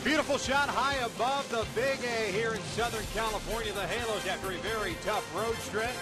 Beautiful shot high above the Big A here in Southern California. The Halos, after a very tough road stretch,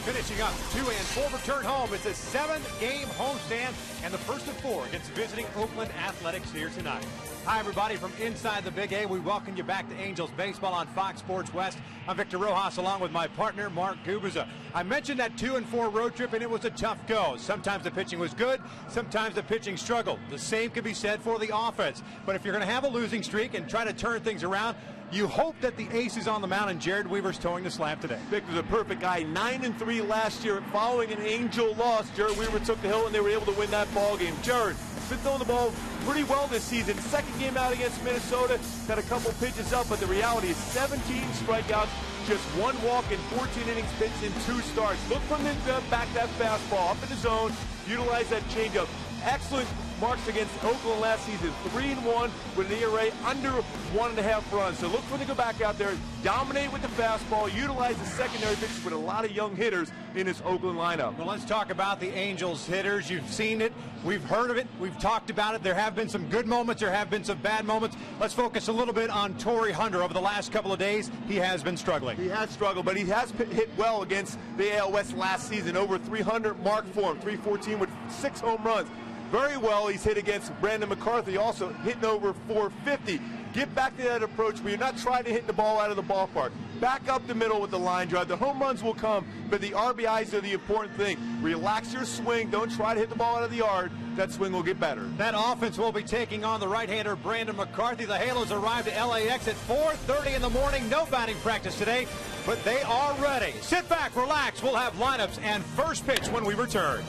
finishing up 2 and 4 return home. It's a 7-game homestand and the first of 4 against visiting Oakland Athletics here tonight. Hi, everybody, from inside the Big A. We welcome you back to Angels Baseball on Fox Sports West. I'm Victor Rojas, along with my partner, Mark Gubiza. I mentioned that 2 and 4 road trip, and it was a tough go. Sometimes the pitching was good, sometimes the pitching struggled. The same could be said for the offense. But if you're going to have a losing streak and try to turn things around, you hope that the ace is on the mound, and Jared Weaver's towing the slab today. Victor's a perfect guy. 9 and 3 last year. Following an Angel loss, Jared Weaver took the hill, and they were able to win that ball game. Jared been throwing the ball pretty well this season. Second game out against Minnesota, got a couple pitches up, but the reality is 17 strikeouts, just 1 walk in 14 innings pitched in 2 starts. Look from the back that fastball up in the zone, utilize that changeup. Excellent marks against Oakland last season, 3-1 with an ERA under 1.5 runs. So look for them to go back out there, dominate with the fastball, utilize the secondary pitches with a lot of young hitters in this Oakland lineup. Well, let's talk about the Angels hitters. You've seen it, we've heard of it, we've talked about it. There have been some good moments, there have been some bad moments. Let's focus a little bit on Torii Hunter. Over the last couple of days, he has been struggling. He has struggled, but he has hit well against the AL West last season. Over 300 mark for him, 314 with 6 home runs. Very well he's hit against Brandon McCarthy, also hitting over 450. Get back to that approach where you're not trying to hit the ball out of the ballpark. Back up the middle with the line drive. The home runs will come, but the RBIs are the important thing. Relax your swing. Don't try to hit the ball out of the yard. That swing will get better. That offense will be taking on the right-hander Brandon McCarthy. The Halos arrived at LAX at 4:30 in the morning. No batting practice today, but they are ready. Sit back, relax. We'll have lineups and first pitch when we return.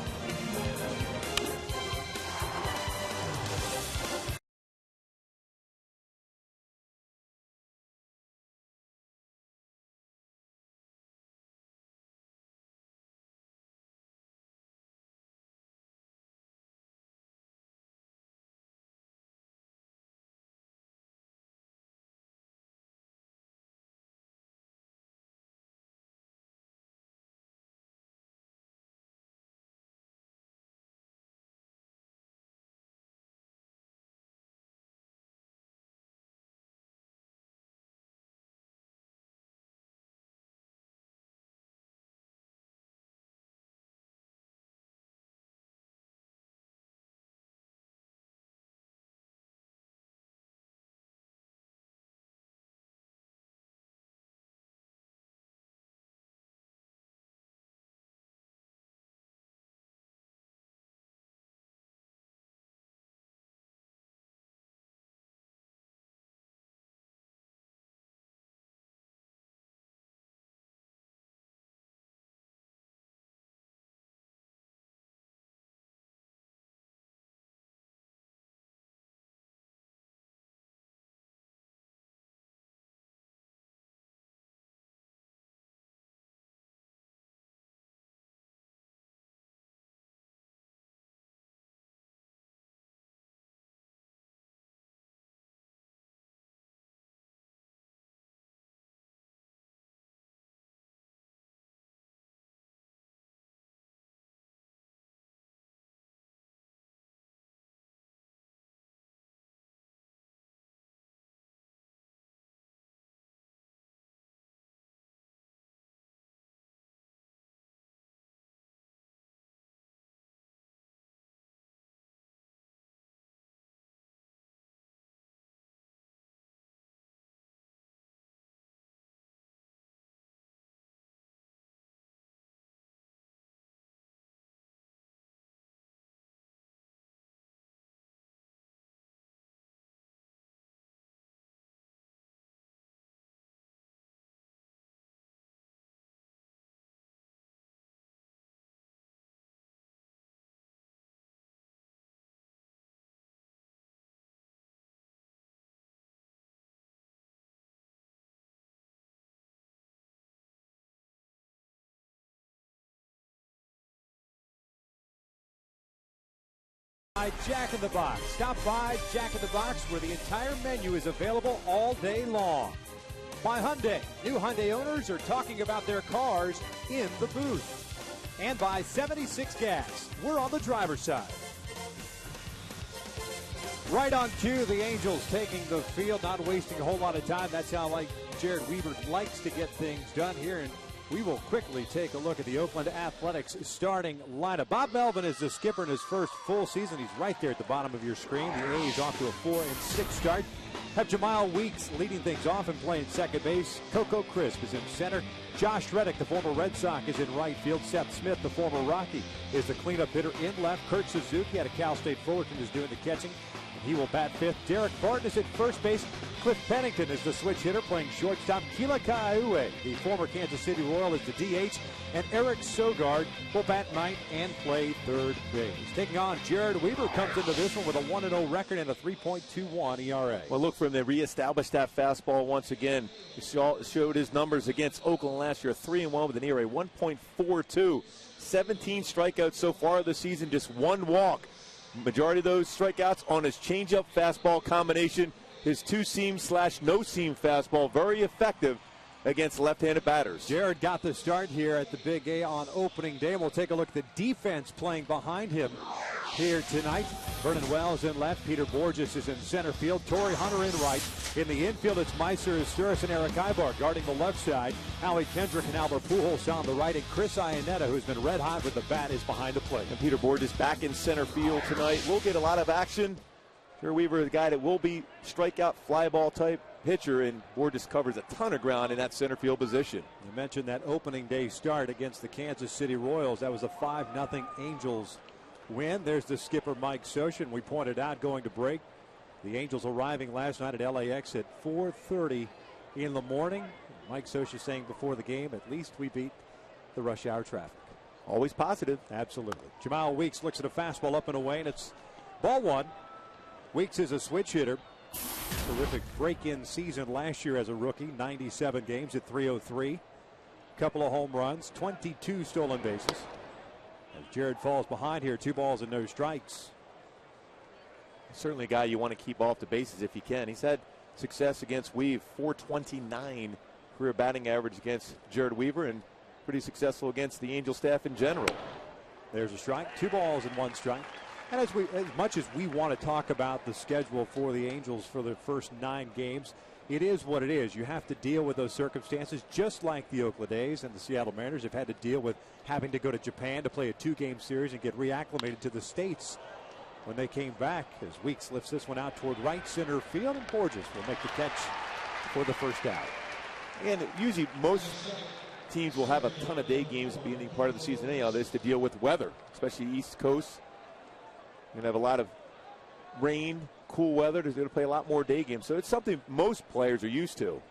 By Jack in the Box. Stop by Jack in the Box, where the entire menu is available all day long. By Hyundai. New Hyundai owners are talking about their cars in the booth. And by 76 Gas. We're on the driver's side. Right on cue, the Angels taking the field, not wasting a whole lot of time. That's how Jared Weaver likes to get things done here. And we will quickly take a look at the Oakland Athletics starting lineup. Bob Melvin is the skipper in his first full season. He's right there at the bottom of your screen. The A's off to a 4-6 start. Have Jamal Weeks leading things off and playing second base. Coco Crisp is in center. Josh Reddick, the former Red Sox, is in right field. Seth Smith, the former Rocky, is the cleanup hitter in left. Kurt Suzuki out of Cal State Fullerton is doing the catching. He will bat fifth. Derek Barton is at first base. Cliff Pennington is the switch hitter playing shortstop. Kila Ka'aihue, the former Kansas City Royal, is the DH. And Eric Sogard will bat ninth and play third base. Taking on Jared Weaver, comes into this one with a 1-0 record and a 3.21 ERA. Well, look for him to reestablish that fastball once again. He showed his numbers against Oakland last year, 3-1 with an ERA 1.42. 17 strikeouts so far this season, just one walk. Majority of those strikeouts on his changeup fastball combination. His two-seam / no-seam fastball, very effective against left-handed batters. Jared got the start here at the Big A on opening day. We'll take a look at the defense playing behind him here tonight. Vernon Wells in left. Peter Borges is in center field. Torrey Hunter in right. In the infield, it's Meiser Asturis and Eric Ibar guarding the left side. Howie Kendrick and Albert Pujols on the right. And Chris Iannetta, who's been red hot with the bat, is behind the plate. And Peter Borges back in center field tonight. We'll get a lot of action. Jared Weaver, the guy that will be strikeout, fly ball type pitcher, and Borges covers a ton of ground in that center field position. You mentioned that opening day start against the Kansas City Royals. That was a 5-0 Angels win. There's the skipper, Mike Scioscia. We pointed out going to break. The Angels arriving last night at LAX at 4:30 in the morning. Mike Scioscia saying before the game, at least we beat the rush hour traffic. Always positive. Absolutely. Jamal Weeks looks at a fastball up and away, and it's ball one. Weeks is a switch hitter. Terrific break-in season last year as a rookie. 97 games at .303. Couple of home runs, 22 stolen bases. As Jared falls behind here, 2 balls and no strikes. Certainly a guy you want to keep off the bases if you can. He's had success against Weave, .429 career batting average against Jared Weaver, and pretty successful against the Angel staff in general. There's a strike, 2 balls and 1 strike. And as much as we want to talk about the schedule for the Angels for the first 9 games, it is what it is. You have to deal with those circumstances, just like the Oakland A's and the Seattle Mariners have had to deal with having to go to Japan to play a 2-game series and get reacclimated to the States when they came back. As Weeks lifts this one out toward right center field, and Borges will make the catch for the first out. And usually most teams will have a ton of day games beginning part of the season anyhow. This to deal with weather, especially East Coast. You're going to have a lot of rain, cool weather. They're going to play a lot more day games. So it's something most players are used to.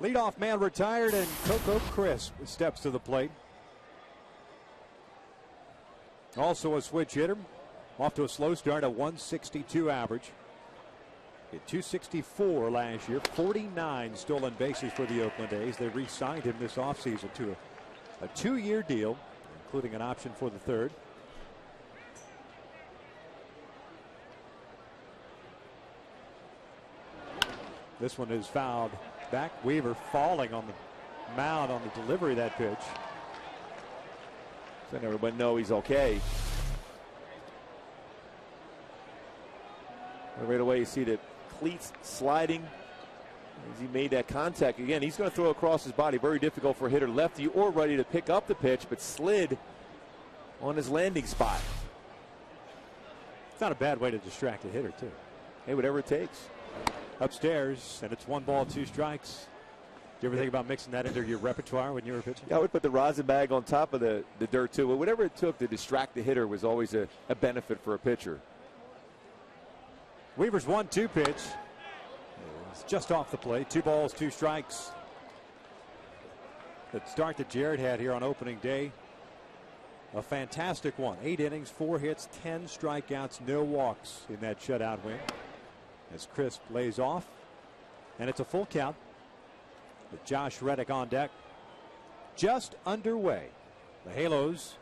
Leadoff man retired, and Coco Crisp steps to the plate. Also a switch hitter. Off to a slow start, a 162 average. Hit 264 last year. 49 stolen bases for the Oakland A's. They re-signed him this offseason to a 2-year deal, including an option for the 3rd. This one is fouled back. Weaver falling on the mound on the delivery of that pitch. So everybody know he's okay. And right away you see the cleats sliding as he made that contact. Again, he's going to throw across his body. Very difficult for a hitter, lefty or righty, to pick up the pitch, but slid on his landing spot. It's not a bad way to distract a hitter, too. Hey, whatever it takes. Upstairs, and it's 1 ball, 2 strikes. Do you ever think about mixing that into your repertoire when you were pitching? Yeah, I would put the rosin bag on top of the dirt, too. But whatever it took to distract the hitter was always a benefit for a pitcher. Weaver's 1-2 pitch. It's just off the plate. 2 balls, 2 strikes. The start that Jared had here on opening day, a fantastic one. 8 innings, 4 hits, 10 strikeouts, no walks in that shutout win. As Crisp lays off, and it's a full count with Josh Reddick on deck. Just underway. The Halos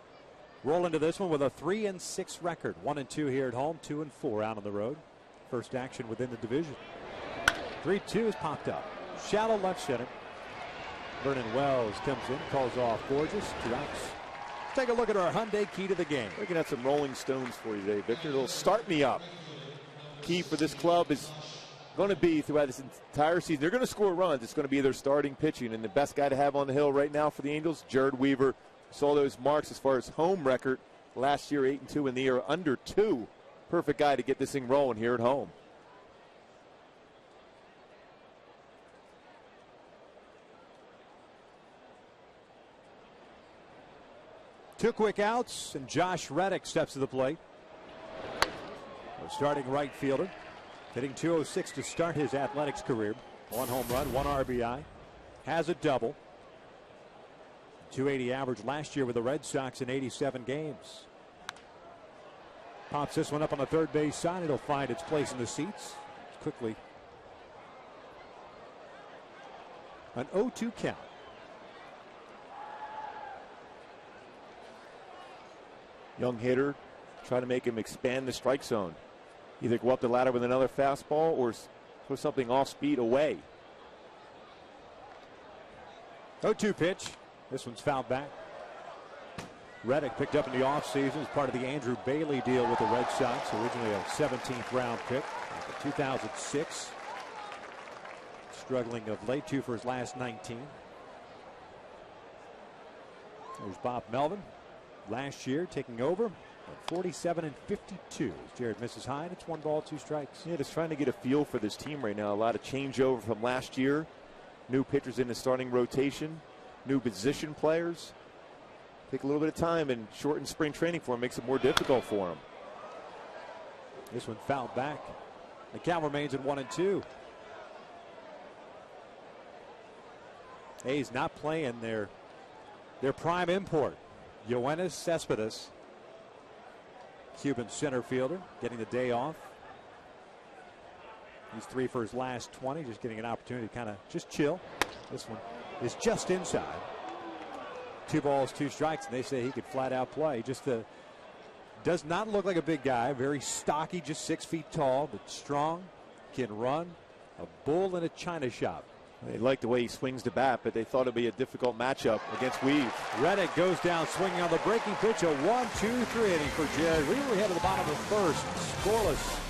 roll into this one with a 3-6 record. 1-2 here at home, 2-4 out on the road. First action within the division. 3-2 is popped up. Shallow left center. Vernon Wells comes in, calls off Borges. 2 outs. Take a look at our Hyundai key to the game. Looking at some Rolling Stones for you today, Victor. It'll start me up. Key for this club is going to be throughout this entire season. They're going to score runs. It's going to be their starting pitching. And the best guy to have on the hill right now for the Angels, Jared Weaver. Saw those marks as far as home record. Last year, 8-2 in the year, under 2. Perfect guy to get this thing rolling here at home. Two quick outs, and Josh Reddick steps to the plate. Our starting right fielder, hitting .206 to start his athletics career. 1 home run, 1 RBI, has a double. .280 average last year with the Red Sox in 87 games. Pops this one up on the third base side. It'll find its place in the seats quickly. An 0-2 count. Young hitter, trying to make him expand the strike zone. Either go up the ladder with another fastball or throw something off speed away. 0-2 pitch. This one's fouled back. Reddick picked up in the offseason as part of the Andrew Bailey deal with the Red Sox. Originally a 17th round pick in 2006. Struggling of late, 2 for his last 19. There's Bob Melvin. Last year taking over at 47-52. Jared misses high, and it's 1 ball, 2 strikes. Yeah, just trying to get a feel for this team right now. A lot of changeover from last year. New pitchers in the starting rotation. New position players. Take a little bit of time, and shortened spring training for him makes it more difficult for him. This one fouled back. The count remains at 1-2. A's not playing their prime import. Yoenis Cespedes, Cuban center fielder, getting the day off. He's 3 for his last 20, just getting an opportunity to kind of just chill. This one is just inside. 2 balls, 2 strikes, and they say he could flat out play. Just does not look like a big guy. Very stocky, just 6 feet tall, but strong, can run. A bull in a china shop. They like the way he swings the bat, but they thought it'd be a difficult matchup against Weave. Reddick goes down swinging on the breaking pitch. A 1-2-3 inning for Jared Weaver. We head to the bottom of the first. Scoreless.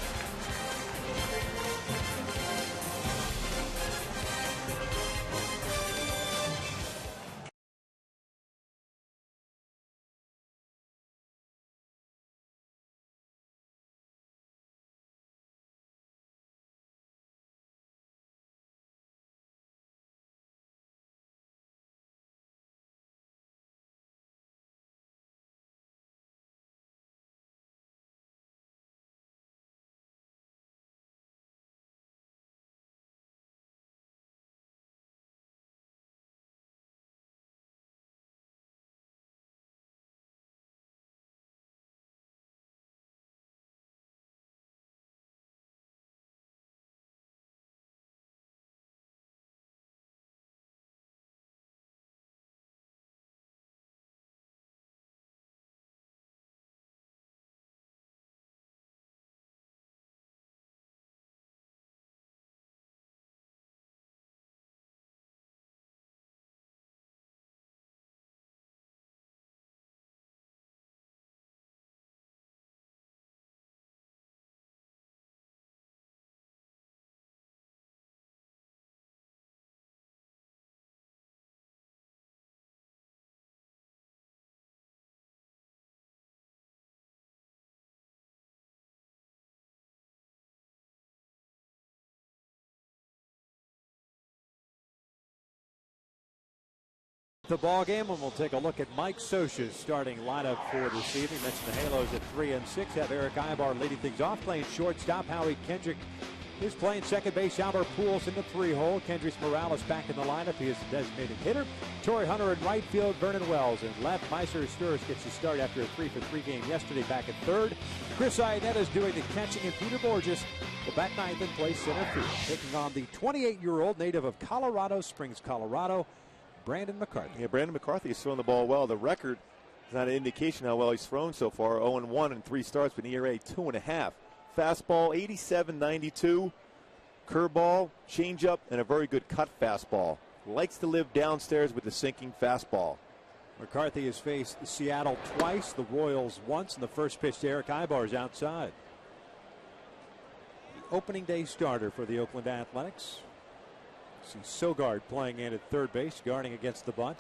The ball game, and we'll take a look at Mike Scioscia's starting lineup for this evening. Mentioned the Halos at 3 and 6. Have Eric Ibar leading things off, playing shortstop. Howie Kendrick is playing second base. Albert Pujols in the 3-hole. Kendrys Morales back in the lineup. He is the designated hitter. Torrey Hunter in right field. Vernon Wells in left. Meister Sturis gets his start after a 3-for-3 game yesterday back at third. Chris Iannetta is doing the catching, and Peter Borges will bat ninth and play center field. Taking on the 28-year-old native of Colorado Springs, Colorado, Brandon McCarthy. Yeah, Brandon McCarthy has thrown the ball well. The record is not an indication how well he's thrown so far. 0-1 in 3 starts with an ERA 2.5. Fastball 87-92. Curveball, changeup, and a very good cut fastball. Likes to live downstairs with the sinking fastball. McCarthy has faced Seattle twice, the Royals once, and the first pitch to Eric Aybar is outside. The opening day starter for the Oakland Athletics. See Sogard playing in at third base, guarding against the bunt.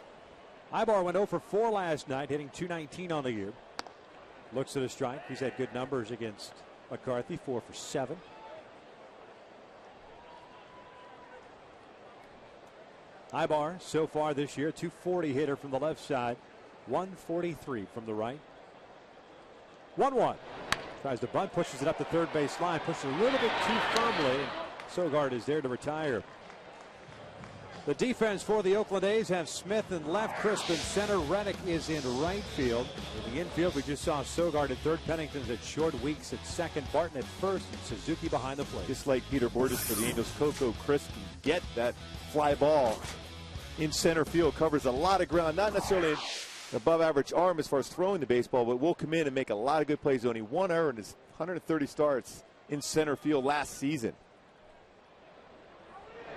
Aybar went 0 for 4 last night, hitting .219 on the year. Looks at a strike. He's had good numbers against McCarthy, 4 for 7. Aybar so far this year, 240 hitter from the left side, 143 from the right. 1-1. Tries to bunt, pushes it up the third base line, pushes it a little bit too firmly. Sogard is there to retire. The defense for the Oakland A's have Smith in left, Crisp in center. Reddick is in right field. In the infield, we just saw Sogard at third, Pennington's at short, Weeks at second, Barton at first, and Suzuki behind the plate. Just like Peter Borges for the Angels, Coco Crisp can get that fly ball in center field. Covers a lot of ground, not necessarily an above average arm as far as throwing the baseball, but will come in and make a lot of good plays. Only one error in his 130 starts in center field last season.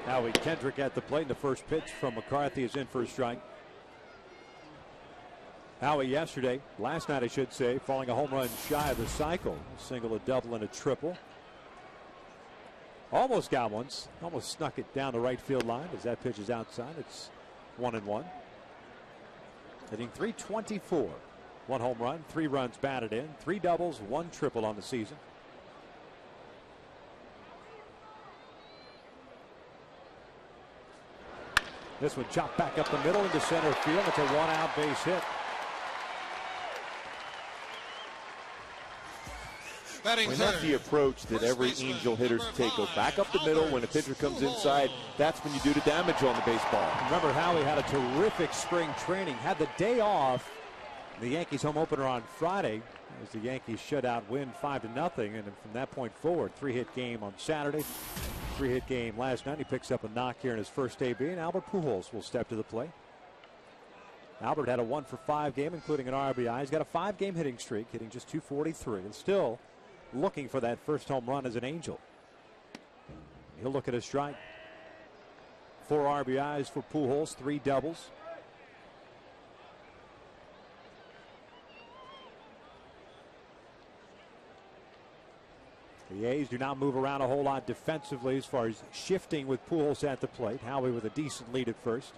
Howie Kendrick at the plate, and the first pitch from McCarthy is in for a strike. Howie last night I should say, falling a home run shy of the cycle. A single, a double, and a triple. Almost got one, almost snuck it down the right field line as that pitch is outside. It's 1-1. Hitting .324. 1 home run, 3 runs batted in, 3 doubles, 1 triple on the season. This one chopped back up the middle into center field. It's a 1-out base hit. Well, that's the approach that every Angel hitters take. Go back up the middle. When a pitcher comes inside, that's when you do the damage on the baseball. Remember, Howie had a terrific spring training. Had the day off. The Yankees home opener on Friday as the Yankees shutout win 5-0. And from that point forward, 3-hit game on Saturday. 3-hit game last night. He picks up a knock here in his first AB, and Albert Pujols will step to the plate. Albert had a 1 for 5 game, including an RBI. He's got a 5-game hitting streak, hitting just .243, and still looking for that first home run as an Angel. He'll look at a strike. 4 RBIs for Pujols, 3 doubles. The A's do not move around a whole lot defensively as far as shifting with Pujols at the plate. Howie with a decent lead at first.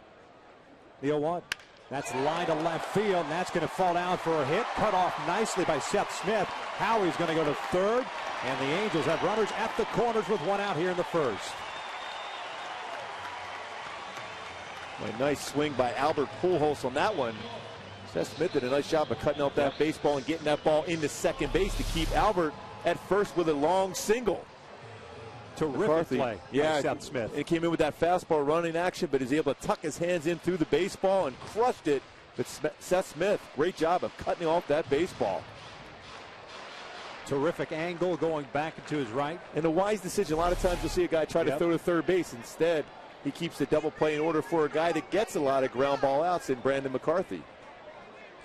The 0-1. That's line to left field, and that's going to fall down for a hit. Cut off nicely by Seth Smith. Howie's going to go to third, and the Angels have runners at the corners with 1 out here in the first. A nice swing by Albert Pujols on that one. Seth Smith did a nice job of cutting out that baseball and getting that ball into second base to keep Albert at first with a long single. Terrific McCarthy, play by Seth Smith. It came in with that fastball running action, but is able to tuck his hands in through the baseball and crushed it. But Seth Smith, great job of cutting off that baseball. Terrific angle going back into his right. And a wise decision. A lot of times you'll see a guy try to throw to third base. Instead, he keeps the double play in order for a guy that gets a lot of ground ball outs in Brandon McCarthy.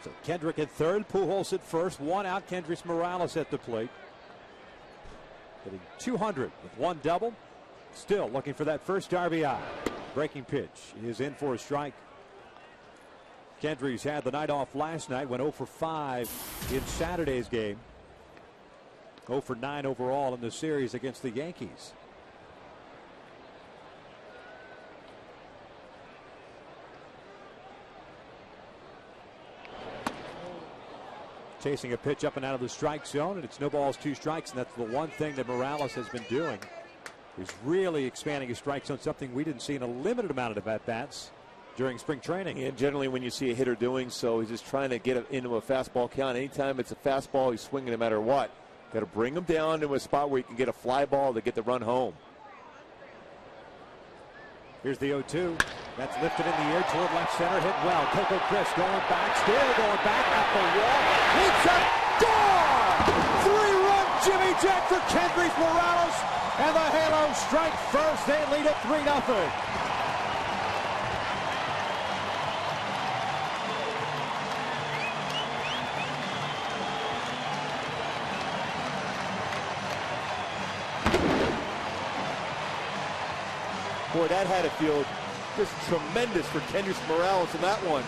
So Kendrick at third, Pujols at first, 1 out. Kendrys Morales at the plate. Hitting .200 with 1 double. Still looking for that first RBI. Breaking pitch is in for a strike. Kendrys had the night off last night, went 0 for 5 in Saturday's game. 0 for 9 overall in the series against the Yankees. Chasing a pitch up and out of the strike zone, and it's no balls, 2 strikes, and that's the one thing that Morales has been doing. He's really expanding his strike zone, something we didn't see in a limited amount of at-bats during spring training. And generally when you see a hitter doing so, he's just trying to get it into a fastball count. Anytime it's a fastball, he's swinging no matter what. Got to bring him down to a spot where he can get a fly ball to get the run home. Here's the 0-2. That's lifted in the air toward left center. Hit well. Coco Crisp going back. Still going back at the wall. Leaps up. Gone! 3-run Jimmy Jack for Kendrys Morales. And the Halos strike first. They lead it 3-0. Boy, that had to feel just tremendous for Kendrys Morales in that one.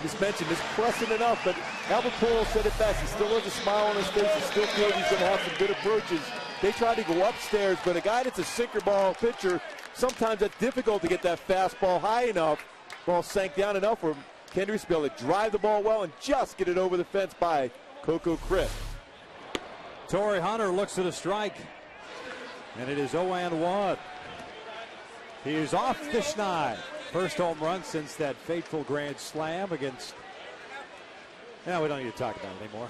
just mentioned, is pressing enough, but Albert Pujols said it best. He still has a smile on his face. He still feels he's going to have some good approaches. They tried to go upstairs, but a guy that's a sinker ball pitcher, sometimes it's difficult to get that fastball high enough. Ball sank down enough for Kendricks to be able to drive the ball well and just get it over the fence by Coco Crisp. Torrey Hunter looks at a strike, and it is 0-1. He is off the schneid. First home run since that fateful grand slam against. Now we don't need to talk about it anymore.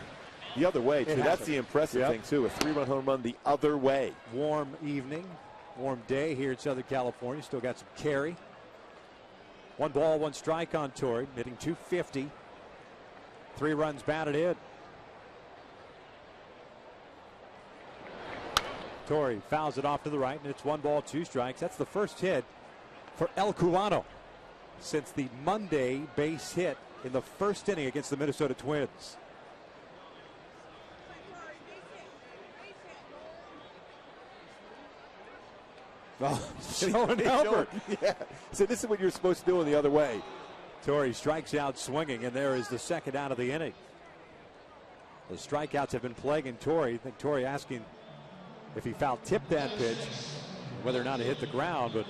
The other way, too. That's the impressive thing, too. A 3-run home run the other way. Warm evening, warm day here in Southern California. Still got some carry. 1 ball, 1 strike on Torrey, hitting .250. 3 runs batted in. Torrey fouls it off to the right, and it's 1 ball, 2 strikes. That's the first hit for El Cubano since the Monday base hit in the first inning against the Minnesota Twins. Well, showing Albert. Yeah. So this is what you're supposed to do in the other way. Torrey strikes out swinging, and there is the second out of the inning. The strikeouts have been plaguing Torrey. I think Torrey asking if he foul tipped that pitch, whether or not it hit the ground, but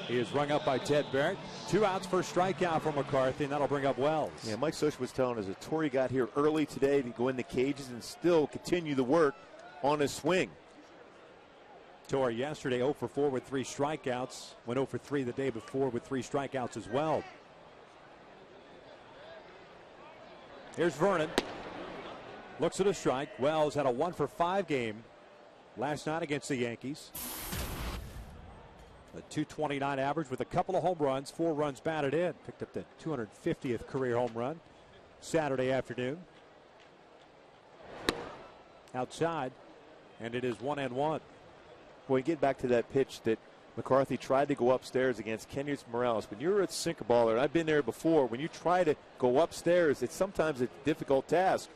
he is rung up by Ted Barrett. 2 outs for strikeout from McCarthy, and that'll bring up Wells. Yeah, Mike Scioscia was telling us that Torrey got here early today to go in the cages and still continue the work on his swing. Torrey yesterday 0 for 4 with 3 strikeouts. Went 0 for 3 the day before with 3 strikeouts as well. Here's Vernon. Looks at a strike. Wells had a 1 for 5 game last night against the Yankees. A .229 average with a couple of home runs, 4 runs batted in. Picked up the 250th career home run Saturday afternoon. Outside, and it is 1-1. Boy, get back to that pitch that McCarthy tried to go upstairs against Kendrys Morales. When you're a sinker baller, and I've been there before, when you try to go upstairs, it's sometimes a difficult task.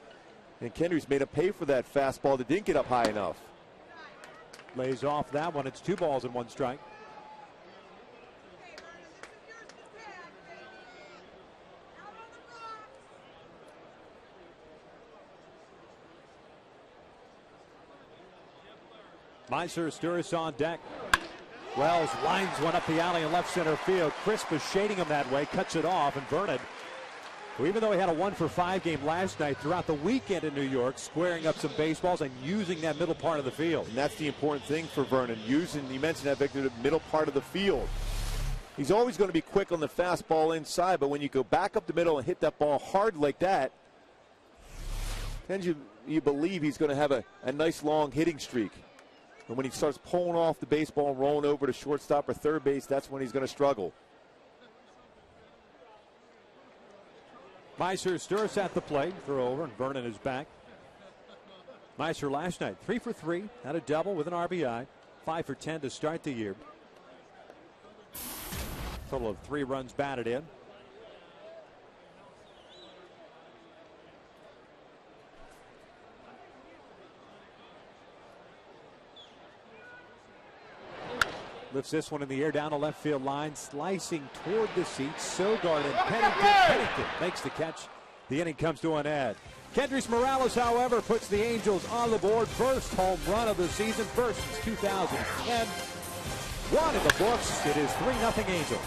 And Kendrys made him pay for that fastball that didn't get up high enough. Lays off that one. It's 2 balls and 1 strike. Meiser, Sturis on deck. Wells lines one up the alley in left center field. Crisp is shading him that way, cuts it off, and Vernon, who even though he had a 1 for 5 game last night, throughout the weekend in New York, squaring up some baseballs and using that middle part of the field. And that's the important thing for Vernon, using, you mentioned that, Victor, the middle part of the field. He's always going to be quick on the fastball inside, but when you go back up the middle and hit that ball hard like that, then you believe he's going to have a nice long hitting streak. And when he starts pulling off the baseball and rolling over to shortstop or third base, that's when he's going to struggle. Meiser, Sturis at the plate. Throw over, and Vernon is back. Meiser last night, 3 for 3. Had a double with an RBI. 5 for 10 to start the year. Total of 3 runs batted in. Lifts this one in the air down the left field line, slicing toward the seats. Sogard and Pennington makes the catch. The inning comes to an end. Kendrys Morales, however, puts the Angels on the board. First home run of the season, first since 2010. 1 in the books. It is 3-0 Angels.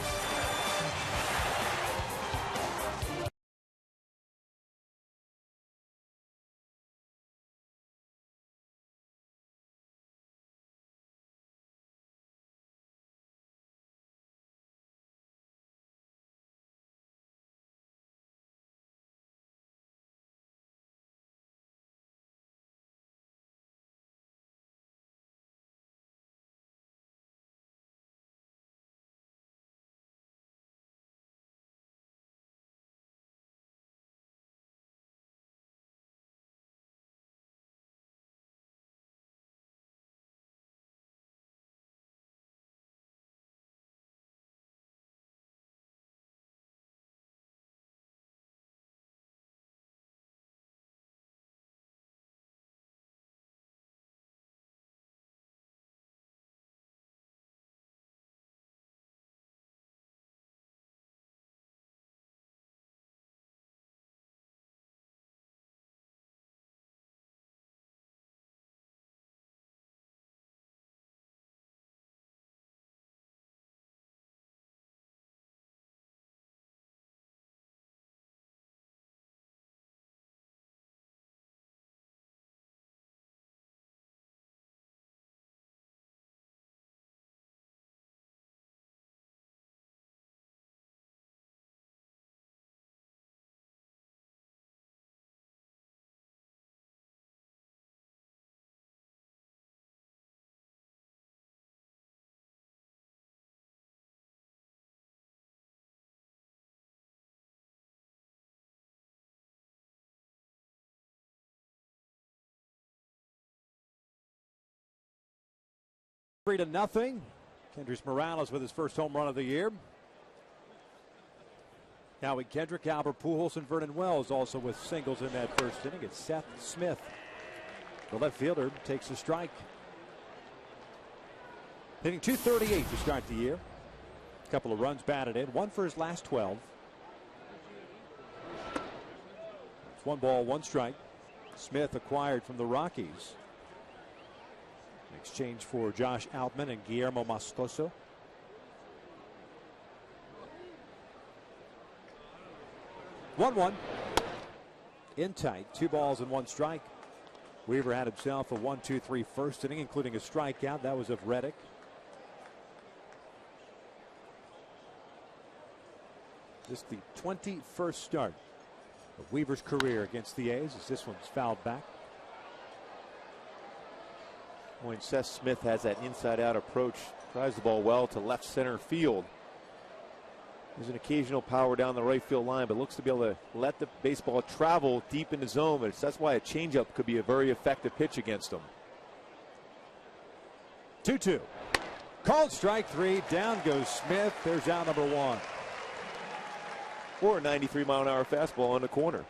3-0. Kendrys Morales with his first home run of the year. Howie Kendrick, Albert Pujols, and Vernon Wells also with singles in that first inning. It's Seth Smith, the left fielder, takes a strike. Hitting .238 to start the year. A couple of runs batted in, one for his last 12. It's 1 ball, 1 strike. Smith acquired from the Rockies in exchange for Josh Outman and Guillermo Moscoso. One in tight, 2 balls and 1 strike. Weaver had himself a 1-2-3 first inning, including a strikeout. That was of Reddick. This is the 21st start of Weaver's career against the A's, as this one's fouled back. When Seth Smith has that inside-out approach, drives the ball well to left center field. There's an occasional power down the right field line, but looks to be able to let the baseball travel deep in the zone. That's why a changeup could be a very effective pitch against him. 2-2. Called strike 3. Down goes Smith. There's out number 1. Or a 93-mile-an-hour fastball in the corner.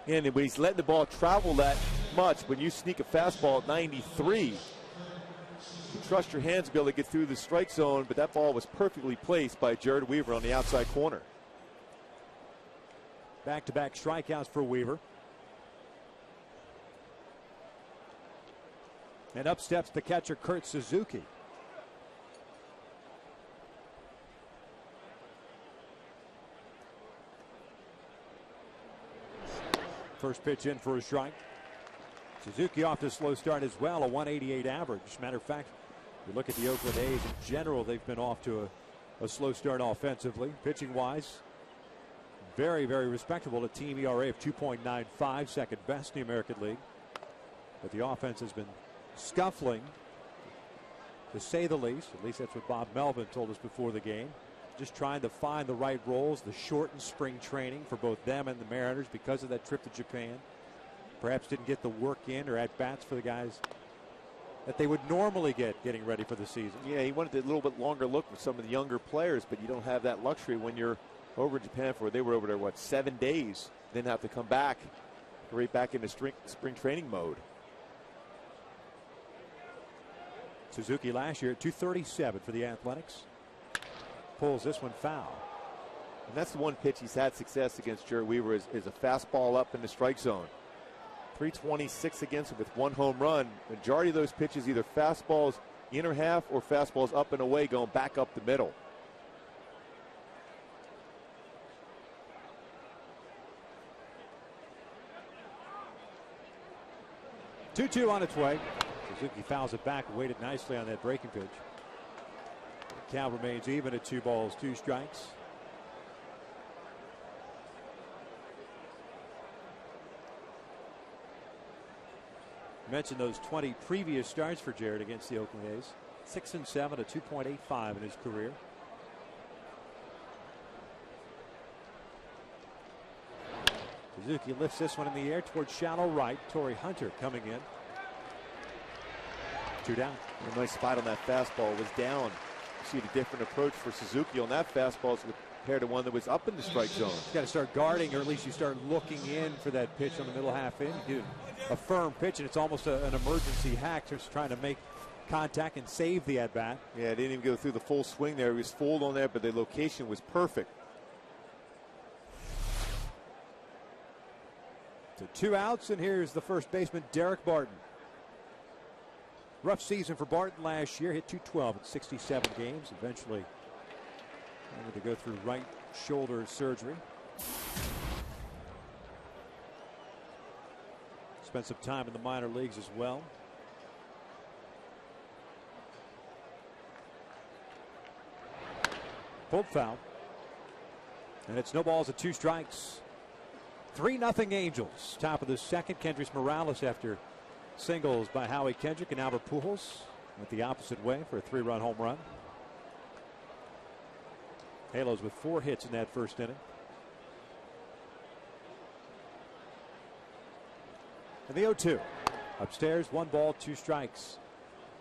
And when he's letting the ball travel that much, when you sneak a fastball at 93, you trust your hands to be able to get through the strike zone, but that ball was perfectly placed by Jared Weaver on the outside corner. Back-to-back strikeouts for Weaver. And up steps the catcher, Kurt Suzuki. First pitch in for a strike. Suzuki off to a slow start as well, a 188 average. Matter of fact, you look at the Oakland A's in general, they've been off to a slow start offensively. Pitching wise, very, very respectable. A team ERA of 2.95, second best in the American League. But the offense has been scuffling, to say the least. At least that's what Bob Melvin told us before the game. Just trying to find the right roles, the shortened spring training for both them and the Mariners because of that trip to Japan. Perhaps didn't get the work in or at bats for the guys that they would normally get getting ready for the season. Yeah, he wanted a little bit longer look with some of the younger players, but you don't have that luxury when you're over in Japan for, they were over there, 7 days, then have to come back right back into spring training mode. Suzuki last year at .237 for the Athletics. Pulls this one foul. And that's the one pitch he's had success against Jared Weaver is a fastball up in the strike zone. 326 against him with 1 home run. Majority of those pitches either fastballs inner half or fastballs up and away going back up the middle. Two on its way. Suzuki fouls it back, waited nicely on that breaking pitch. Count remains even at 2 balls, 2 strikes. Mentioned those 20 previous starts for Jared against the Oakland A's. 6 and 7, a 2.85 in his career. Suzuki lifts this one in the air towards shallow right. Torrey Hunter coming in. 2 down. A nice spot on that fastball, was down. You see the different approach for Suzuki on that fastball compared to one that was up in the strike zone. You got to start guarding, or at least you start looking in for that pitch on the middle half inning. You do a firm pitch, and it's almost an emergency hack, just trying to make contact and save the at bat. Yeah, it didn't even go through the full swing there. He was fooled on there, but the location was perfect. So 2 outs, and here's the first baseman, Derek Barton. Rough season for Barton last year. Hit .212 in 67 games. Eventually had to go through right shoulder surgery. Spent some time in the minor leagues as well. Pulled foul. And it's no balls and 2 strikes. 3-0 Angels. Top of the second. Kendrys Morales after singles by Howie Kendrick and Albert Pujols went the opposite way for a 3-run home run. Halos with 4 hits in that first inning. And the 0-2. Upstairs, 1 ball, 2 strikes.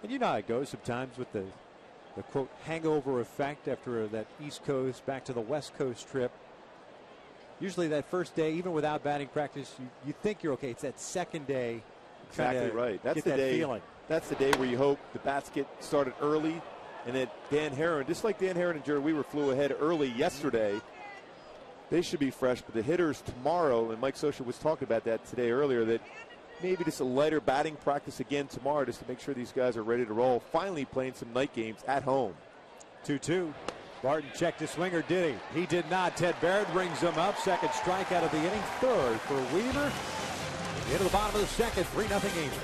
And you know how it goes sometimes with the quote hangover effect after that East Coast back to the West Coast trip. Usually that first day, even without batting practice, you think you're okay. It's that second day. Exactly right. That's get the that day. Feeling. That's the day where you hope the bats get started early, and that Dan Herron, just like Dan Herron and Jerry Weaver flew ahead early yesterday, they should be fresh. But the hitters tomorrow, and Mike Scioscia was talking about that today earlier, that maybe just a lighter batting practice again tomorrow just to make sure these guys are ready to roll. Finally playing some night games at home. 2-2. Barton checked his swinger, did he? He did not. Ted Barrett brings him up. Second strikeout of the inning. Third for Weaver. Into the bottom of the second. 3-0 Angels.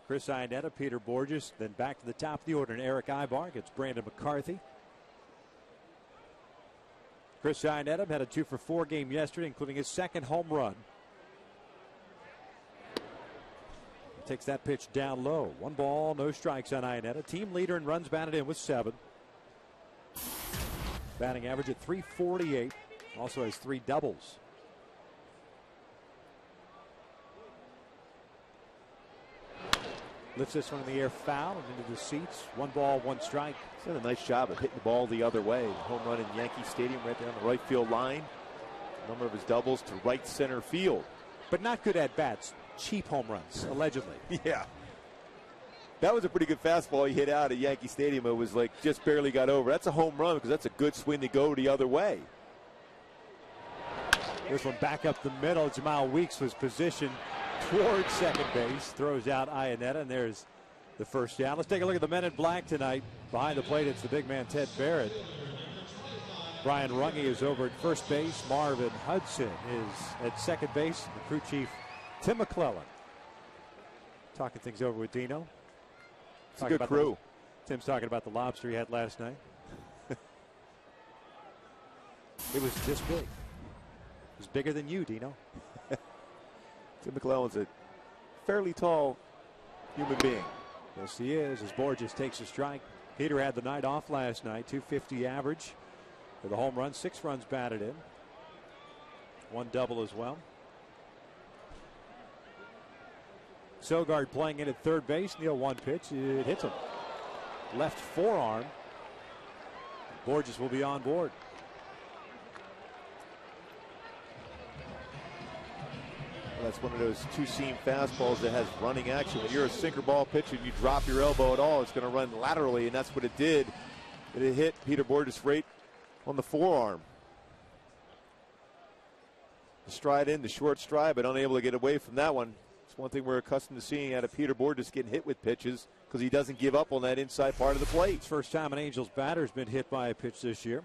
Chris Iannetta, Peter Bourjos, then back to the top of the order, and Eric Ibar against Brandon McCarthy. Chris Iannetta had a 2-for-4 game yesterday, including his second home run. He takes that pitch down low. 1 ball, no strikes on Iannetta. Team leader in runs batted in with 7. Batting average at .348. Also has 3 doubles. Lifts this one in the air, foul, and into the seats. 1 ball, 1 strike. He's done a nice job of hitting the ball the other way. Home run in Yankee Stadium right there on the right field line. A number of his doubles to right center field. But not good at bats. Cheap home runs, allegedly. Yeah. That was a pretty good fastball he hit out at Yankee Stadium. It was like just barely got over. That's a home run because that's a good swing to go the other way. This one back up the middle. Jamal Weeks was positioned towards second base. Throws out Iannetta, and there's the first down. Let's take a look at the men in black tonight. Behind the plate, it's the big man, Ted Barrett. Brian Runge is over at first base. Marvin Hudson is at second base. The crew chief, Tim McClellan. Talking things over with Dino. It's a good crew. Tim's talking about the lobster he had last night. It was this big. It was bigger than you, Dino. Tim McClellan's a fairly tall human being. Yes, he is, as Bourjos takes a strike. Peter had the night off last night. .250 average for the home run. 6 runs batted in. 1 double as well. Sogard playing in at third base. Neal 1 pitch. It hits him. Left forearm. Bourjos will be on board. That's one of those 2-seam fastballs that has running action. When you're a sinker ball pitcher and you drop your elbow at all, it's going to run laterally, and that's what it did. It hit Peter Bourjos right on the forearm. The stride in, the short stride, but unable to get away from that one. It's one thing we're accustomed to seeing out of Peter Bourjos, getting hit with pitches because he doesn't give up on that inside part of the plate. It's the first time an Angels batter's been hit by a pitch this year.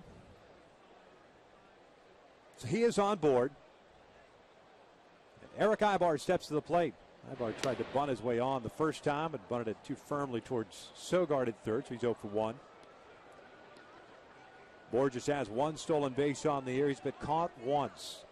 So he is on board. And Erick Aybar steps to the plate. Aybar tried to bunt his way on the first time and bunted it too firmly towards Sogard at third, so he's 0 for 1. Bourjos has one stolen base on the year. He's been caught once.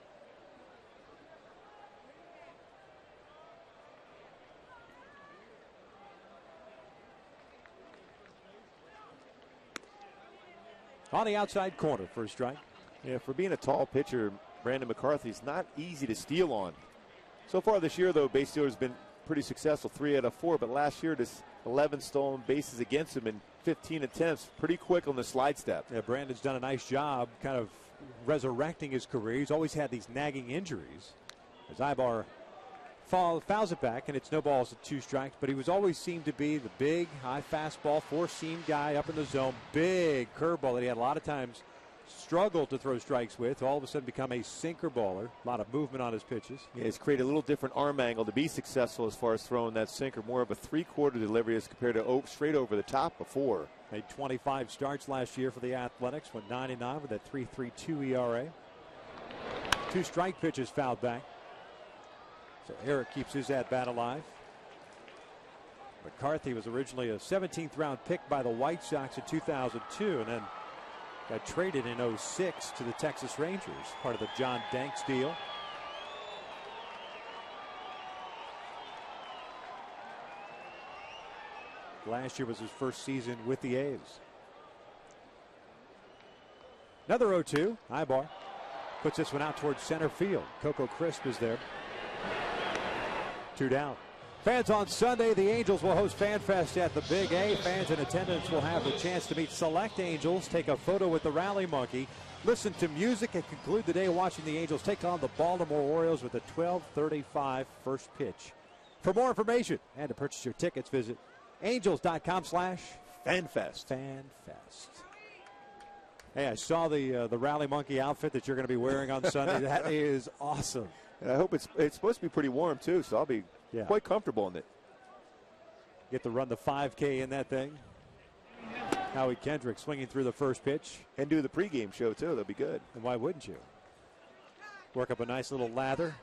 On the outside corner for a strike. Yeah, for being a tall pitcher, Brandon McCarthy's not easy to steal on. So far this year, though, base stealer's been pretty successful, 3 out of 4. But last year, just 11 stolen bases against him in 15 attempts. Pretty quick on the slide step. Yeah, Brandon's done a nice job kind of resurrecting his career. He's always had these nagging injuries. As Aybar fouls it back, and it's no balls at 2 strikes. But he was always seemed to be the big, high fastball, 4-seam guy up in the zone. Big curveball that he had a lot of times struggled to throw strikes with. All of a sudden become a sinker baller. A lot of movement on his pitches. Yeah, he's created a little different arm angle to be successful as far as throwing that sinker. More of a 3/4 delivery as compared to straight over the top before. Made 25 starts last year for the Athletics. Went 99 with that 3.32 ERA. 2 strike pitches fouled back. So Eric keeps his at-bat alive. McCarthy was originally a 17th round pick by the White Sox in 2002 and then got traded in 06 to the Texas Rangers, part of the John Danks deal. Last year was his first season with the A's. Another 0-2. Aybar puts this one out towards center field. Coco Crisp is there. 2 down. Fans on Sunday, the Angels will host FanFest at the Big A. Fans in attendance will have the chance to meet select Angels, take a photo with the Rally Monkey, listen to music, and conclude the day watching the Angels take on the Baltimore Orioles with a 12:35 first pitch. For more information and to purchase your tickets, visit angels.com/FanFest. FanFest. Hey, I saw the Rally Monkey outfit that you're going to be wearing on Sunday. That is awesome. And I hope it's supposed to be pretty warm, too, so I'll be quite comfortable in it. Get to run the 5K in that thing. Howie Kendrick swinging through the first pitch. And do the pregame show, too. That'll be good. And why wouldn't you? Work up a nice little lather.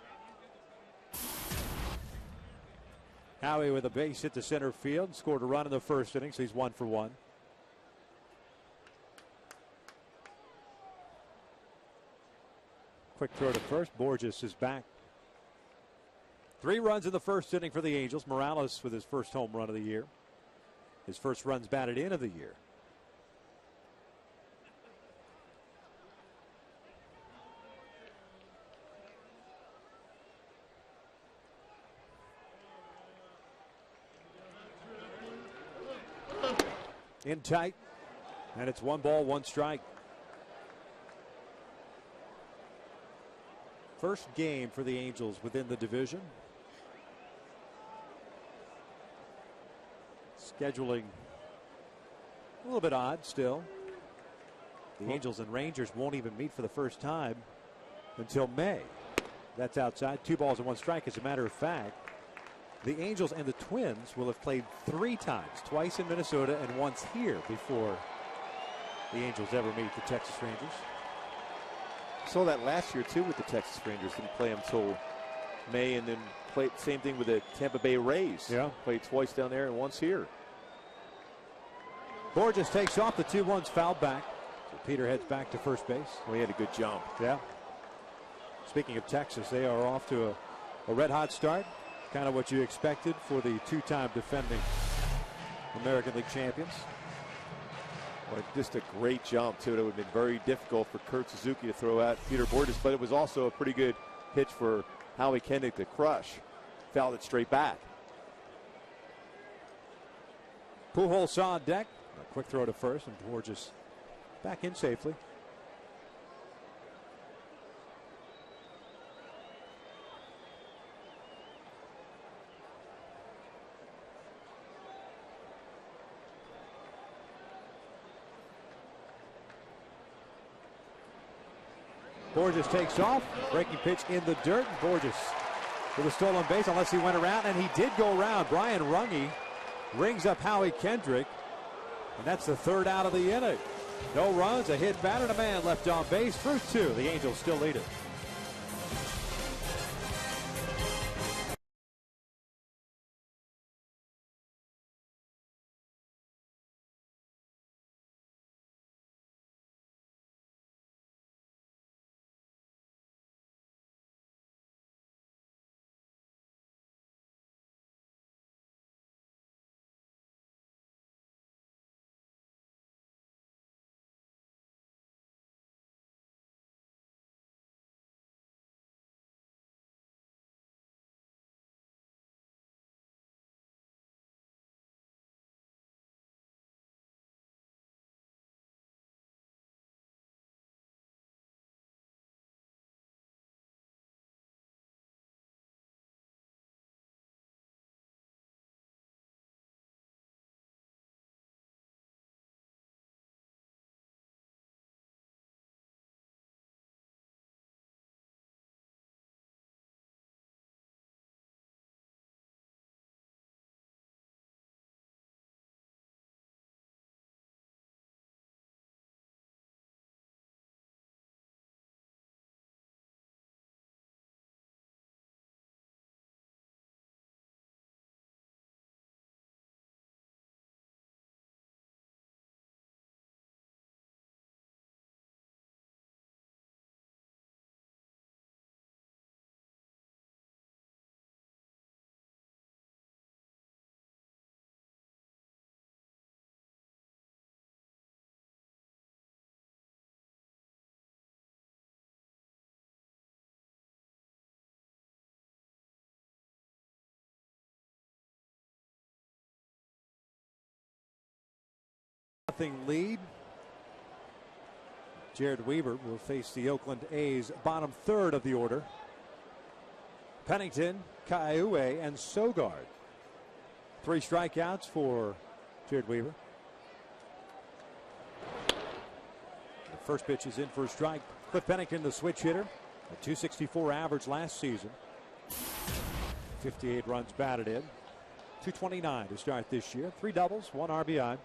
Howie with a base hit to center field. Scored a run in the first inning, so he's 1 for 1. Quick throw to first. Bourjos is back. 3 runs in the first inning for the Angels. Morales with his first home run of the year. His first runs batted in of the year. In tight. And it's 1 ball, 1 strike. First game for the Angels within the division. Scheduling a little bit odd still. The Angels and Rangers won't even meet for the first time until May. That's outside. 2 balls and 1 strike. As a matter of fact, the Angels and the Twins will have played 3 times, twice in Minnesota and once here before the Angels ever meet the Texas Rangers. Saw that last year, too, with the Texas Rangers. Didn't play until May, and then played the same thing with the Tampa Bay Rays. Yeah. Played twice down there and once here. Bourjos takes off. The 2-1's fouled back. So Peter heads back to first base. Well, he had a good jump. Yeah. Speaking of Texas, they are off to a red-hot start. Kind of what you expected for the 2-time defending American League champions. Well, just a great jump, too. It would have been very difficult for Kurt Suzuki to throw out Peter Bourjos, but it was also a pretty good pitch for Howie Kendrick to crush. Fouled it straight back. Pujols on deck. A quick throw to first, and Bourjos back in safely. Bourjos takes off. Breaking pitch in the dirt. Bourjos with a stolen base unless he went around, and he did go around. Brian Runge rings up Howie Kendrick, and that's the third out of the inning. No runs, a hit batter, and a man left on base through 2. The Angels still lead it. Lead. Jared Weaver will face the Oakland A's bottom third of the order. Pennington, Kaiue, and Sogard. 3 strikeouts for Jared Weaver. The first pitch is in for a strike. Cliff Pennington, the switch hitter, a .264 average last season. 58 runs batted in. 229 to start this year. 3 doubles, 1 RBI.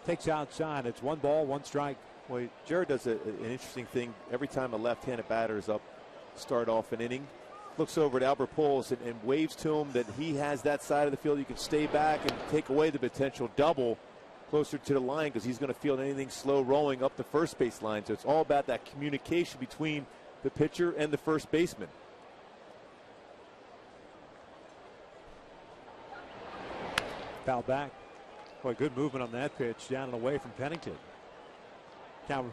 Takes outside. It's 1 ball, 1 strike. Well, Jared does an interesting thing. Every time a left-handed batter is up, start off an inning, looks over at Albert Pujols and waves to him that he has that side of the field. You can stay back and take away the potential double closer to the line because he's going to field anything slow rolling up the first base line. So it's all about that communication between the pitcher and the first baseman. Foul back. Boy, good movement on that pitch, down and away from Pennington. Count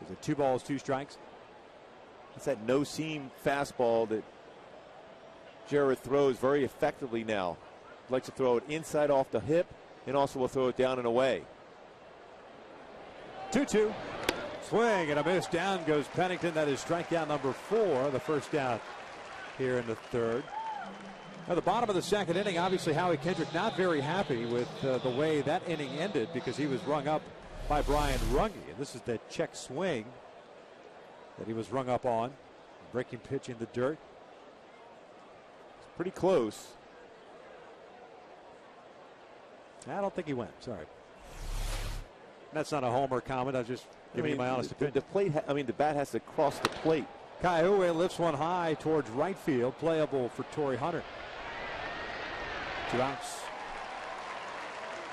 is it 2 balls, 2 strikes. It's that no-seam fastball that Jared throws very effectively now. Likes to throw it inside off the hip and also will throw it down and away. 2-2. Swing and a miss. Down goes Pennington. That is strikeout number 4, the first out here in the third. At the bottom of the second inning, obviously Howie Kendrick not very happy with the way that inning ended because he was rung up by Brian Runge. And this is that check swing that he was rung up on. Breaking pitch in the dirt. It's pretty close. I don't think he went. Sorry. That's not a homer comment. I was just giving you my honest opinion. The bat has to cross the plate. Kaiue lifts one high towards right field. Playable for Torrey Hunter. 2 outs.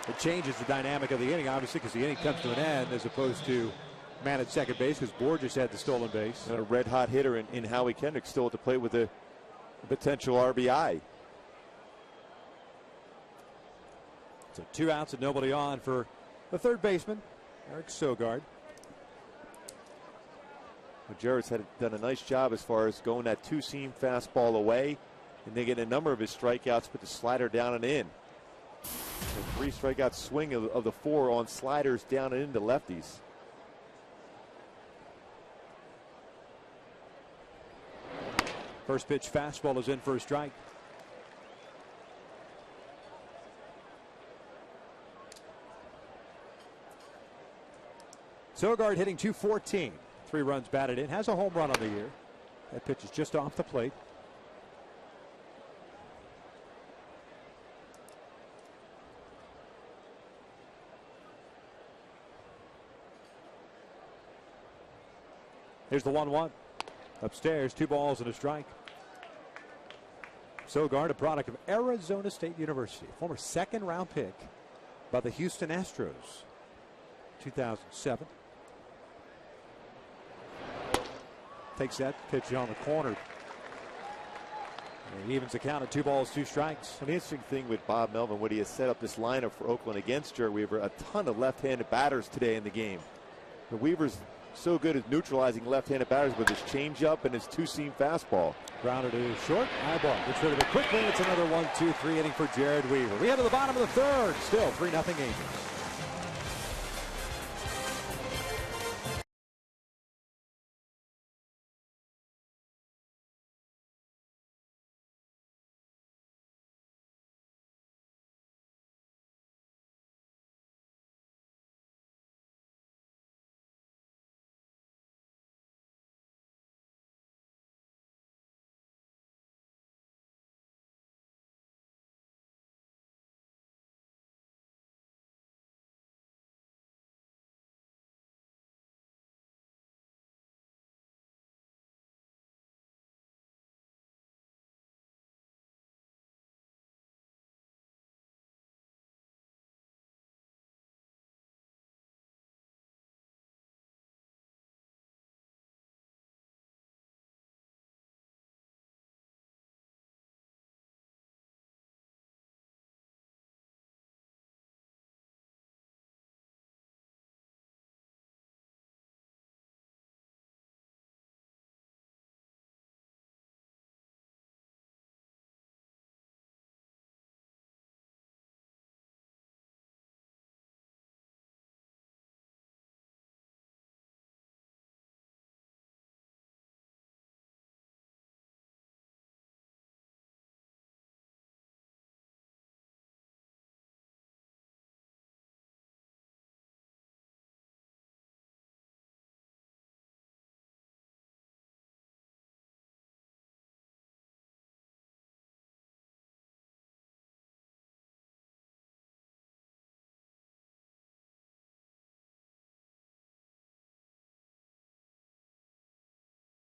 It changes the dynamic of the inning, obviously, because the inning comes to an end as opposed to man at second base because Borges had the stolen base. And a red-hot hitter in Howie Kendrick still at the plate with a potential RBI. So 2 outs and nobody on for the third baseman, Eric Sogard. Well, Jared's done a nice job as far as going that 2-seam fastball away. And they get a number of his strikeouts, put the slider down and in. A 3 strikeout swing of the 4 on sliders down and into lefties. First pitch fastball is in for a strike. Sogard hitting .214. 3 runs batted in. Has a home run on the year. That pitch is just off the plate. Here's the 1-1. Upstairs, 2 balls and a strike. Sogard, a product of Arizona State University, former second-round pick by the Houston Astros, 2007. Takes that pitch on the corner. And he evens the count at 2 balls, 2 strikes. An interesting thing with Bob Melvin, what he has set up this lineup for Oakland against Jared Weaver, a ton of left-handed batters today in the game. The Weaver's so good at neutralizing left-handed batters with his changeup and his two-seam fastball. Grounded to short, high ball. Gets rid of it quickly. It's another 1-2-3 inning for Jared Weaver. We head to the bottom of the 3rd. Still 3-0 Angels.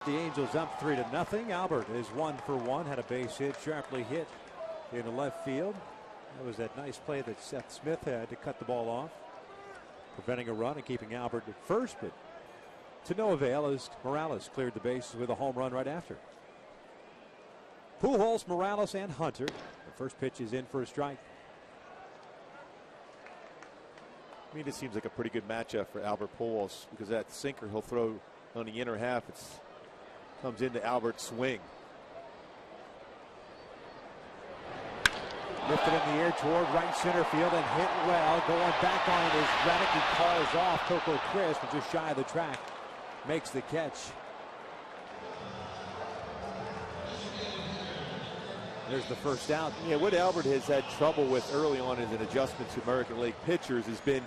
The Angels up 3-0. Albert is 1 for 1. Had a base hit, sharply hit into left field. That was that nice play that Seth Smith had to cut the ball off, preventing a run and keeping Albert at first, but to no avail as Morales cleared the bases with a home run right after. Pujols, Morales, and Hunter. The first pitch is in for a strike. I mean, it seems like a pretty good matchup for Albert Pujols because that sinker he'll throw on the inner half. Comes into Albert's swing. Lifted in the air toward right center field and hit well. Going back on it is Reddick. He calls off Coco Crisp, just shy of the track. Makes the catch. There's the first out. Yeah, what Albert has had trouble with early on as an adjustment to American League pitchers has been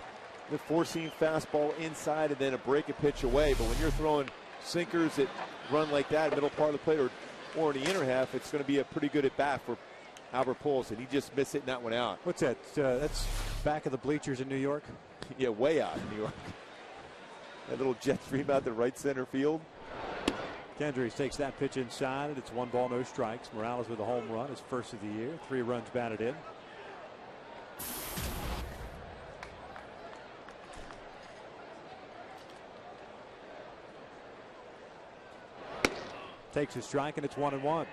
the 4-seam fastball inside and then a break a pitch away. But when you're throwing sinkers that run like that, middle part of the plate or in the inner half, it's going to be a pretty good at bat for Albert Pujols, and he just missed hitting that one out. What's that? That's back of the bleachers in New York? Yeah, way out in New York. That little jet stream out the right center field. Kendricks takes that pitch inside, and it's 1 ball, no strikes. Morales with a home run, his first of the year. 3 runs batted in. Takes a strike, and it's 1-1.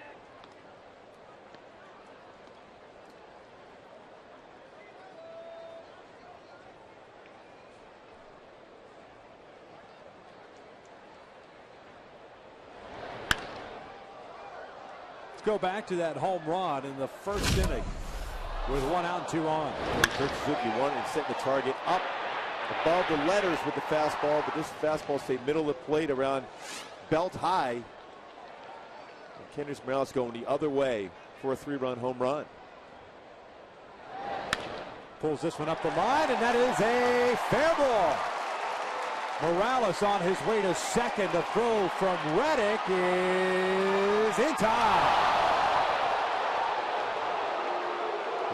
Let's go back to that home run in the first inning with 1 out and 2 on. Kurt Suzuki wanted to set the target up above the letters with the fastball, but this fastball stayed middle of the plate around belt high. Kendrys Morales going the other way for a 3-run home run. Pulls this one up the line, and that is a fair ball. Morales on his way to second. The throw from Reddick is in time.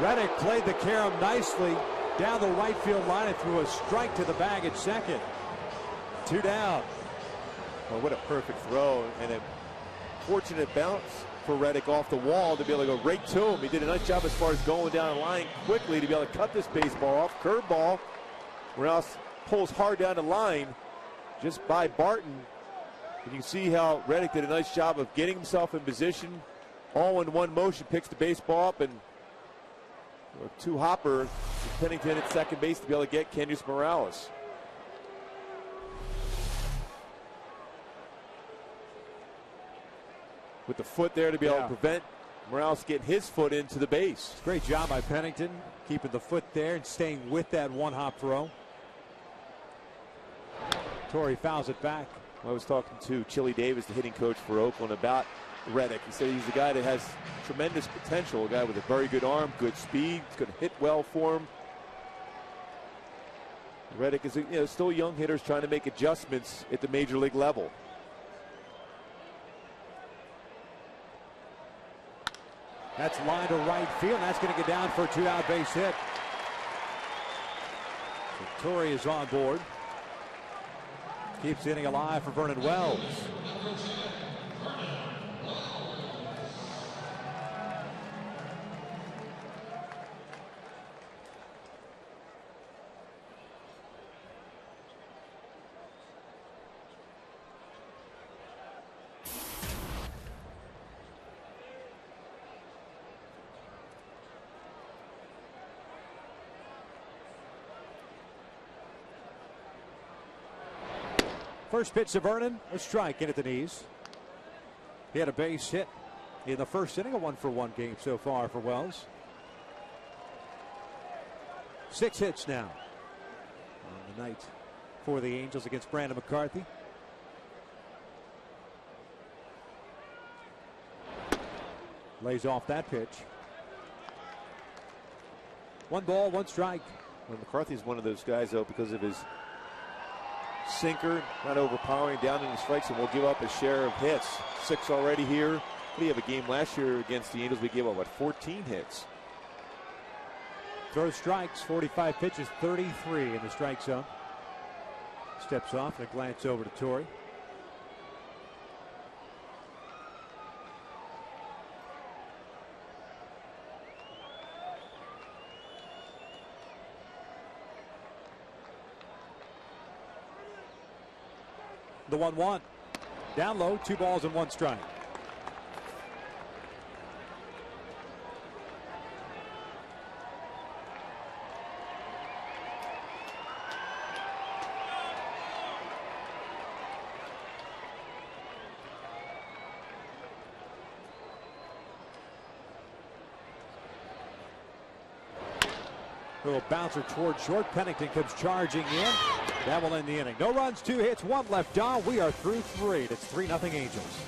Reddick played the carom nicely down the right field line and threw a strike to the bag at second. 2 down. Well, what a perfect throw, and a fortunate bounce for Reddick off the wall to be able to go right to him. He did a nice job as far as going down the line quickly to be able to cut this baseball off. Curveball. Morales pulls hard down the line just by Barton. And you can see how Reddick did a nice job of getting himself in position. All in one motion, picks the baseball up, and a two-hopper with Pennington at second base to be able to get Kendrys Morales. With the foot there to be able to prevent Morales getting his foot into the base. Great job by Pennington, keeping the foot there and staying with that one-hop throw. Torrey fouls it back. I was talking to Chili Davis, the hitting coach for Oakland, about Reddick. He said he's a guy that has tremendous potential, a guy with a very good arm, good speed. He's going to hit well for him. Reddick is still young hitters trying to make adjustments at the major league level. That's line to right field. That's going to get down for a two-out base hit. So Torrey is on board. Keeps the inning alive for Vernon Wells. First pitch to Vernon, a strike in at the knees. He had a base hit in the first inning, a 1-for-1 game so far for Wells. 6 hits now on the night for the Angels against Brandon McCarthy. Lays off that pitch. 1 ball, 1 strike. Well, McCarthy's one of those guys, though, because of his sinker, not overpowering, down in the strikes, and will give up a share of hits. 6 already here. We have a game last year against the Angels. We gave up, 14 hits. Throws strikes, 45 pitches, 33 in the strike zone. Steps off and a glance over to Torrey. The 1-1. Down low, 2 balls and 1 strike. Little bouncer towards short. Pennington comes charging in. That will end the inning. No runs, 2 hits, 1 left on. We are through 3. It's 3-0 Angels.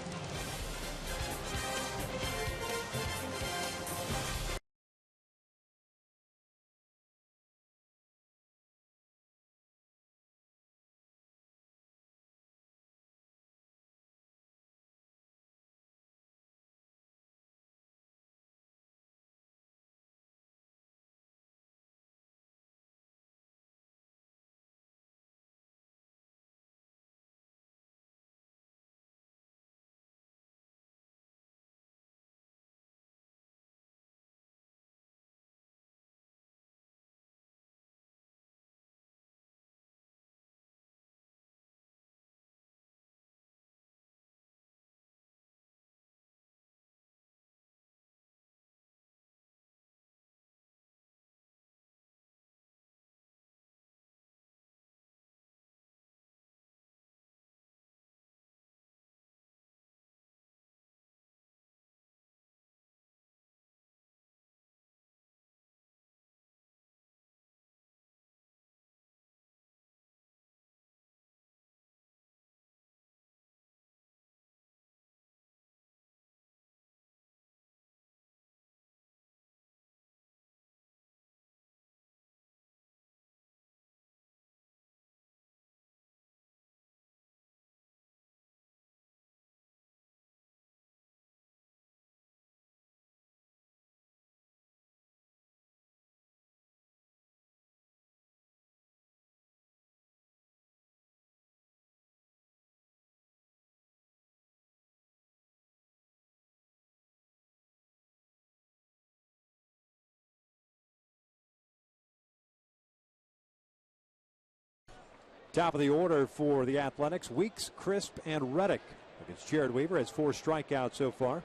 Top of the order for the Athletics, Weeks, Crisp, and Reddick. Against Jared Weaver, has 4 strikeouts so far.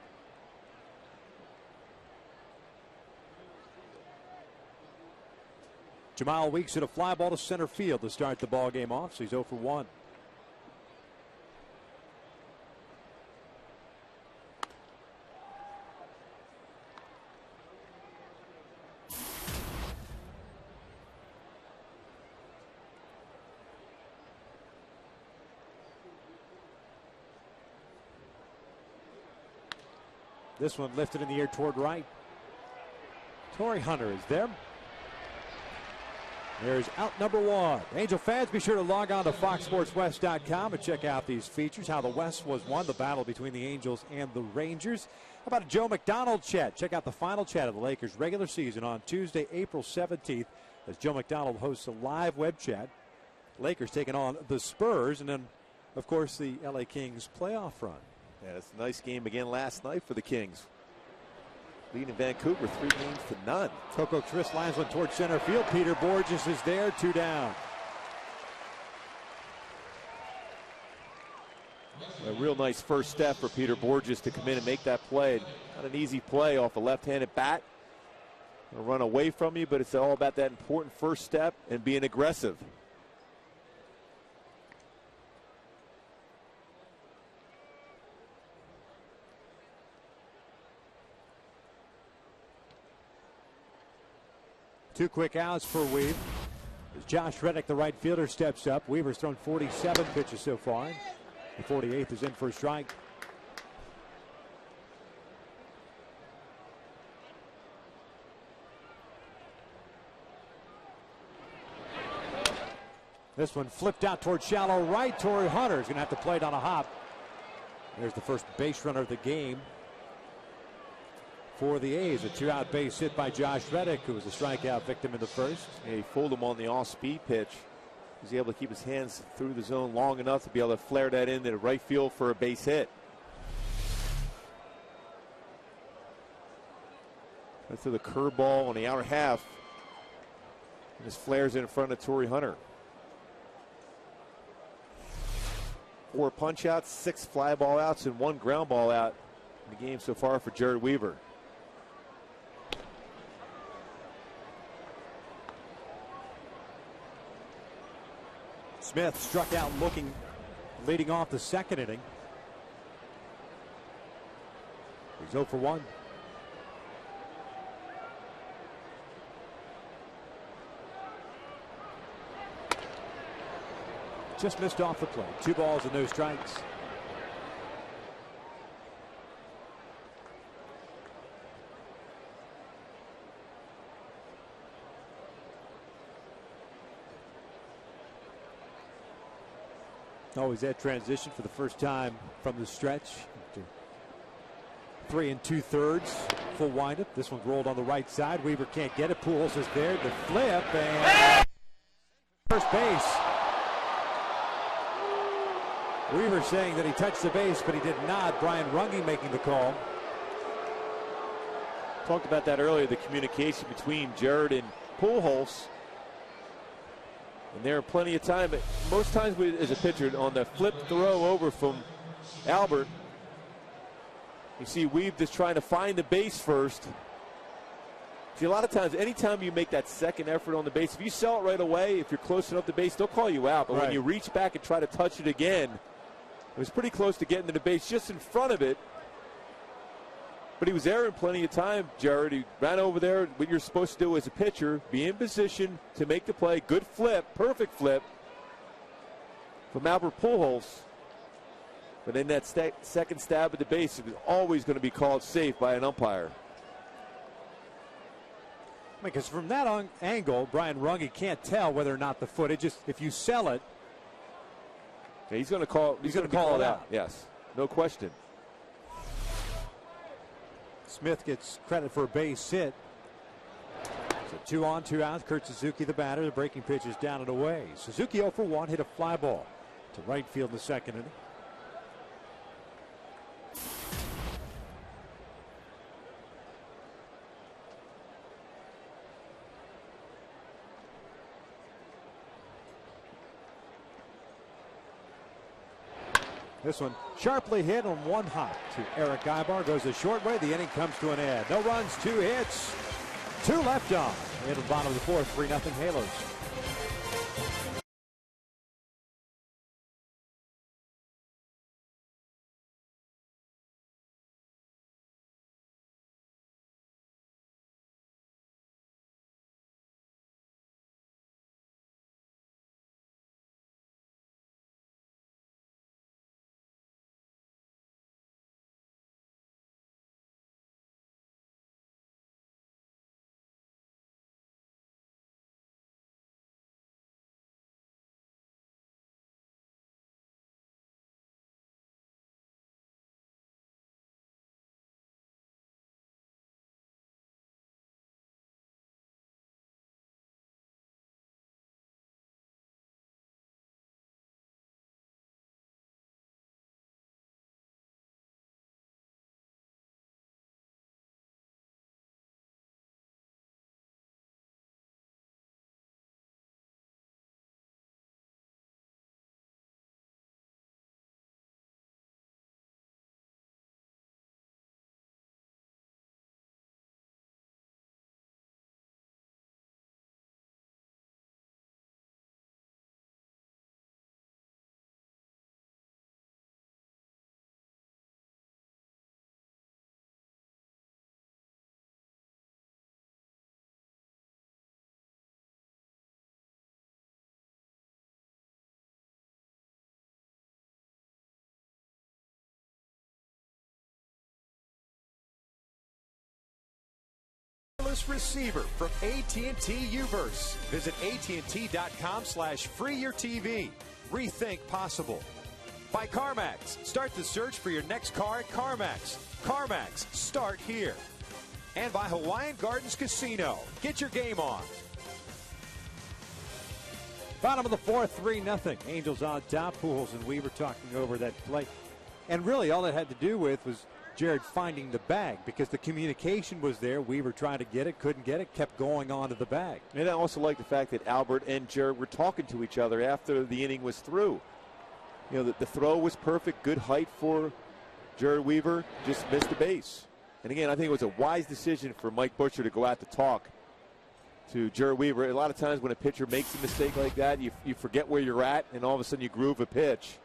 Jamal Weeks hit a fly ball to center field to start the ball game off, so he's 0 for 1. This one lifted in the air toward right. Torii Hunter is there. There's out number 1. Angel fans, be sure to log on to FoxSportsWest.com and check out these features. How the West was won, the battle between the Angels and the Rangers. How about a Joe McDonald chat? Check out the final chat of the Lakers regular season on Tuesday, April 17th, as Joe McDonald hosts a live web chat. Lakers taking on the Spurs, and then, of course, the LA Kings playoff run. Yeah, it's a nice game again last night for the Kings. Leading Vancouver 3-0. Coco Triss lines one towards center field. Peter Borges is there, 2 down. A real nice first step for Peter Borges to come in and make that play. Not an easy play off a left-handed bat. Gonna run away from you, but it's all about that important first step and being aggressive. Two quick outs for Weave. As Josh Reddick, the right fielder, steps up. Weaver's thrown 47 pitches so far. The 48th is in for a strike. This one flipped out toward shallow right. Torii Hunter is going to have to play it on a hop. There's the first base runner of the game for the A's. A 2-out base hit by Josh Reddick, who was a strikeout victim in the first. Yeah, he fooled him on the off-speed pitch. He was able to keep his hands through the zone long enough to be able to flare that into the right field for a base hit. Right through the curveball on the outer half. And his flares in front of Torii Hunter. 4 punch outs, 6 fly ball outs, and 1 ground ball out in the game so far for Jared Weaver. Smith struck out leading off the second inning. He's 0 for 1. Just missed off the plate. 2 balls and no strikes. Always that transition for the first time from the stretch. 3 2/3 full windup. This one's rolled on the right side. Weaver can't get it. Pujols is there. The flip and first base. Weaver saying that he touched the base, but he did not. Brian Runge making the call. Talked about that earlier, the communication between Jared and Pujols. And there are plenty of time, but most times as a pitcher, on the flip throw over from Albert, you see Weave just trying to find the base first. See, a lot of times, anytime you make that second effort on the base, if you sell it right away, if you're close enough to base, they'll call you out. But when you reach back and try to touch it again, it was pretty close to getting to the base, just in front of it. But he was there in plenty of time, Jared. He ran over there. What you're supposed to do as a pitcher, be in position to make the play. Good flip, perfect flip from Albert Pujols. But in that second stab at the base, it was always going to be called safe by an umpire. Because from that angle, Brian Runge can't tell whether or not the foot. It just, if you sell it, yeah, he's going to call. He's going to call it out. Yes, no question. Smith gets credit for a base hit. So 2 on, 2 out. Kurt Suzuki, the batter. The breaking pitch is down and away. Suzuki 0 for 1, hit a fly ball to right field in the second inning. This one sharply hit on one hop to Eric Ibar. Goes the short way. The inning comes to an end. No runs, 2 hits, 2 left on. In the bottom of the fourth, 3-0 Halos. Receiver from AT&T U-verse. Visit AT&T.com/free your TV. Rethink possible. By CarMax. Start the search for your next car at CarMax. CarMax. Start here. And by Hawaiian Gardens Casino. Get your game on. Bottom of the fourth, 3-0. Angels on top. Pujols and Weaver talking over that play. And really all it had to do with was Jared finding the bag, because the communication was there. Weaver tried to get it, couldn't get it, kept going on to the bag. And I also like the fact that Albert and Jared were talking to each other after the inning was through. You know, the throw was perfect, good height for Jared Weaver, just missed the base. And again, I think it was a wise decision for Mike Butcher to go out to talk to Jared Weaver. A lot of times when a pitcher makes a mistake like that, you forget where you're at, and all of a sudden you groove a pitch.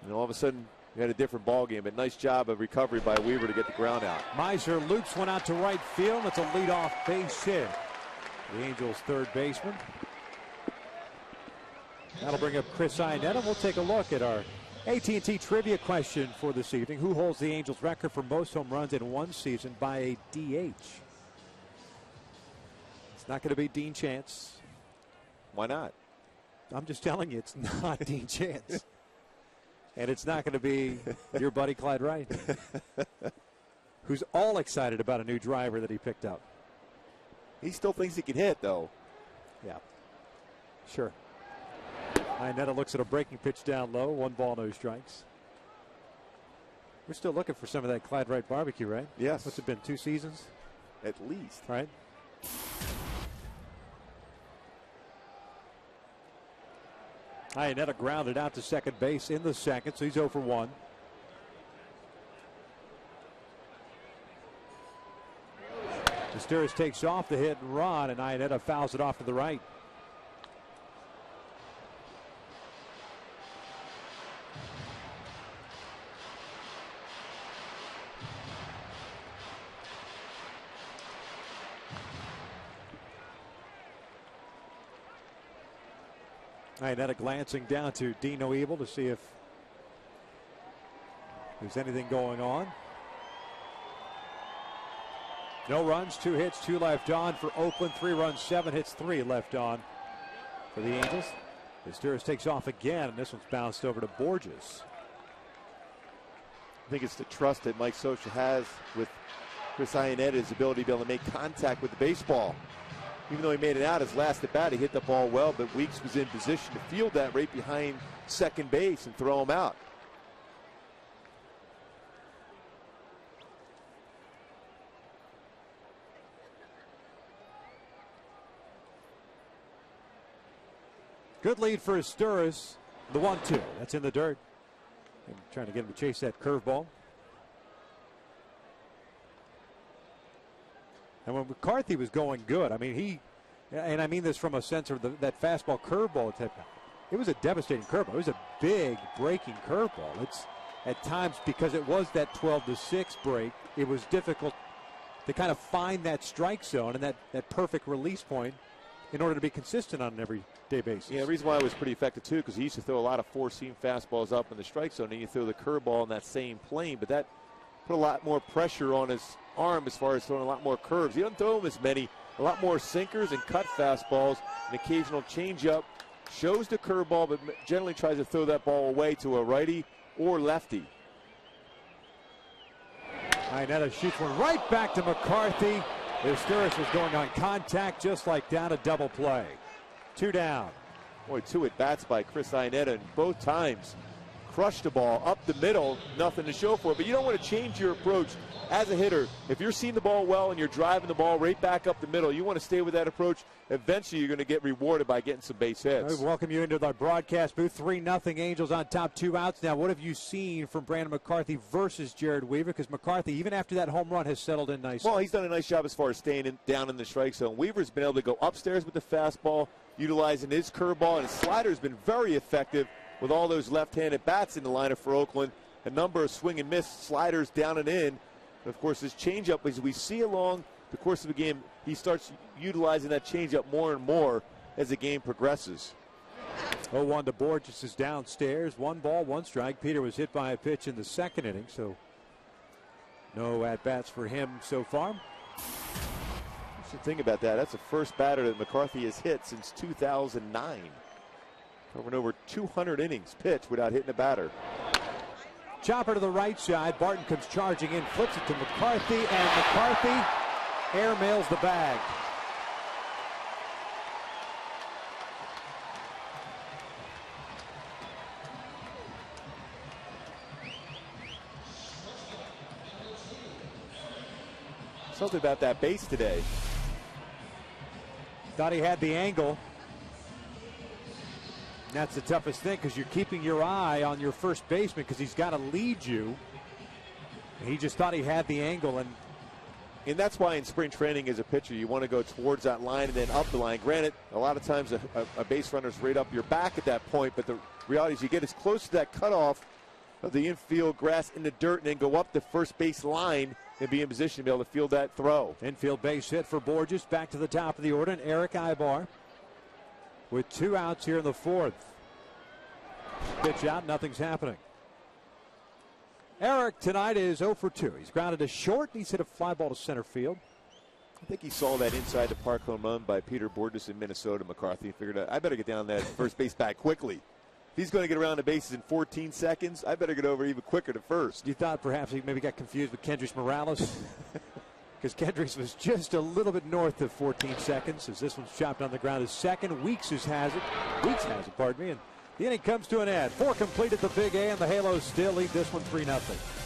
And all of a sudden, we had a different ball game, but nice job of recovery by Weaver to get the ground out. Miser loops one out to right field. It's a leadoff base hit. The Angels' third baseman. That'll bring up Chris Iannetta. We'll take a look at our AT&T trivia question for this evening. Who holds the Angels' record for most home runs in one season by a DH? It's not going to be Dean Chance. Why not? I'm just telling you, it's not Dean Chance. And it's not going to be your buddy Clyde Wright, who's all excited about a new driver that he picked up. He still thinks he can hit, though. Yeah, sure. Iannetta looks at a breaking pitch down low. 1 ball, no strikes. We're still looking for some of that Clyde Wright barbecue, right? Yes. What's it been, 2 seasons? At least. Right. Iannetta grounded out to second base in the second, so he's 0 for 1. Steers takes off the hit and run, and Iannetta fouls it off to the right. Iannetta glancing down to Dino Evil to see if there's anything going on. No runs, 2 hits, 2 left on for Oakland. 3 runs, 7 hits, 3 left on for the Angels. Steers takes off again, and this one's bounced over to Borges. I think it's the trust that Mike Scioscia has with Chris Iannetta, his ability to be able to make contact with the baseball. Even though he made it out his last at bat, he hit the ball well, but Weeks was in position to field that right behind second base and throw him out. Good lead for Steers. The 1-2. That's in the dirt. and trying to get him to chase that curveball. And when McCarthy was going good, I mean, and I mean this from a sense of that fastball curveball type. It was a devastating curveball. It was a big breaking curveball. It's at times, because it was that 12-6 break, it was difficult to kind of find that strike zone and that perfect release point in order to be consistent on an everyday basis. Yeah, the reason why it was pretty effective too, because he used to throw a lot of four-seam fastballs up in the strike zone, and you throw the curveball in that same plane, but that put a lot more pressure on his arm as far as throwing a lot more curves. He doesn't throw them as many, a lot more sinkers and cut fastballs, an occasional changeup, shows the curveball, but generally tries to throw that ball away to a righty or lefty. Iannetta shoots one right back to McCarthy. Esteuris was going on contact, just like down a double play. 2 down. Boy, 2 at-bats by Chris Iannetta, and both times crushed the ball up the middle, nothing to show for it. But you don't want to change your approach as a hitter. If you're seeing the ball well and you're driving the ball right back up the middle, you want to stay with that approach. Eventually, you're going to get rewarded by getting some base hits. I welcome you into our broadcast booth. 3-0 Angels on top, 2 outs. Now, what have you seen from Brandon McCarthy versus Jared Weaver? Because McCarthy, even after that home run, has settled in nicely. Well, he's done a nice job as far as staying down in the strike zone. Weaver's been able to go upstairs with the fastball, utilizing his curveball, and his slider has been very effective with all those left-handed bats in the lineup for Oakland. A number of swing and miss sliders down and in. And of course, his changeup, as we see along the course of the game, he starts utilizing that changeup more and more as the game progresses. 0-1 to Borges is downstairs. 1 ball, 1 strike. Peter was hit by a pitch in the second inning, so no at-bats for him so far. You should think about that. That's the first batter that McCarthy has hit since 2009. Over 200 innings pitched without hitting a batter. Chopper to the right side. Barton comes charging in, flips it to McCarthy, and McCarthy airmails the bag. Something about that base today. Thought he had the angle. And that's the toughest thing, because you're keeping your eye on your first baseman because he's got to lead you. And he just thought he had the angle. And that's why in spring training as a pitcher, you want to go towards that line and then up the line. Granted, a lot of times a base runner's right up your back at that point, but the reality is you get as close to that cutoff of the infield grass in the dirt and then go up the first base line and be in position to be able to field that throw. Infield base hit for Borges. Back to the top of the order, and Eric Ibar with 2 outs here in the 4th. Pitch out, nothing's happening. Eric tonight is 0 for 2. He's grounded to short, and he's hit a fly ball to center field. I think he saw that inside the park home run by Peter Borges in Minnesota. McCarthy figured out, I better get down that first base back quickly. If he's going to get around the bases in 14 seconds, I better get over even quicker to first. You thought perhaps he maybe got confused with Kendrys Morales? Because Kendricks was just a little bit north of 14 seconds as this one's chopped on the ground. His second. Weeks has it, pardon me. And the inning comes to an end. 4 complete at the Big A, and the Halos still lead this one 3-0.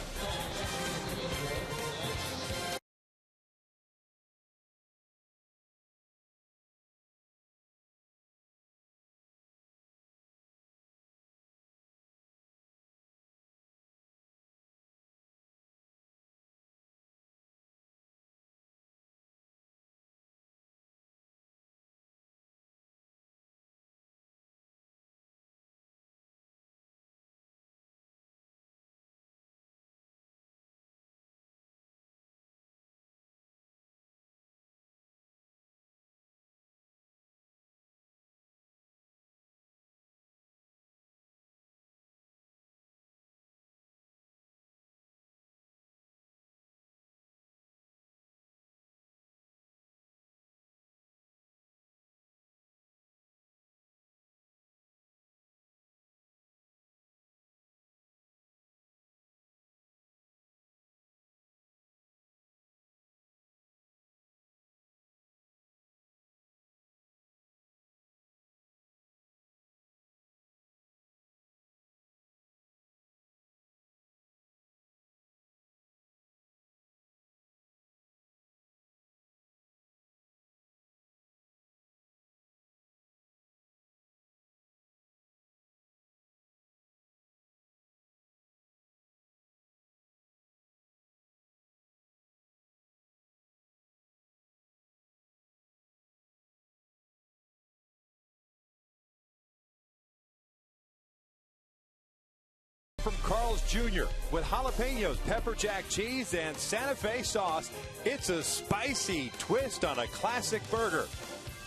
Carl's Jr. With jalapenos, pepper jack cheese, and Santa Fe sauce, it's a spicy twist on a classic burger.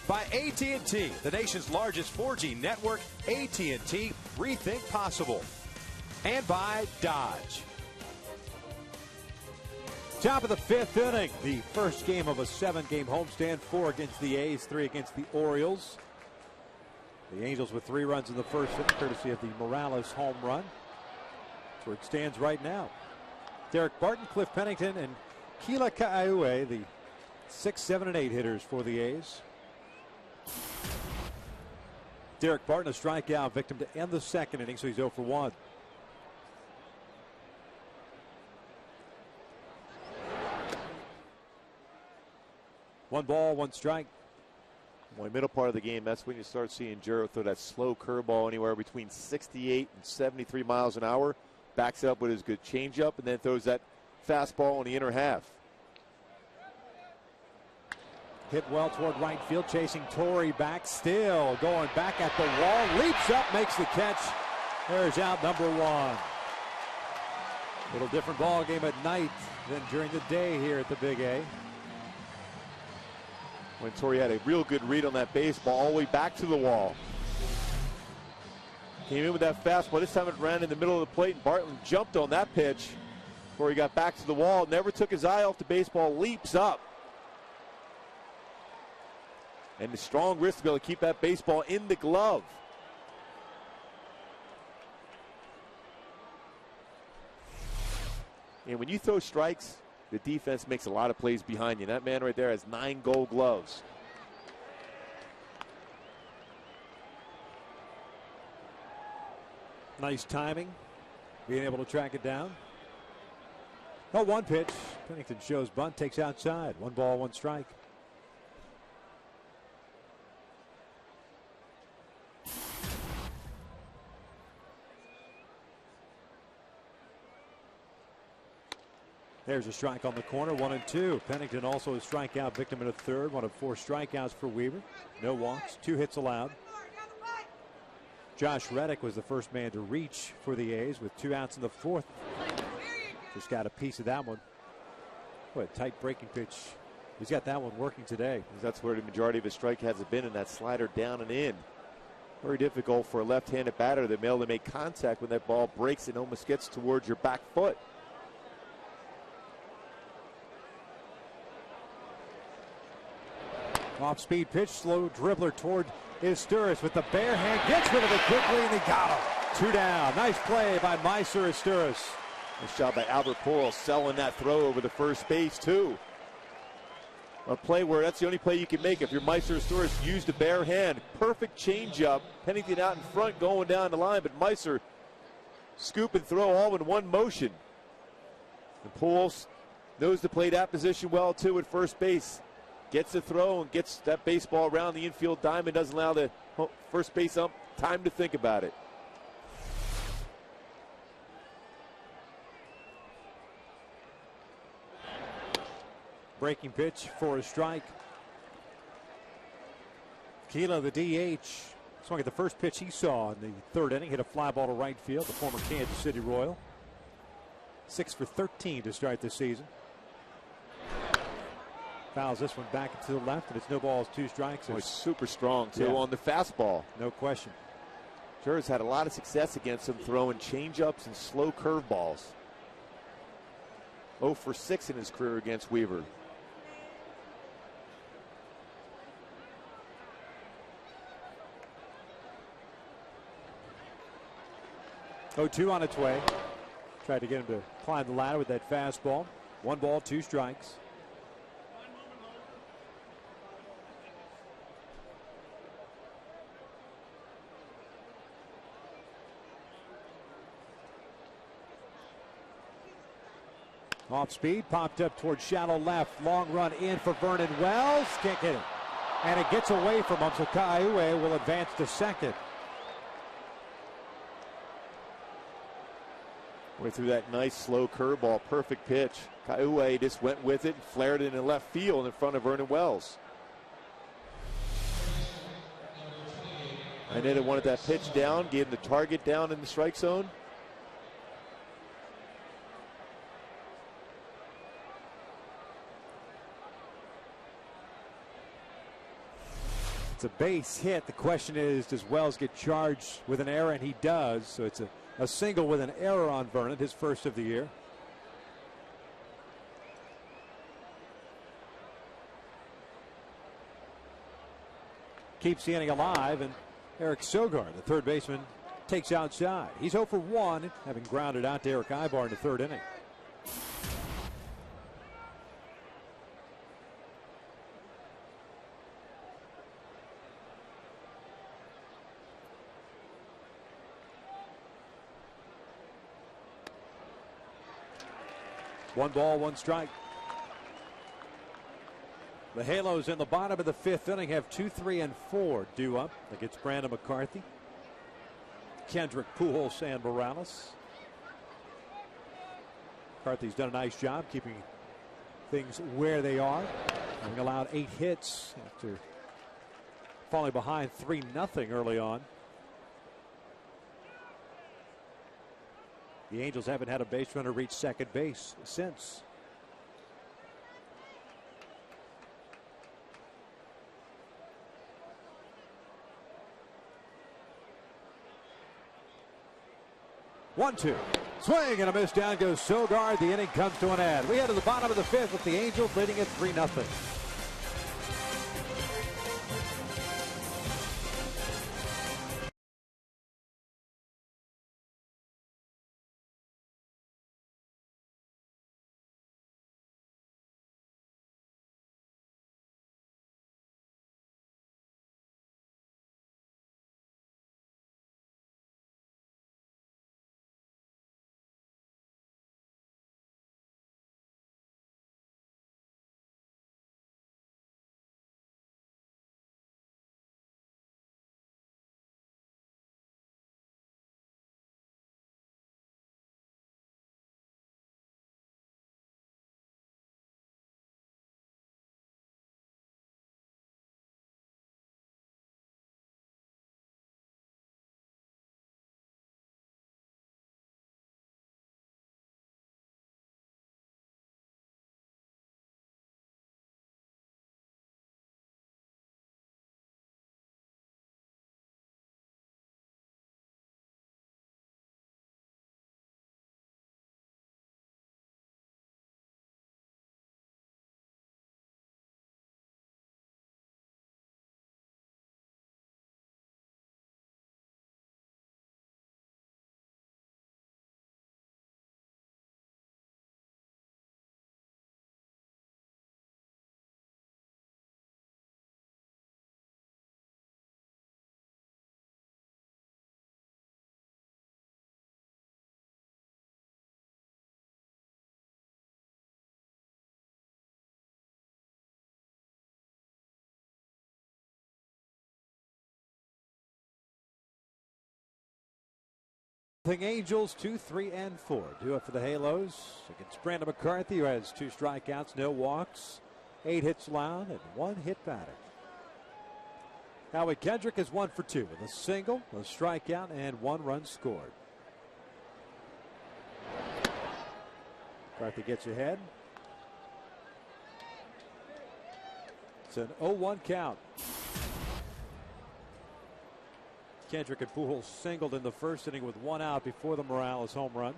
By AT&T, the nation's largest 4G network, AT&T, rethink possible. And by Dodge. Top of the 5th inning, the first game of a 7-game homestand, 4 against the A's, 3 against the Orioles. The Angels with 3 runs in the first inning, courtesy of the Morales home run. That's where it stands right now. Derek Barton, Cliff Pennington, and Keila Ka'aihue, the 6, 7, and 8 hitters for the A's. Derek Barton, a strikeout victim to end the second inning, so he's 0 for 1. One ball, one strike. Well, the middle part of the game, that's when you start seeing Juro throw that slow curveball anywhere between 68 and 73 miles an hour. Backs it up with his good changeup and then throws that fastball in the inner half. Hit well toward right field, chasing Torrey back, still going back at the wall, leaps up, makes the catch. There's out number 1. A little different ball game at night than during the day here at the Big A. When Torrey had a real good read on that baseball all the way back to the wall. Came in with that fastball. This time it ran in the middle of the plate, and Barton jumped on that pitch before he got back to the wall. Never took his eye off the baseball, leaps up. And the strong wrist to be able to keep that baseball in the glove. And when you throw strikes, the defense makes a lot of plays behind you. That man right there has 9 gold gloves. Nice timing, being able to track it down. Oh, 1 pitch. Pennington shows bunt, takes outside. 1 ball, 1 strike. There's a strike on the corner, 1 and 2. Pennington also a strikeout victim in the third, 1 of 4 strikeouts for Weaver. No walks, 2 hits allowed. Josh Reddick was the first man to reach for the A's with 2 outs in the 4th. Just got a piece of that one. What a tight breaking pitch. He's got that one working today. That's where the majority of his strike has been, in that slider down and in. Very difficult for a left-handed batter to be able to make contact when that ball breaks and almost gets towards your back foot. Off-speed pitch, slow dribbler toward Izturis with the bare hand, gets rid of it quickly, and he got him. 2 down. Nice play by Meiser Izturis. Nice job by Albert Pujols selling that throw over the first base, too. A play where that's the only play you can make if you're Meiser Izturis. Use the bare hand. Perfect changeup. Pennington out in front going down the line, but Meiser scoop and throw all in one motion. And Pujols knows to play that position well, too, at first base. Gets the throw and gets that baseball around the infield diamond. Doesn't allow the first base ump time to think about it. Breaking pitch for a strike. Keila, the DH, swung at the first pitch he saw in the 3rd inning. Hit a fly ball to right field, the former Kansas City Royal. 6 for 13 to start the season. Fouls this one back to the left, and it's no balls, 2 strikes. Boy, super strong, too, on the fastball. No question. Juro's had a lot of success against him throwing changeups and slow curveballs. 0 for 6 in his career against Weaver. Oh, 2 on its way. Tried to get him to climb the ladder with that fastball. 1 ball, 2 strikes. Off speed, popped up towards shallow left. Long run in for Vernon Wells. Can't get it. And it gets away from him, so Ka'aihue will advance to second. Went through that nice slow curveball, perfect pitch. Ka'aihue just went with it and flared it in left field in front of Vernon Wells. And then it wanted that pitch down, gave him the target down in the strike zone. It's a base hit. The question is, does Wells get charged with an error? And he does. So it's a single with an error on Vernon, his first of the year. Keeps the inning alive, and Eric Sogard, the third baseman, takes outside. He's 0 for 1, having grounded out to Eric Ibar in the third inning. One ball, one strike. The Halos in the bottom of the fifth inning have 2, 3, and 4 due up against Brandon McCarthy, Kendrick, Pujols, and Morales. McCarthy's done a nice job keeping things where they are, having allowed 8 hits after falling behind 3-0 early on. The Angels haven't had a base runner reach second base since. One, two. Swing and a miss. Down goes Sogard. The inning comes to an end. We head to the bottom of the fifth with the Angels leading at 3-0. Angels 2, 3, and 4 due up for the Halos against Brandon McCarthy, who has 2 strikeouts, no walks, 8 hits allowed, and 1 hit batted. Howie Kendrick is 1 for 2 with a single, a strikeout, and 1 run scored. McCarthy gets ahead. It's an 0-1 count. Kendrick and Pujols singled in the first inning with 1 out before the Morales home run.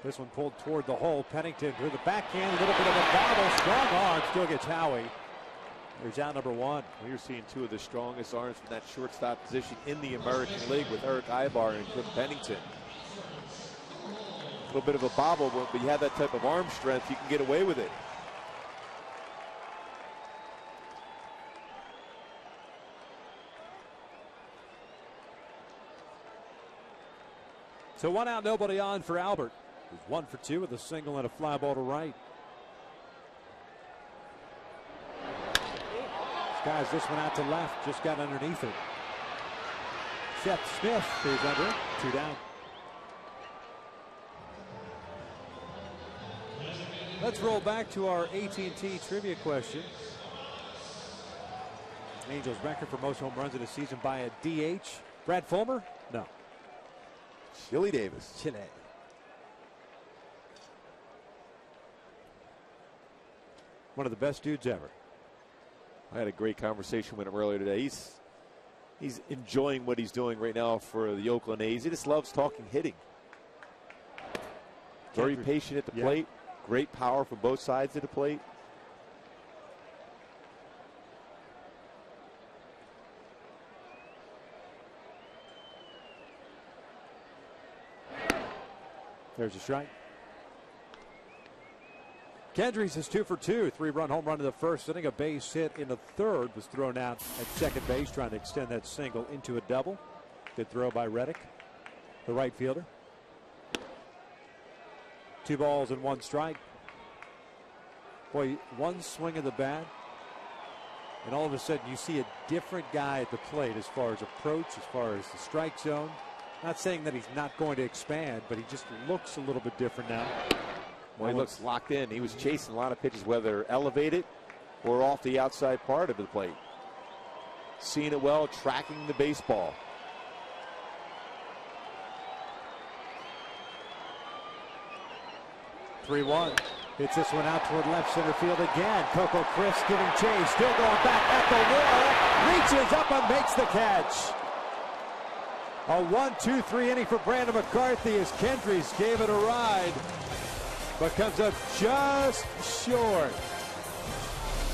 This one pulled toward the hole. Pennington through the backhand, a little bit of a bobble. Strong arm still gets Howie. There's out number 1. We're seeing 2 of the strongest arms from that shortstop position in the American League with Eric Ibar and Tim Pennington. A little bit of a bobble, but you have that type of arm strength, you can get away with it. So 1 out, nobody on for Albert, who's 1 for 2 with a single and a fly ball to right. Skies this one out to left, just got underneath it. Seth Smith stays under it, 2 down. Let's roll back to our AT&T trivia question. Angels record for most home runs in a season by a DH. Brad Fulmer? No. Chili Davis. Chile. One of the best dudes ever. I had a great conversation with him earlier today. He's enjoying what he's doing right now for the Oakland A's. He just loves talking hitting. Very patient at the plate. Great power from both sides of the plate. There's a strike. Kendrys is 2 for 2. 3-run home run in the first inning. A base hit in the third. Was thrown out at second base, trying to extend that single into a double. Good throw by Reddick, the right fielder. 2 balls and 1 strike. Boy, one swing of the bat, and all of a sudden you see a different guy at the plate as far as approach, as far as the strike zone. Not saying that he's not going to expand, but he just looks a little bit different now. Well, he looks locked in. He was chasing a lot of pitches, whether elevated or off the outside part of the plate. Seeing it well, tracking the baseball. (3-1). Hits this one out toward left center field again. Coco Crisp giving chase, still going back at the wall, reaches up and makes the catch. A 1-2-3 inning for Brandon McCarthy as Kendrys gave it a ride, but comes up just short.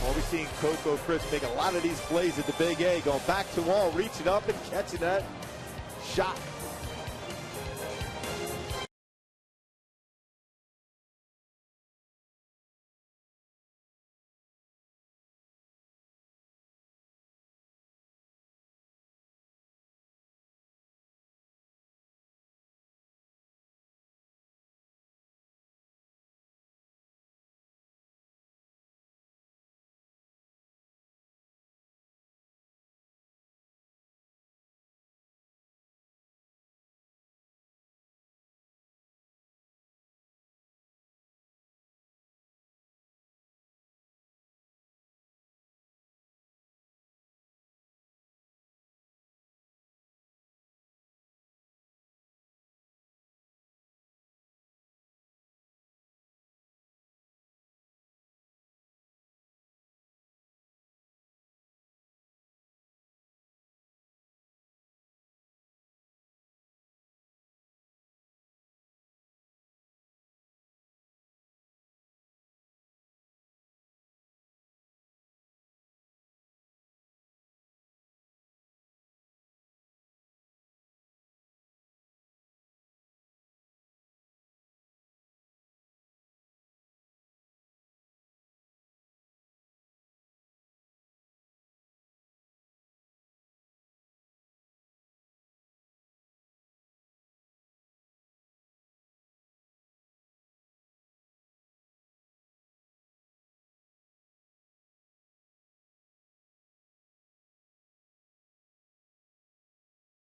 Well, we've seen Coco Crisp make a lot of these plays at the Big A, going back to wall, reaching up and catching that shot.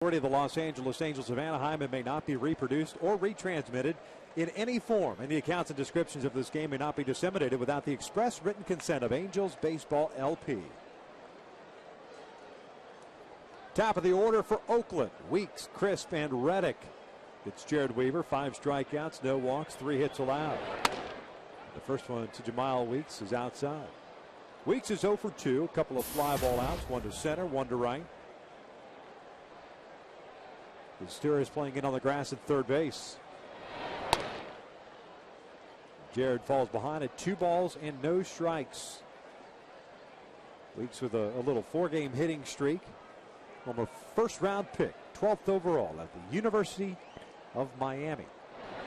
Of the Los Angeles Angels of Anaheim and may not be reproduced or retransmitted in any form. And the accounts and descriptions of this game may not be disseminated without the express written consent of Angels Baseball LP. Top of the order for Oakland: Weeks, Crisp, and Reddick. It's Jared Weaver, 5 strikeouts, no walks, 3 hits allowed. The first one to Jamal Weeks is outside. Weeks is 0 for 2, a couple of fly ball outs, 1 to center, 1 to right. Steer is playing in on the grass at third base. Jared falls behind at 2 balls and no strikes. Weeks with a little 4-game hitting streak. Former first-round pick, 12th overall at the University of Miami.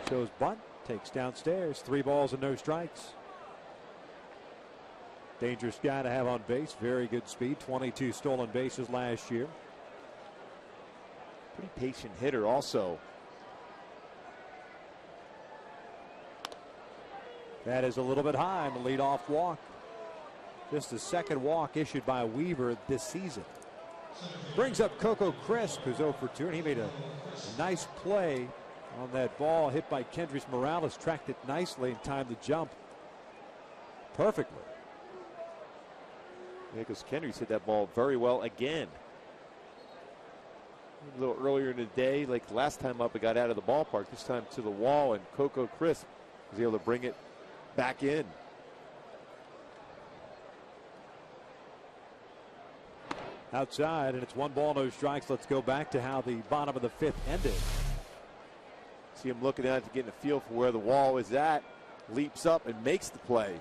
Shows bunt, takes downstairs, 3 balls and no strikes. Dangerous guy to have on base. Very good speed. 22 stolen bases last year. Pretty patient hitter also. That is a little bit high on the leadoff walk. Just the second walk issued by Weaver this season. Brings up Coco Crisp, who's 0 for 2, and he made a nice play on that ball hit by Kendrys Morales. Tracked it nicely and timed the jump perfectly. Yeah, because Kendrys hit that ball very well again. A little earlier in the day, like last time up, it got out of the ballpark. This time to the wall, and Coco Crisp was able to bring it back in. outside, and it's 1 ball, no strikes. Let's go back to how the bottom of the 5th ended. See him looking at it to get a feel for where the wall is at. Leaps up and makes the play.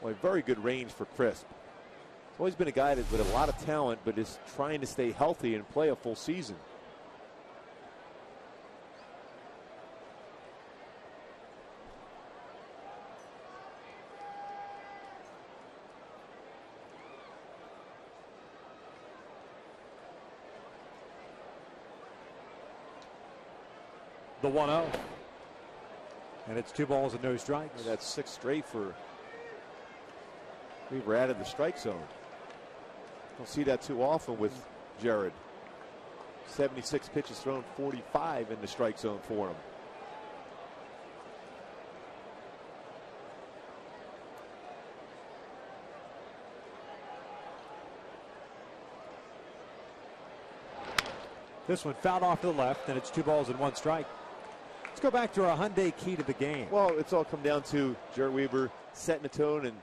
Well, a very good range for Crisp. He's always been a guy with a lot of talent, but is trying to stay healthy and play a full season. The 1-0. And it's 2 balls and no strikes. And that's 6 straight for Weaver added the strike zone. Don't see that too often with Jared. 76 pitches thrown, 45 in the strike zone for him. This one fouled off to the left, and it's 2 balls and 1 strike. Let's go back to our Hyundai key to the game. Well, it's all come down to Jared Weaver setting the tone and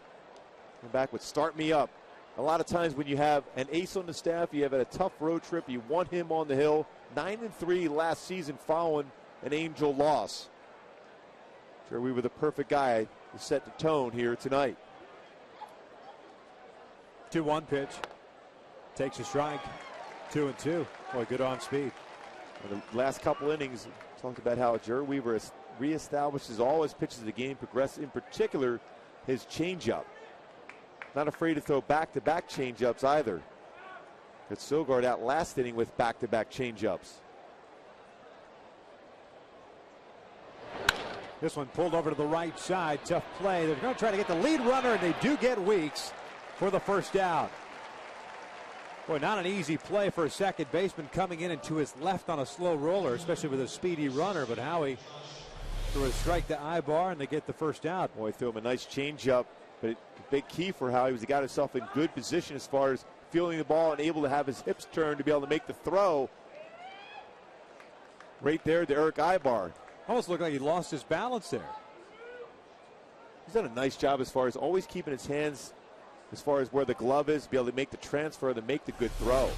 back with "Start Me Up." A lot of times when you have an ace on the staff, you have a tough road trip, you want him on the hill. 9-3 last season following an Angel loss. Jared Weaver, the perfect guy to set the tone here tonight. 2-1 pitch. Takes a strike. 2-2. Boy, good on speed. In the last couple innings, talked about how Jared Weaver has reestablishes all his pitches of the game, progress in particular his changeup. Not afraid to throw back-to-back changeups either. But Sogard out last inning with back-to-back changeups. This one pulled over to the right side. Tough play. They're going to try to get the lead runner, and they do get Weeks for the first out. Boy, not an easy play for a second baseman coming in and to his left on a slow roller, especially with a speedy runner. But Howie threw a strike to Ibar, and they get the first out. Boy, threw him a nice changeup. But the big key for Howie was he got himself in good position as far as fielding the ball and able to have his hips turned to be able to make the throw. Right there to Eric Ibar. Almost looked like he lost his balance there. He's done a nice job as far as always keeping his hands as far as where the glove is, be able to make the transfer, to make the good throw.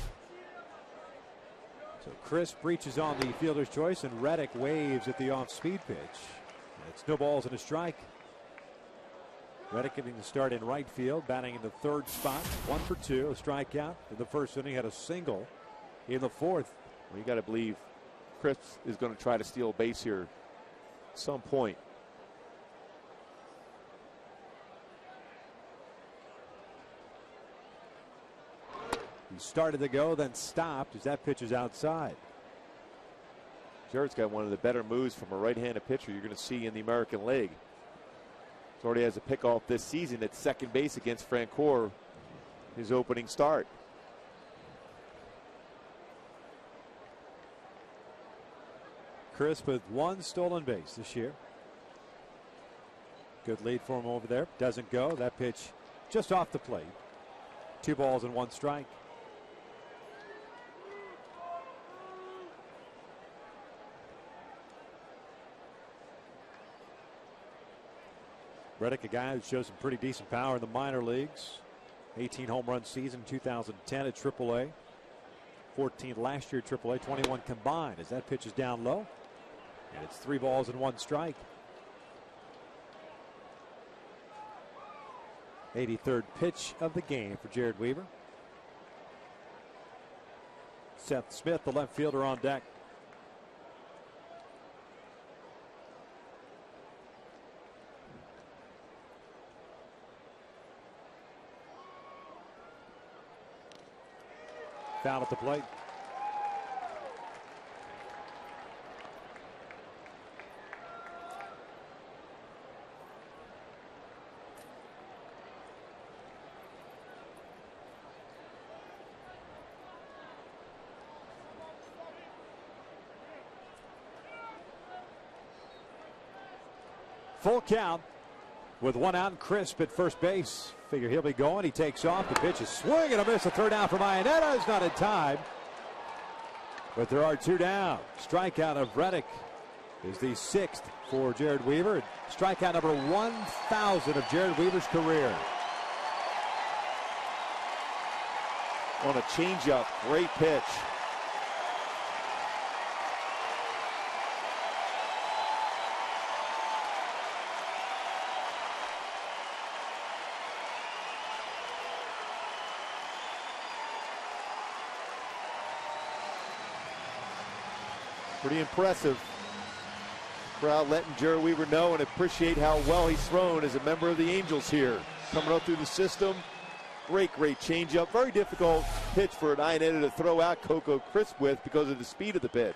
So Chris reaches on the fielder's choice, and Reddick waves at the off-speed pitch. And it's no balls and a strike. Reddick getting the start in right field, batting in the 3rd spot. 1 for 2, a strikeout in the 1st inning, had a single in the 4th. Well, you got to believe Chris is going to try to steal a base here at some point. He started to go, then stopped as that pitch is outside. Jared's got one of the better moves from a right-handed pitcher you're going to see in the American League. He already has a pickoff this season at second base against Francoeur, his opening start. Chris with 1 stolen base this year. Good lead for him over there. Doesn't go. That pitch just off the plate. 2 balls and 1 strike. Reddick, a guy who shows some pretty decent power in the minor leagues. 18 home run season 2010 at AAA. 14 last year at AAA. 21 combined as that pitch is down low. And it's 3 balls and 1 strike. 83rd pitch of the game for Jared Weaver. Seth Smith, the left fielder, on deck. Foul at the plate. Full count with 1 out and Crisp at first base. Figure he'll be going. He takes off. The pitch is swing and a miss. A third down for Iannetta is not in time. But there are 2 down. Strikeout of Reddick is the 6th for Jared Weaver. Strikeout number 1,000 of Jared Weaver's career. on a changeup. Great pitch. Pretty impressive. Crowd letting Jerry Weaver know and appreciate how well he's thrown as a member of the Angels here. Coming up through the system. Great changeup. Very difficult pitch for an nine-hitter to throw out Coco Crisp with because of the speed of the pitch.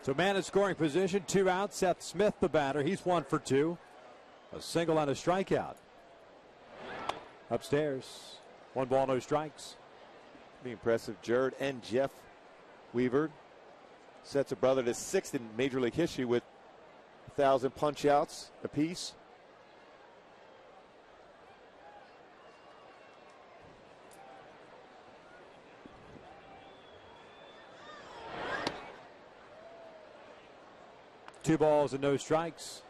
So man in scoring position, 2 out. Seth Smith, the batter. He's 1 for 2. A single and a strikeout. Upstairs, 1 ball, no strikes. Pretty impressive. Jared and Jeff Weaver sets a brother to 6th in Major League history with 1,000 punch-outs apiece. Two balls and no strikes.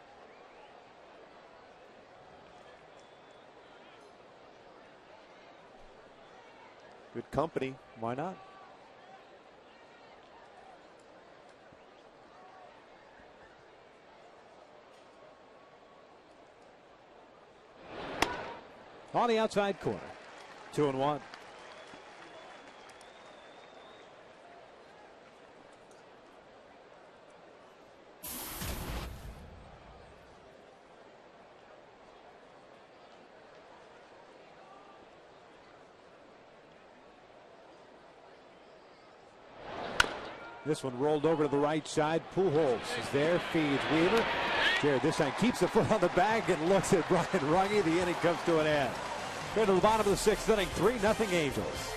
Good company. Why not? On the outside corner. 2-1. This one rolled over to the right side. Pujols is there, feeds Weaver. Jared this time keeps the foot on the bag and looks at Brian Runge. The inning comes to an end. We're to the bottom of the 6th inning, 3-0 Angels.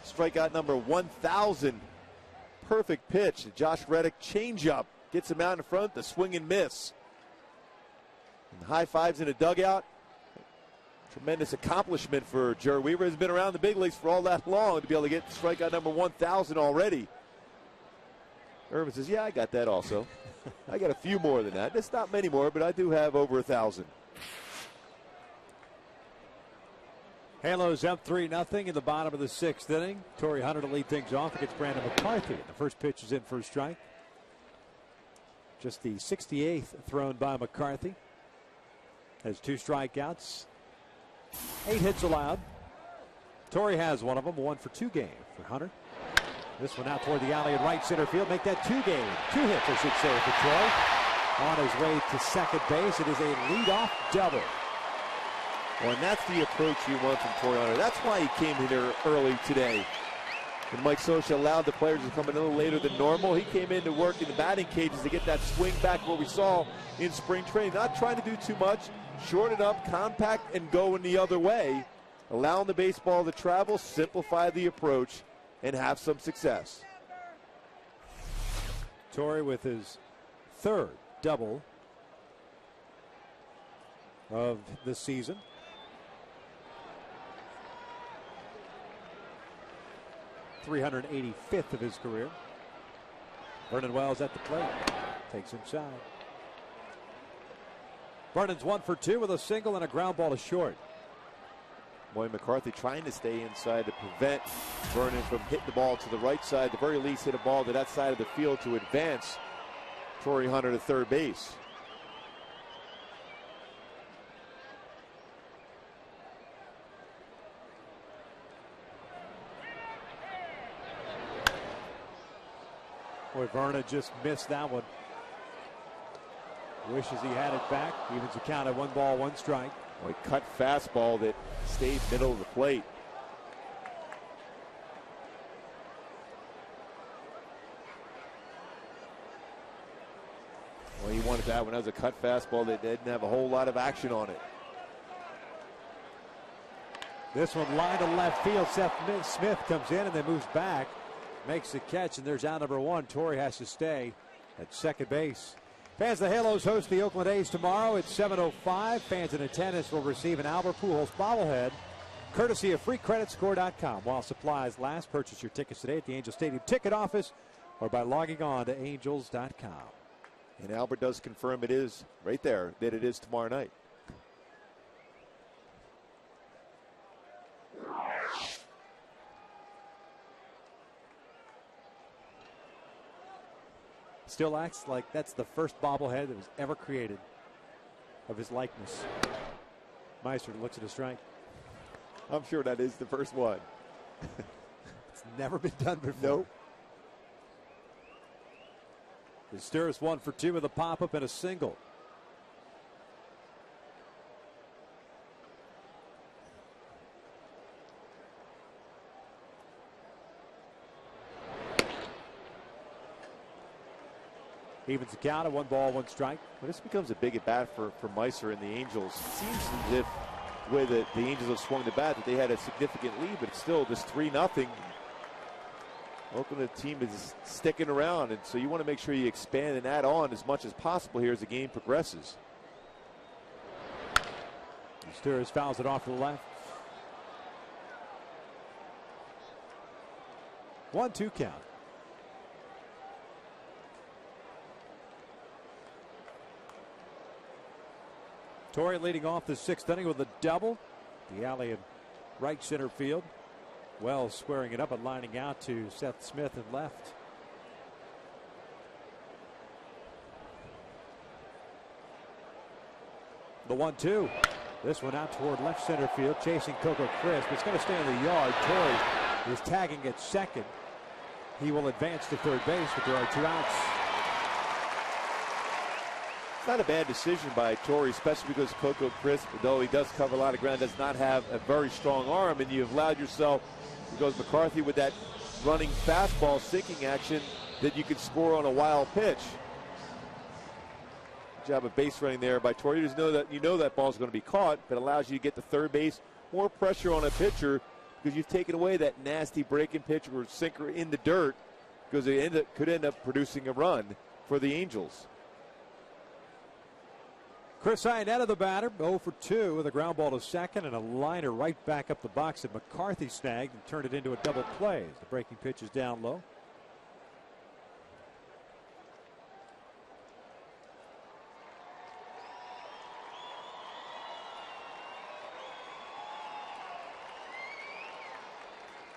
Strikeout number 1,000. Perfect pitch. Josh Reddick changeup. Gets him out in front. The swing and miss. And high fives in a dugout. Tremendous accomplishment for Jerry Weaver. Has been around the big leagues for all that long to be able to get strikeout number 1,000 already. Irvin says, yeah, I got that also. I got a few more than that. It's not many more, but I do have over 1,000. Halos up 3-0 in the bottom of the 6th inning. Torrey Hunter to lead things off against Brandon McCarthy. The first pitch is in for a strike. Just the 68th thrown by McCarthy. Has 2 strikeouts. 8 hits allowed. Torrey has one of them. 1 for 2 game for Hunter. This one out toward the alley in right center field. Make that 2 game. 2 hits, I should say, for Troy. On his way to second base. It is a leadoff double. Well, and that's the approach you want from Torrey Hunter. That's why he came here early today. And Mike Scioscia allowed the players to come in a little later than normal. He came in to work in the batting cages to get that swing back what we saw in spring training. Not trying to do too much. Shorten it up, compact, and go in the other way. Allowing the baseball to travel, simplify the approach, and have some success. Torre with his third double of the season. .385th of his career. Vernon Wells at the plate. Takes inside. Vernon's 1 for 2 with a single and a ground ball to short. Boy, McCarthy trying to stay inside to prevent Vernon from hitting the ball to the right side. At the very least, hit a ball to that side of the field to advance Torrey Hunter to third base. Boy, Vernon just missed that one. Wishes he had it back. Evens the count at 1 ball, 1 strike. Boy, cut fastball that stayed middle of the plate. Well, he wanted that one. That was a cut fastball that didn't have a whole lot of action on it. This one line to left field. Seth Smith comes in and then moves back. Makes the catch, and there's out number 1. Torrey has to stay at second base. Fans of the Halos host the Oakland A's tomorrow at 7:05. Fans in attendance will receive an Albert Pujols bobblehead, courtesy of FreeCreditScore.com. While supplies last, purchase your tickets today at the Angel Stadium ticket office or by logging on to Angels.com. And Albert does confirm it is right there, that it is tomorrow night. Still acts like that's the first bobblehead that was ever created of his likeness. Meister looks at a strike. I'm sure that is the first one. It's never been done before. Nope. Contreras 1 for 2 with a pop-up and a single. Evens the count at 1 ball, 1 strike. Well, this becomes a big at bat for Meister and the Angels. It seems as if the way that the Angels have swung the bat that they had a significant lead, but it's still just 3-0. Oakland, the team is sticking around, and so you want to make sure you expand and add on as much as possible here as the game progresses. Contreras fouls it off to the left. 1-2 count. Torrey leading off the 6th inning with a double. The alley in right center field. Wells squaring it up and lining out to Seth Smith and left. The 1-2. This one out toward left center field, chasing Coco Crisp. It's going to stay in the yard. Torrey is tagging at second. He will advance to third base, but there are 2 outs. Not a bad decision by Torrey, especially because Coco Crisp, though he does cover a lot of ground, does not have a very strong arm, and you've allowed yourself, because McCarthy with that running fastball sinking action, that you could score on a wild pitch. Good job of base running there by Torrey. You just know that ball's going to be caught, but allows you to get to third base, more pressure on a pitcher, because you've taken away that nasty breaking pitch or sinker in the dirt, because it could end up producing a run for the Angels. Chris Iannetta, the batter, 0 for 2 with a ground ball to second and a liner right back up the box that McCarthy snagged and turned it into a double play. The breaking pitch is down low.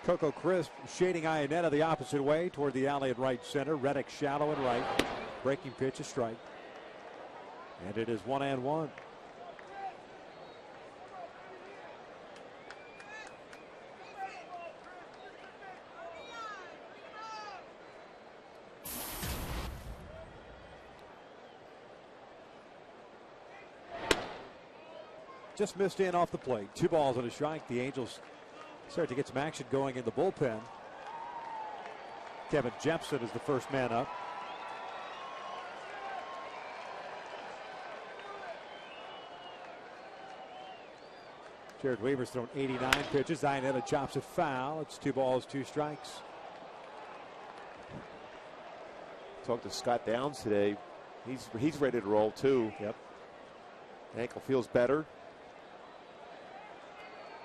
Coco Crisp shading Iannetta the opposite way toward the alley at right center. Reddick shallow and right. Breaking pitch, a strike. And it is 1-1. Just missed in off the plate. 2 balls and a strike. The Angels start to get some action going in the bullpen. Kevin Jepson is the first man up. Jared Weaver's thrown 89 pitches. Iannetta chops a foul. It's 2 balls, 2 strikes. Talked to Scott Downs today. He's ready to roll too. Yep. Ankle feels better.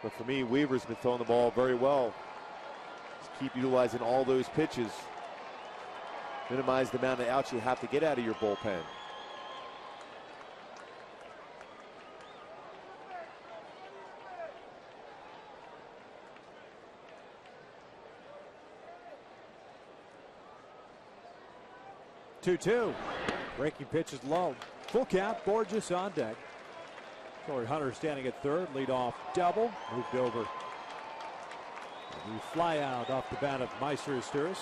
But for me, Weaver's been throwing the ball very well. Just keep utilizing all those pitches. Minimize the amount of outs you have to get out of your bullpen. Two. Breaking pitch is low. Full count. Borges on deck. Corey Hunter standing at third. Lead off double. Moved over. The fly out off the bat of Meister Asturis.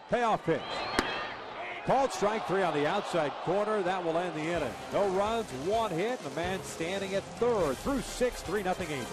Payoff pitch. Called strike 3 on the outside corner. That will end the inning. No runs, 1 hit, and a man standing at third. Through 6, 3-0 Angels.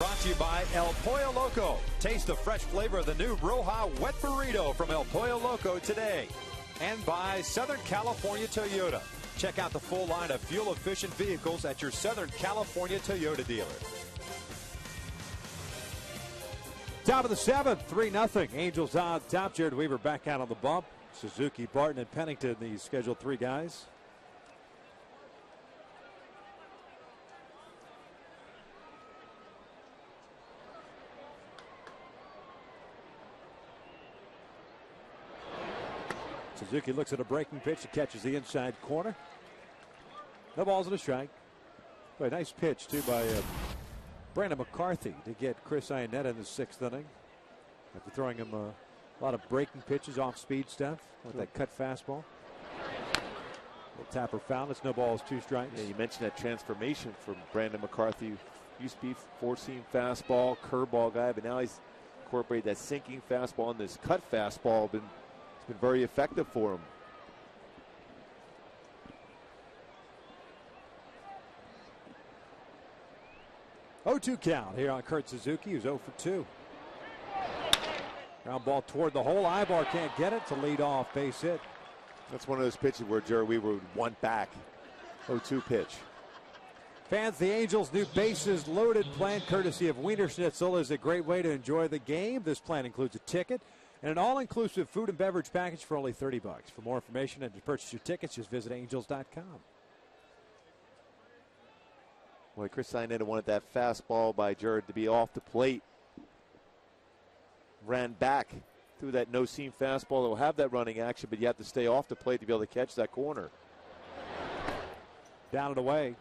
Brought to you by El Pollo Loco. Taste the fresh flavor of the new Roja Wet Burrito from El Pollo Loco today. And by Southern California Toyota. Check out the full line of fuel-efficient vehicles at your Southern California Toyota dealer. Top of the 7th, 3-0. Angels on top. Jared Weaver back out on the bump. Suzuki, Barton, and Pennington, the scheduled 3 guys. Suzuki looks at a breaking pitch. It catches the inside corner. No balls and a strike. Boy, nice pitch, too, by Brandon McCarthy to get Chris Iannetta in the 6th inning. After throwing him a lot of breaking pitches, off-speed stuff with that cut fastball. Little tapper foul. It's no balls, 2 strikes. Yeah, you mentioned that transformation from Brandon McCarthy. Used to be 4-seam fastball, curveball guy, but now he's incorporated that sinking fastball and this cut fastball. It's been very effective for him. Oh, 2 count here on Kurt Suzuki, who's 0 for 2. Ground ball toward the hole. Ibar can't get it to lead off base hit. That's one of those pitches where Jared Weaver would want back. 0-2 pitch. Fans, the Angels' new bases loaded plan courtesy of Wiener Schnitzel is a great way to enjoy the game. This plan includes a ticket and an all-inclusive food and beverage package for only $30. For more information and to purchase your tickets, just visit angels.com. Boy, Chris Iannetta wanted that fastball by Jared to be off the plate. Ran back through that no-seam fastball. They'll have that running action, but you have to stay off the plate to be able to catch that corner. Down and away.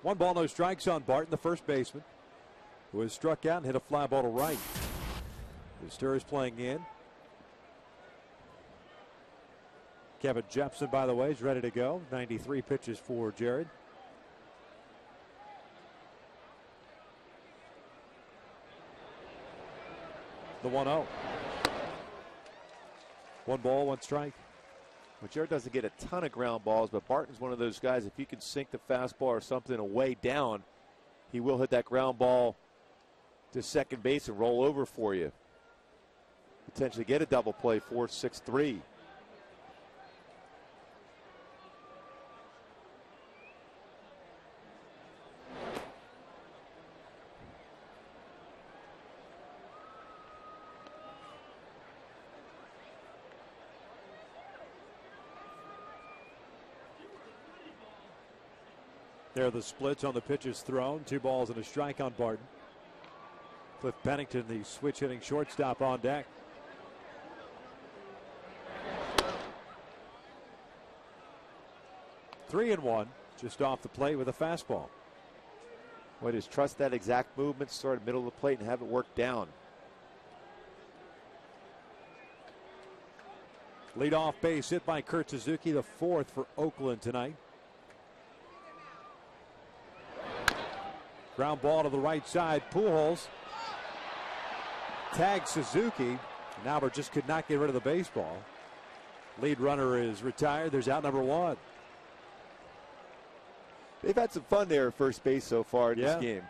1 ball, no strikes on Barton, the first baseman, who was struck out and hit a fly ball to right. The Sturs playing in. Kevin Jepson, by the way, is ready to go. 93 pitches for Jared. The 1-0. 1 ball, 1 strike. Well, Jared doesn't get a ton of ground balls, but Barton's one of those guys, if you can sink the fastball or something away down, he will hit that ground ball to second base and roll over for you. Potentially get a double play, 4-6-3. There are the splits on the pitches thrown. 2 balls and a strike on Barton. Cliff Pennington, the switch hitting shortstop, on deck. Three and 1, just off the plate with a fastball. Well, just trust that exact movement, start middle of the plate and have it work down. Leadoff base hit by Kurt Suzuki, the 4th for Oakland tonight. Ground ball to the right side. Pujols tags Suzuki. Albert just could not get rid of the baseball. Lead runner is retired. There's out number 1. They've had some fun there at first base so far in this game.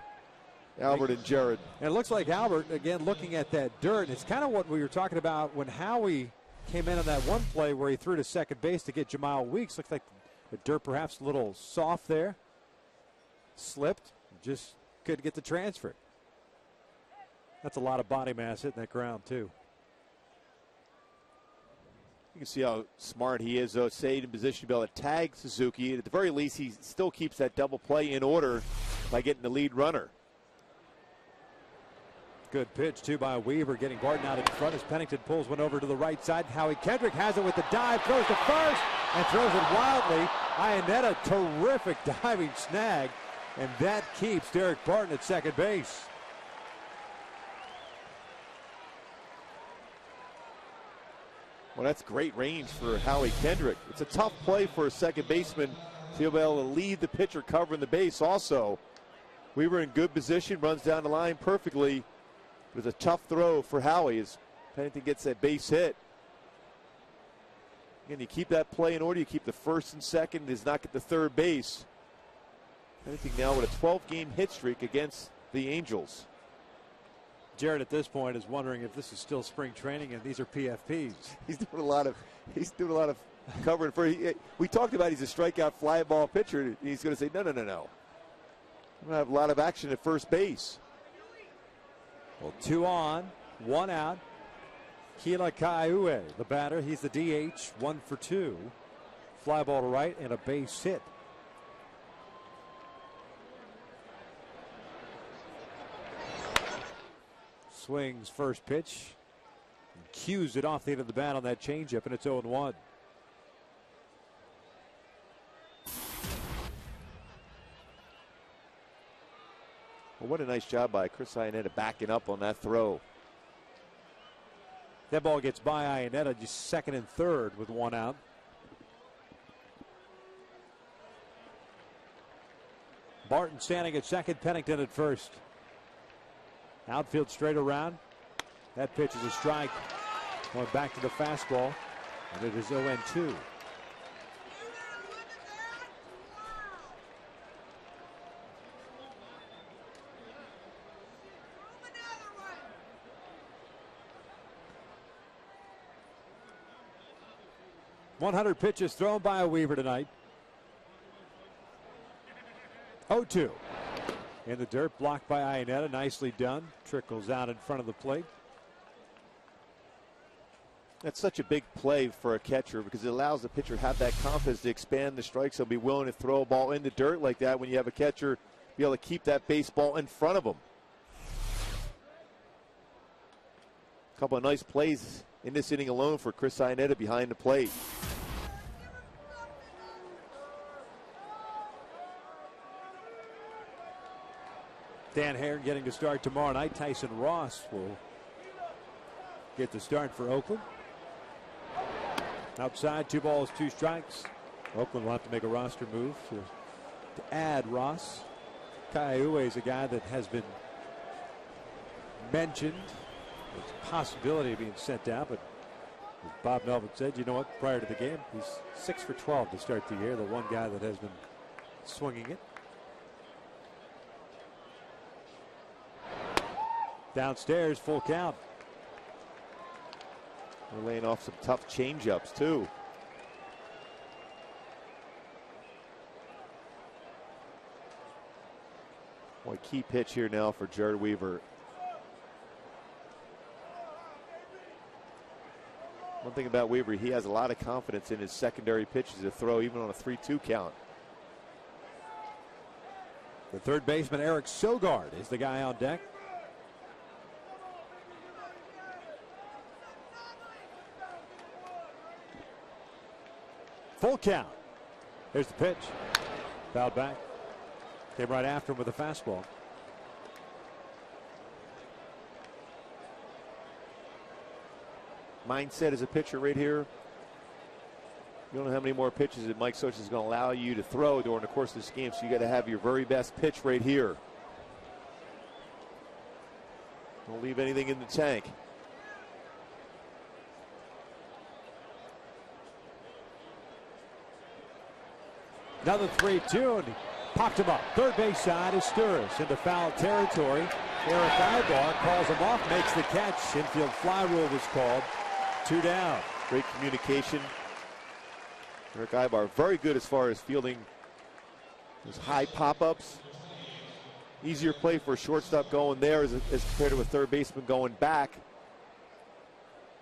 Albert and Jared. And it looks like Albert, again, looking at that dirt. And it's kind of what we were talking about when Howie came in on that one play where he threw to second base to get Jamal Weeks. Looks like the dirt perhaps a little soft there. Slipped. Just couldn't get the transfer. That's a lot of body mass hitting that ground, too. You can see how smart he is, though, stayed in position to be able to tag Suzuki. And at the very least, he still keeps that double play in order by getting the lead runner. Good pitch, too, by Weaver, getting Barton out in front as Pennington pulls one over to the right side. Howie Kendrick has it with the dive, throws to first, and throws it wildly. Iannetta, terrific diving snag. And that keeps Derek Barton at second base. Well, that's great range for Howie Kendrick. It's a tough play for a second baseman to be able to lead the pitcher covering the base also. We were in good position, runs down the line perfectly. It was a tough throw for Howie as Pennington gets that base hit. Again, you keep that play in order. You keep the first and second, does not get the third base. Pennington now with a 12-game hit streak against the Angels. Jared at this point is wondering if this is still spring training and these are PFPs. He's doing a lot of covering for. We talked about he's a strikeout fly ball pitcher. He's going to say no. I'm going to have a lot of action at first base. Well, 2 on, 1 out. Kila Kaiue, the batter. He's the DH, 1 for 2. Fly ball to right and a base hit. Swings first pitch, cues it off the end of the bat on that changeup, and it's 0-1. Well, what a nice job by Chris Iannetta backing up on that throw. That ball gets by Iannetta, just second and third with 1 out. Barton standing at second, Pennington at first. Outfield straight around. That pitch is a strike. Going back to the fastball. And it is 0-2. .100 pitches thrown by a Weaver tonight. 0-2. In the dirt, blocked by Iannetta. Nicely done. Trickles out in front of the plate. That's such a big play for a catcher because it allows the pitcher to have that confidence to expand the strike zone, be willing to throw a ball in the dirt like that when you have a catcher be able to keep that baseball in front of him. A couple of nice plays in this inning alone for Chris Iannetta behind the plate. Dan Hare getting to start tomorrow night. Tyson Ross will get the start for Oakland. Outside, 2 balls, 2 strikes. Oakland will have to make a roster move to add Ross. Kai Ue is a guy that has been mentioned. There's a possibility of being sent down, but as Bob Melvin said, you know what, prior to the game, he's 6 for 12 to start the year. The one guy that has been swinging it. Downstairs, full count. We're laying off some tough changeups, too. Boy, key pitch here now for Jered Weaver. One thing about Weaver, he has a lot of confidence in his secondary pitches to throw even on a 3-2 count. The third baseman, Eric Sogard, is the guy on deck. Full count. Here's the pitch. Fouled back. Came right after him with a fastball. Mindset as a pitcher right here. You don't know how many more pitches that Mike Scioscia is going to allow you to throw during the course of this game, so you got to have your very best pitch right here. Don't leave anything in the tank. Another 3-2, and he popped him up. Third base side is Sturis into foul territory. Eric Ibar calls him off, makes the catch. Infield fly rule was called. 2 down. Great communication. Eric Ibar very good as far as fielding those high pop-ups. Easier play for a shortstop going there as compared to a third baseman going back.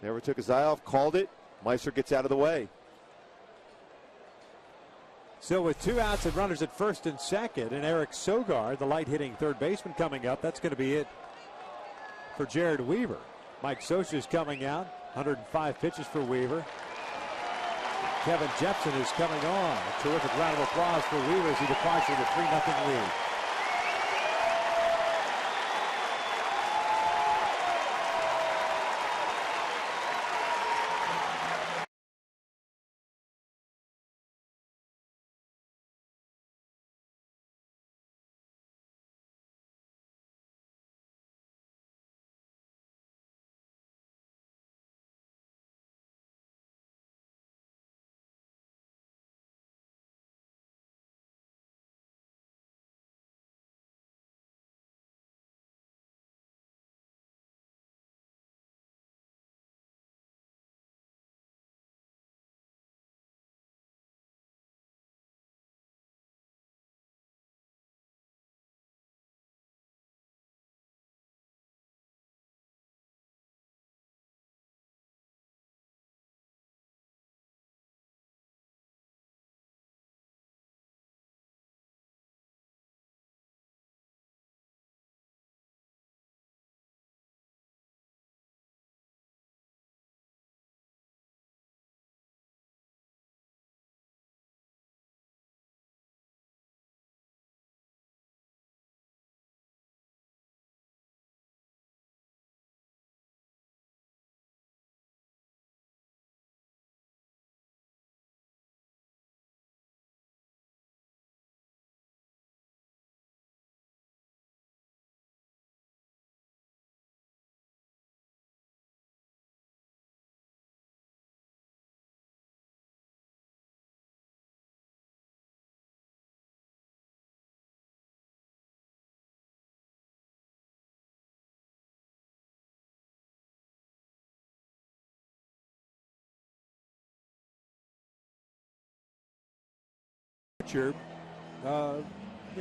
Never took his eye off, called it. Meister gets out of the way. So with 2 outs and runners at first and second, and Eric Sogard, the light-hitting third baseman, coming up, that's going to be it for Jered Weaver. Mike Scioscia is coming out. 105 pitches for Weaver. Kevin Jepson is coming on. A terrific round of applause for Weaver as he departs with a 3-0 lead.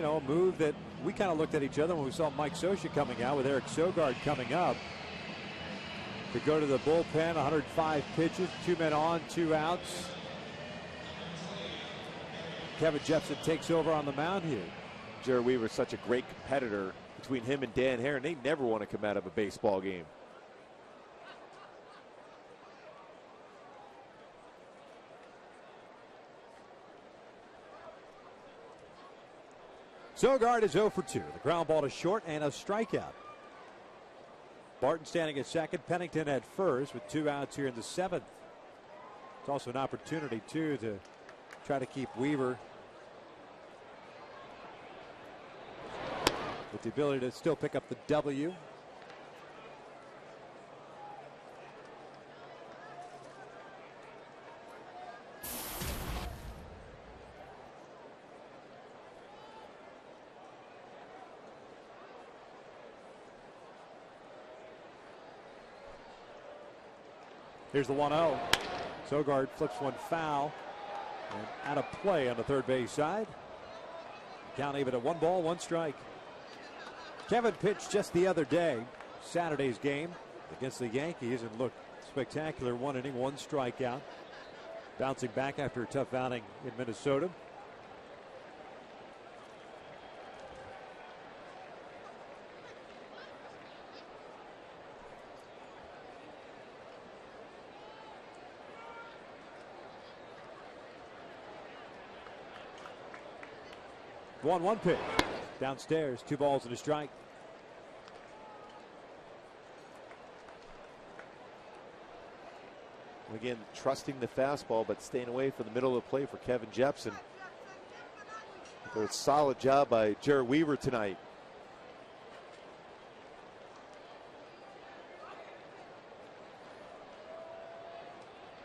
A move that we kind of looked at each other when we saw Mike Scioscia coming out with Eric Sogard coming up to go to the bullpen. 105 pitches, 2 men on, 2 outs. Kevin Jepson takes over on the mound here. Jered Weaver is such a great competitor between him and Dan Hare, and they never want to come out of a baseball game. Sogard is 0 for 2. The ground ball to short and a strikeout. Barton standing at second. Pennington at first with 2 outs here in the 7th. It's also an opportunity, too, to try to keep Weaver with the ability to still pick up the W. Here's the 1-0. Sogard flips one foul and out of play on the third base side. Count even at 1 ball, 1 strike. Kevin pitched just the other day, Saturday's game against the Yankees, and looked spectacular. 1 inning, 1 strikeout. Bouncing back after a tough outing in Minnesota. One pitch. Downstairs, 2 balls and a strike. Again, trusting the fastball, but staying away from the middle of the plate for Kevin Jepson. A solid job by Jared Weaver tonight.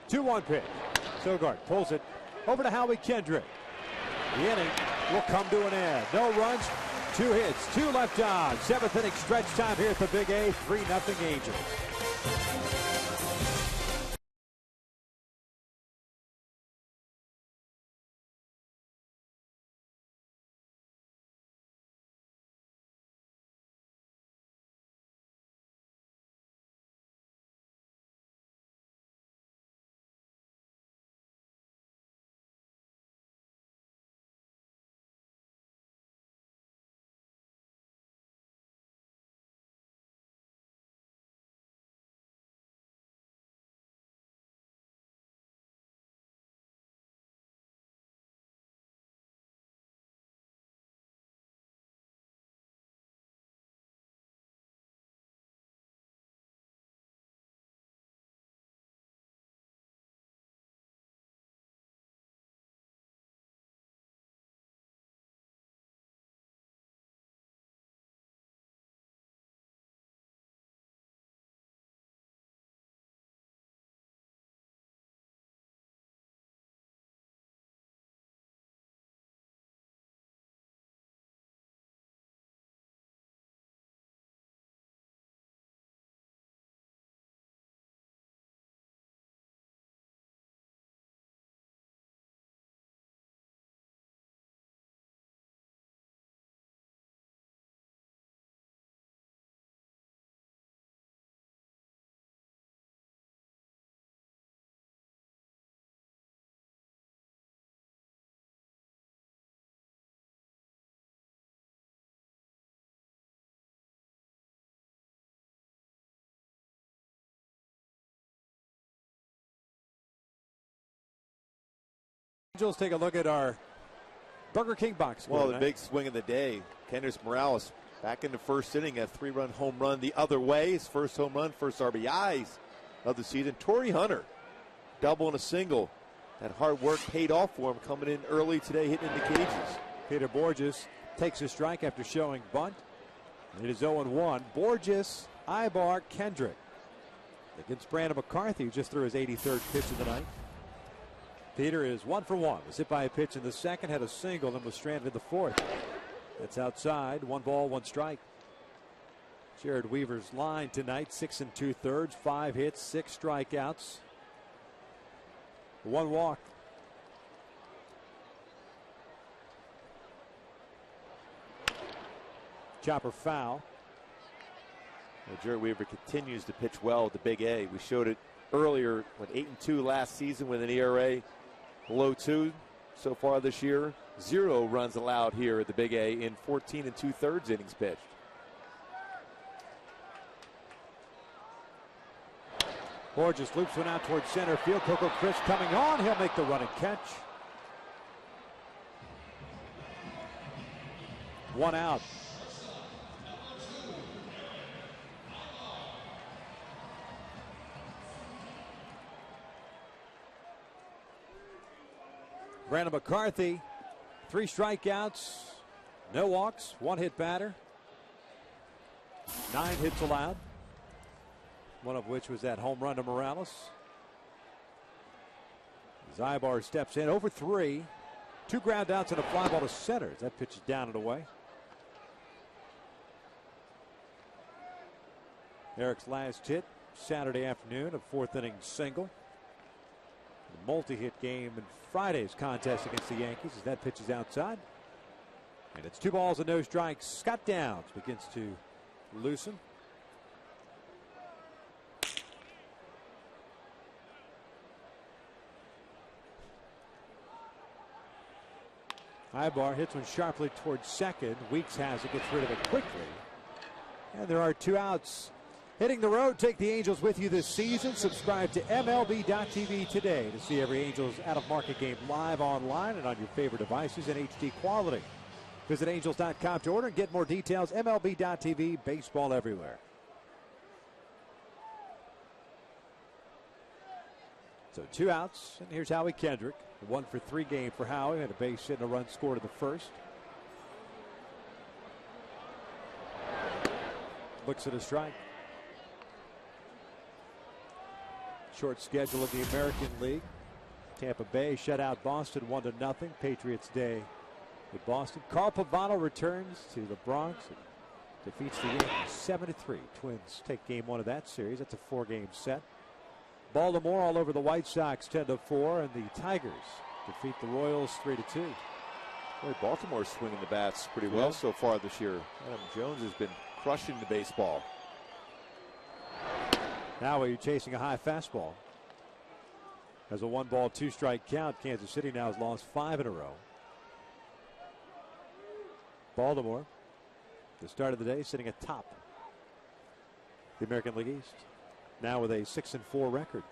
Two 1 pitch. Sogard pulls it over to Howie Kendrick. The inning will come to an end. No runs, 2 hits, 2 left on. 7th inning stretch time here at the Big A. 3-0 Angels. Angels take a look at our Burger King box. Well, the big swing of the day. Kendrys Morales back in the first inning, a 3-run home run the other way. His first home run, first RBIs of the season. Torrey Hunter, double and a single. That hard work paid off for him coming in early today, hitting in the cages. Peter Borges takes a strike after showing bunt. It is 0-1. Borges, Ibar, Kendrick against Brandon McCarthy, who just threw his 83rd pitch of the night. Peter is 1 for 1. Was hit by a pitch in the second, had a single, and was stranded in the 4th. That's outside. 1 ball, 1 strike. Jared Weaver's line tonight, 6 2/3, 5 hits, 6 strikeouts, 1 walk. Chopper foul. Well, Jared Weaver continues to pitch well at the Big A. We showed it earlier, went 8-2 last season with an ERA below 2 so far this year. 0 runs allowed here at the Big A in 14 2/3 innings pitched. Borges loops one out towards center field. Coco Crisp coming on. He'll make the run and catch. 1 out. Brandon McCarthy, 3 strikeouts, no walks, 1 hit batter, 9 hits allowed, one of which was that home run to Morales. Zybar steps in over 3, 2 ground outs and a fly ball to center. That pitch is down and away. Eric's last hit Saturday afternoon, a 4th inning single. A multi-hit game in Friday's contest against the Yankees as that pitch is outside. And it's 2 balls and no strikes. Scott Downs begins to loosen. Ibar hits one sharply towards second. Weeks has it, gets rid of it quickly. And there are 2 outs. Hitting the road, take the Angels with you this season. Subscribe to MLB.tv today to see every Angels out-of-market game live online and on your favorite devices in HD quality. Visit Angels.com to order and get more details. MLB.tv, baseball everywhere. So 2 outs, and here's Howie Kendrick. A 1-for-3 game for Howie. Had a base hit and a run scored in the first. Looks at a strike. Short schedule of the American League. Tampa Bay shut out Boston 1-0. Patriots Day with Boston. Carl Pavano returns to the Bronx and defeats the Yankees 7-3. Twins take game 1 of that series. That's a 4-game set. Baltimore all over the White Sox 10-4, and the Tigers defeat the Royals 3-2. Boy, Baltimore's swinging the bats pretty well so far this year. Adam Jones has been crushing the baseball. Now you're chasing a high fastball. As a 1-ball, 2-strike count, Kansas City now has lost 5 in a row. Baltimore, the start of the day, sitting atop the American League East. Now with a 6-4 record.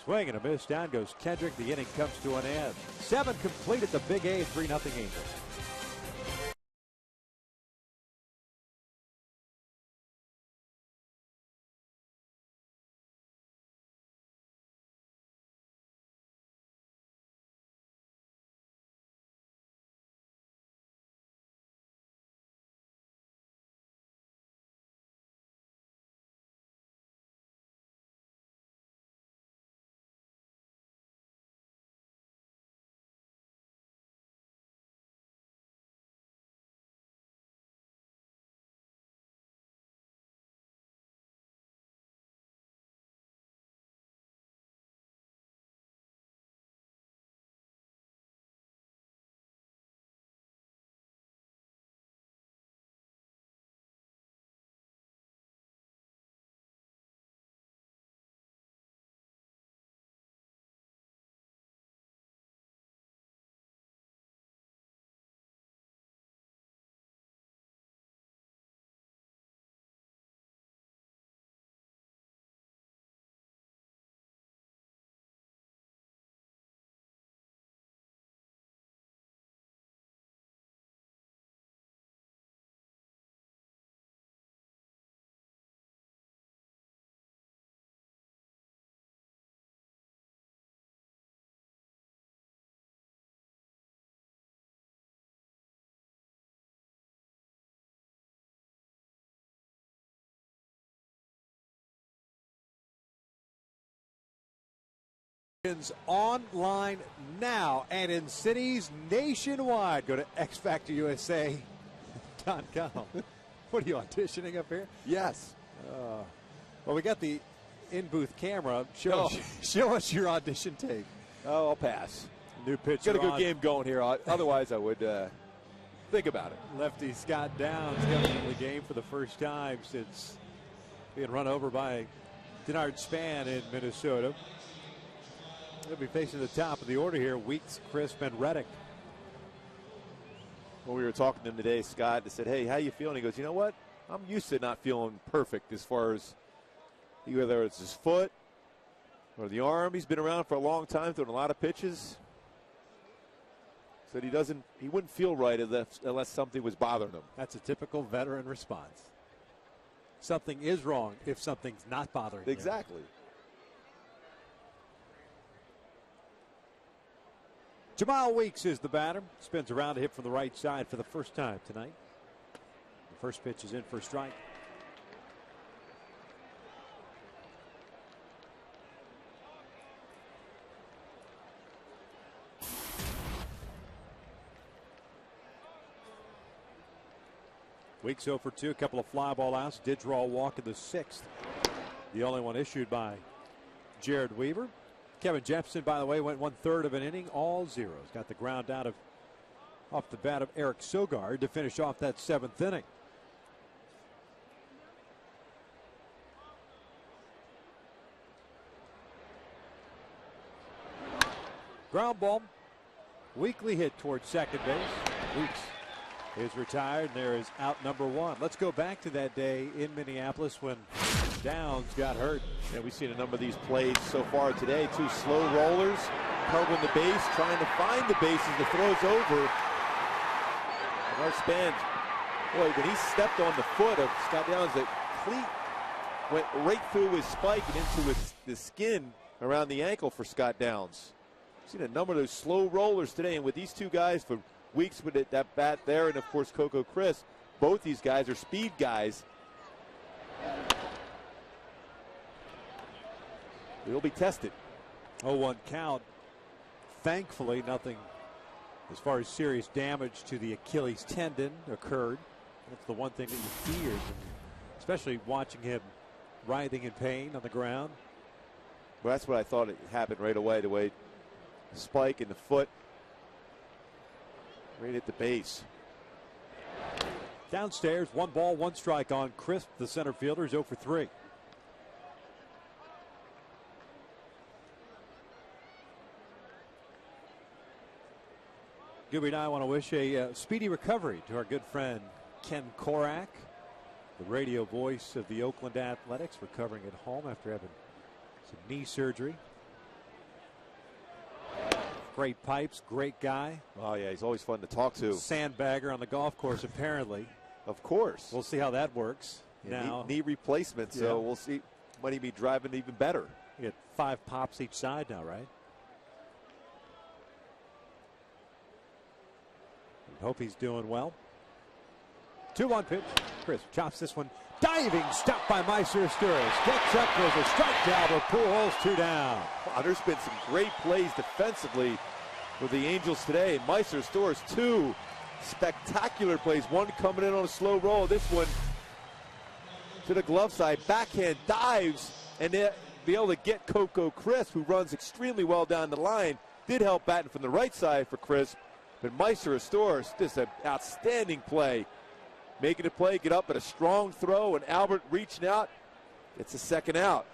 Swing and a miss. Down goes Kendrick. The inning comes to an end. 7 complete at the Big A. 3-0 Angels. Online now and in cities nationwide. Go to xfactorusa.com. What are you auditioning up here? Yes. Well, we got the in-booth camera. Show us your audition tape. Oh, I'll pass. New pitcher. Got a good game going here. Otherwise, I would think about it. Lefty Scott Downs coming into the game for the first time since being run over by Denard Span in Minnesota. He'll be facing the top of the order here. Weeks, Crisp, and Reddick. When we were talking to him today, Scott, I said, hey, how you feeling? He goes, you know what? I'm used to not feeling perfect as far as whether it's his foot or the arm. He's been around for a long time, throwing a lot of pitches. Said he wouldn't feel right unless something was bothering him. That's a typical veteran response. Something is wrong if something's not bothering you. Exactly. Jamal Weeks is the batter. Spins around to hit from the right side for the first time tonight. The first pitch is in for a strike. Weeks 0 for 2, a couple of fly ball outs. Did draw a walk in the 6th. The only one issued by Jared Weaver. Kevin Jepson, by the way, went 1/3 of an inning, all zeros. Got the ground out off the bat of Eric Sogard to finish off that 7th inning. Ground ball. Weakly hit towards second base. Weeks is retired. There is out number 1. Let's go back to that day in Minneapolis when Downs got hurt. And we've seen a number of these plays so far today. 2 slow rollers, covering the base, trying to find the bases. The throw's over. Bernard Spand, boy, when he stepped on the foot of Scott Downs, that cleat went right through his spike and into the skin around the ankle for Scott Downs. Seen a number of those slow rollers today, and with these 2 guys for Weeks with that bat there, and of course Coco Chris, both these guys are speed guys. They'll be tested. 0-1 count. Thankfully, nothing as far as serious damage to the Achilles tendon occurred. That's the one thing that you feared, especially watching him writhing in pain on the ground. Well, that's what I thought it happened right away. The way the spike in the foot right at the base. Downstairs, 1 ball, 1 strike on Crisp. The center fielder is 0 for 3. Gooby and I want to wish a speedy recovery to our good friend Ken Korak, the radio voice of the Oakland Athletics, recovering at home after having some knee surgery. Great pipes, great guy. Oh, yeah, he's always fun to talk to. Sandbagger on the golf course, apparently. Of course. We'll see how that works. Yeah, now, knee replacement, so we'll see. Might he be driving even better? You get 5 pops each side now, right? Hope he's doing well. 2-1 pitch. Chris chops this one. Diving stop by Meister Asturias. Gets up. There's a strike to Albert Pujols. 2 down. Wow, there's been some great plays defensively for the Angels today. Meister Asturias, 2 spectacular plays. One coming in on a slow roll. This one to the glove side. Backhand dives and be able to get Coco Crisp, who runs extremely well down the line. Did help batting from the right side for Crisp. But Meister Asturias, just an outstanding play. Making a play, get up at a strong throw, and Albert reaching out. It's a second out.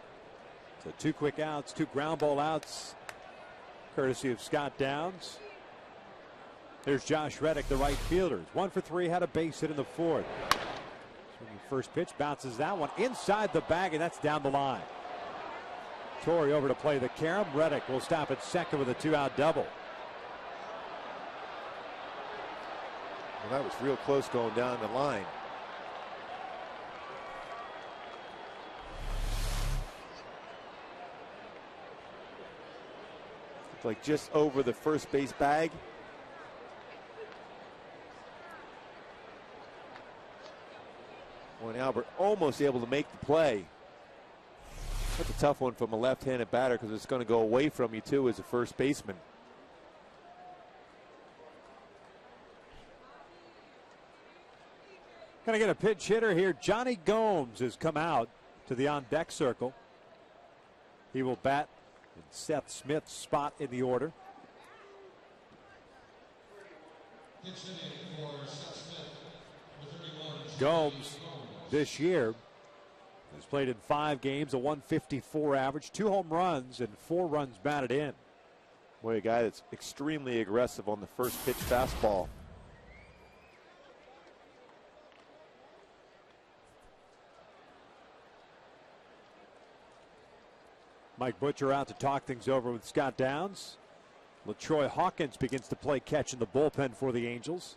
So 2 quick outs, 2 ground ball outs, courtesy of Scott Downs. There's Josh Reddick, the right fielder. 1 for 3, had a base hit in the 4th. Swinging first pitch, bounces that one inside the bag, and that's down the line. Torrey over to play the carom. Reddick will stop at second with a 2-out double. Well, that was real close going down the line. Looked like just over the first base bag. When Albert almost able to make the play. That's a tough one from a left-handed batter because it's going to go away from you too as a first baseman. Going to get a pitch hitter here. Johnny Gomes has come out to the on-deck circle. He will bat in Seth Smith's spot in the order. Gomes this year has played in 5 games, a 154 average, 2 home runs, and 4 runs batted in. Boy, a guy that's extremely aggressive on the first pitch fastball. Mike Butcher out to talk things over with Scott Downs. LaTroy Hawkins begins to play catch in the bullpen for the Angels.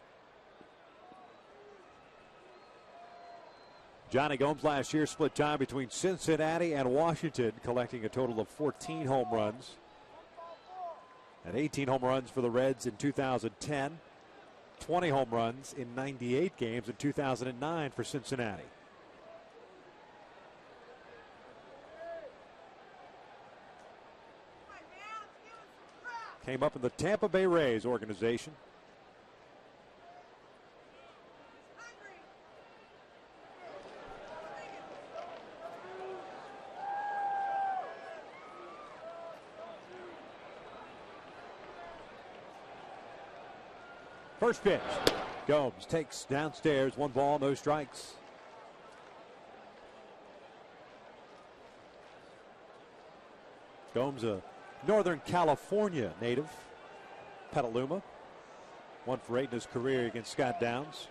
Johnny Gomes last year split time between Cincinnati and Washington, collecting a total of 14 home runs. And 18 home runs for the Reds in 2010. 20 home runs in 98 games in 2009 for Cincinnati. Came up in the Tampa Bay Rays organization. First pitch. Gomes takes downstairs. 1 ball, no strikes. Gomes, a Northern California native. Petaluma. 1 for 8 in his career against Scott Downs.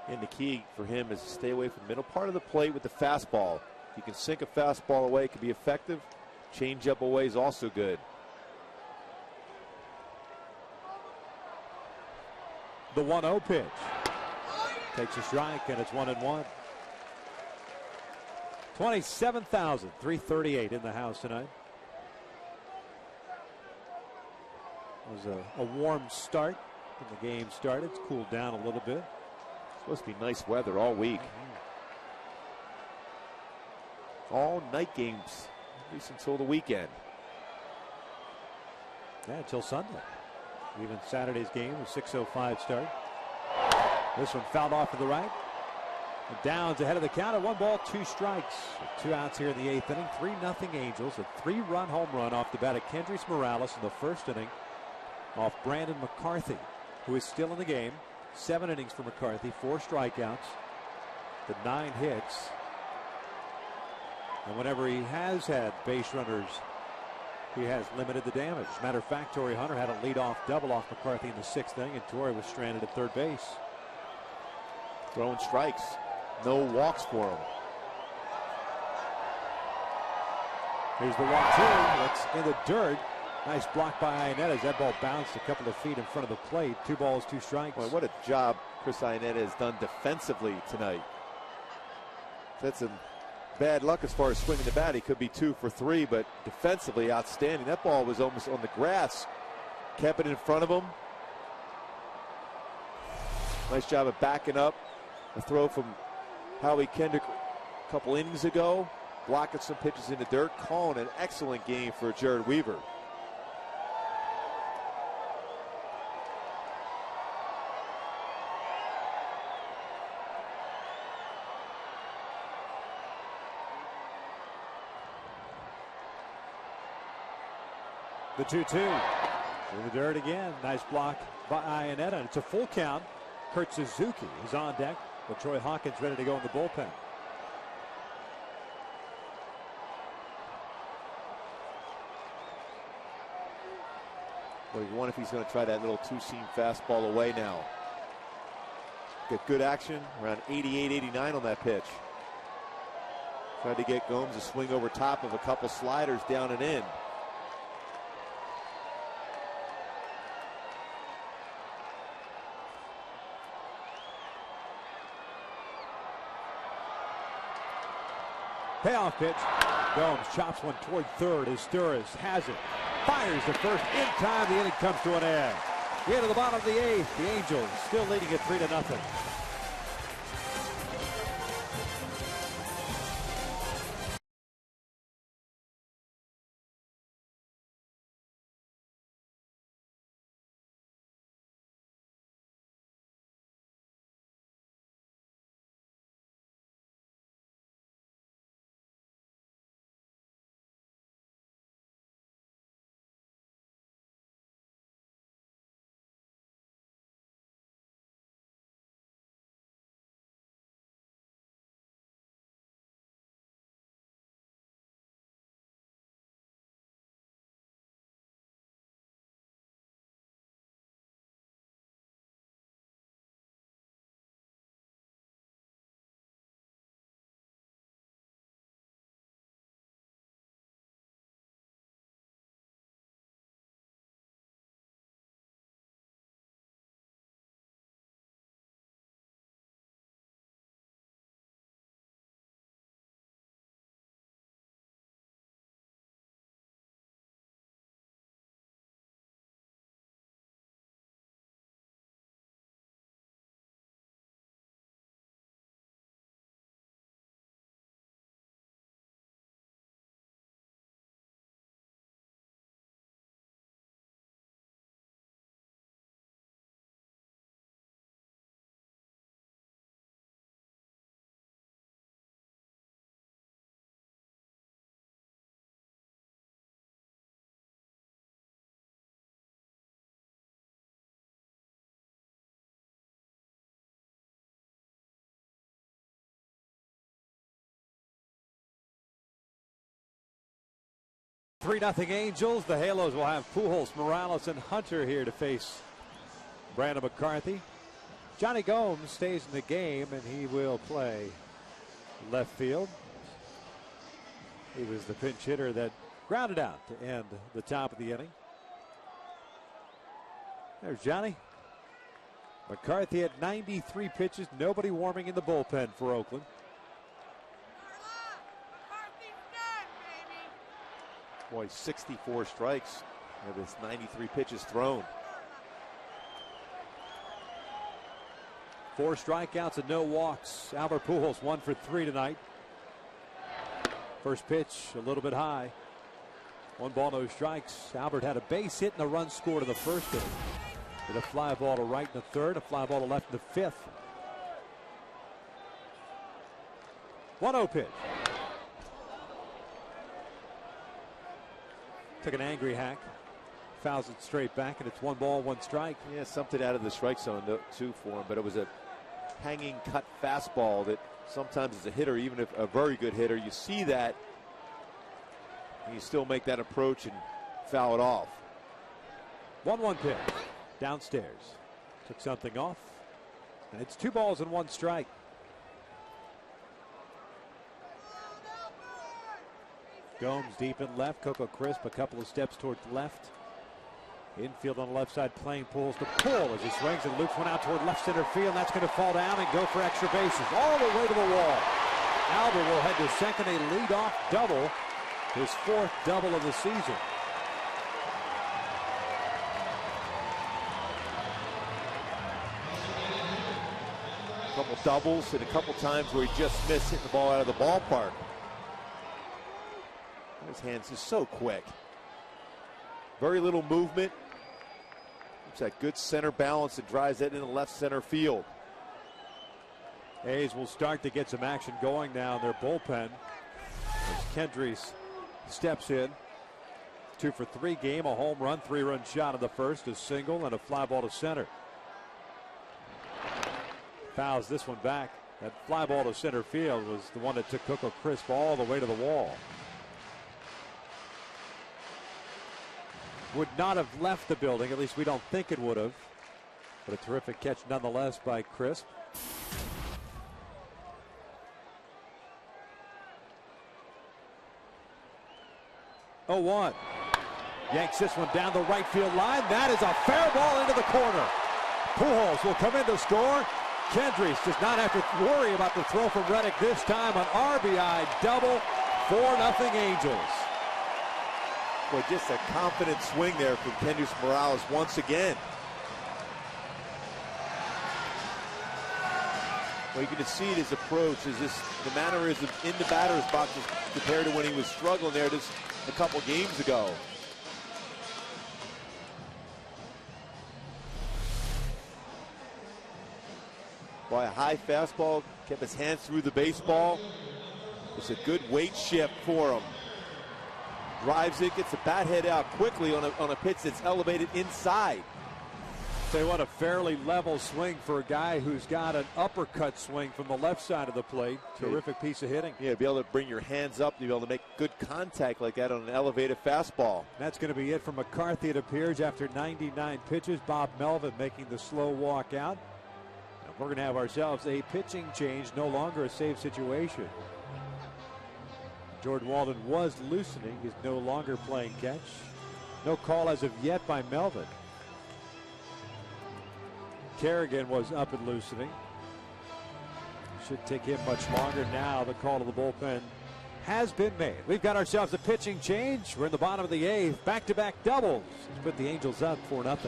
And the key for him is to stay away from the middle part of the plate with the fastball. If you can sink a fastball away, it can be effective. Change up away is also good. The 1-0 pitch. Takes a strike, and it's 1-1. 27,338 in the house tonight. It was a warm start when the game started. It's cooled down a little bit. It's supposed to be nice weather all week. All night games, at least until the weekend. Yeah, until Sunday. Even Saturday's game, a 6:05 start. This one fouled off to the right. And Downs ahead of the count at 1 ball, 2 strikes. With 2 outs here in the 8th inning. 3-0 Angels. A 3-run home run off the bat of Kendrys Morales in the 1st inning off Brandon McCarthy, who is still in the game. 7 innings for McCarthy, 4 strikeouts, the 9 hits. And whenever he has had base runners, he has limited the damage. As a matter of fact, Torrey Hunter had a leadoff double off McCarthy in the 6th inning, and Torrey was stranded at third base. Throwing strikes. No walks for him. Here's the 1-2. That's in the dirt. Nice block by Iannetta as that ball bounced a couple of feet in front of the plate. 2 balls, 2 strikes. Boy, what a job Chris Iannetta has done defensively tonight. That's some bad luck as far as swinging the bat. He could be 2 for 3, but defensively outstanding. That ball was almost on the grass. Kept it in front of him. Nice job of backing up. A throw from Howie Kendrick a couple innings ago. Blocking some pitches in the dirt. Calling an excellent game for Jared Weaver. The 2-2. In the dirt again. Nice block by Iannetta. It's a full count. Kurt Suzuki is on deck. LaTroy Hawkins ready to go in the bullpen. Well, you wonder if he's going to try that little 2-seam fastball away now. Get good action. Around 88, 89 on that pitch. Tried to get Gomes to swing over top of a couple sliders down and in. Payoff pitch. Gomes chops one toward third as Sturis has it. Fires the first in time. The inning comes to an end. Into the bottom of the 8th. The Angels still leading it 3-0. 3-0 Angels. The Halos will have Pujols, Morales, and Hunter here to face Brandon McCarthy. Johnny Gomes stays in the game, and he will play left field. He was the pinch hitter that grounded out to end the top of the inning. There's Johnny. McCarthy at 93 pitches. Nobody warming in the bullpen for Oakland. Boy, 64 strikes with his 93 pitches thrown. 4 strikeouts and no walks. Albert Pujols 1 for 3 tonight. First pitch a little bit high. 1 ball, no strikes. Albert had a base hit and a run scored in the first inning. With a fly ball to right in the third, a fly ball to left in the fifth. 1-0 pitch. Took an angry hack. Fouls it straight back, and it's 1 ball, 1 strike. Yeah, something out of the strike zone too for him, but it was a hanging cut fastball that sometimes as a hitter, even if a very good hitter, you see that and you still make that approach and foul it off. 1-1 pitch. Downstairs. Took something off. And it's 2 balls and 1 strike. Gomes deep in left. Coco Crisp a couple of steps towards left. Infield on the left side playing pulls to pull as he swings and loops one out toward left center field. That's going to fall down and go for extra bases all the way to the wall. Albert will head to second, a leadoff double. His 4th double of the season. A couple doubles and a couple times where he just missed hitting the ball out of the ballpark. His hands is so quick. Very little movement. It's that good center balance that drives that into left center field. A's will start to get some action going now in their bullpen as Kendrys steps in. 2 for 3 game, a home run, 3-run shot in the first, a single, and a fly ball to center. Fouls this one back. That fly ball to center field was the one that took Coco Crisp all the way to the wall. Would not have left the building, at least we don't think it would have. But a terrific catch nonetheless by Crisp. Oh, 1. Yanks this one down the right field line. That is a fair ball into the corner. Pujols will come in to score. Kendrys does not have to worry about the throw from Reddick this time. An RBI double. 4-0 Angels. Boy, just a confident swing there from Kendrys Morales once again. Well, you can just see his approach is this the mannerism in the batter's box compared to when he was struggling there just a couple games ago. Boy, a high fastball, kept his hands through the baseball. It's a good weight shift for him. Drives it, gets the bat head out quickly on a pitch that's elevated inside. Say what a fairly level swing for a guy who's got an uppercut swing from the left side of the plate. Terrific piece of hitting. Yeah, to be able to bring your hands up, to be able to make good contact like that on an elevated fastball. That's going to be it for McCarthy, it appears, after 99 pitches. Bob Melvin making the slow walk out. And we're going to have ourselves a pitching change, no longer a save situation. Jordan Walden was loosening. He's no longer playing catch. No call as of yet by Melvin. Kerrigan was up and loosening. Should take him much longer now. The call to the bullpen has been made. We've got ourselves a pitching change. We're in the bottom of the 8th. Back-to-back doubles. Let's put the Angels up 4-0.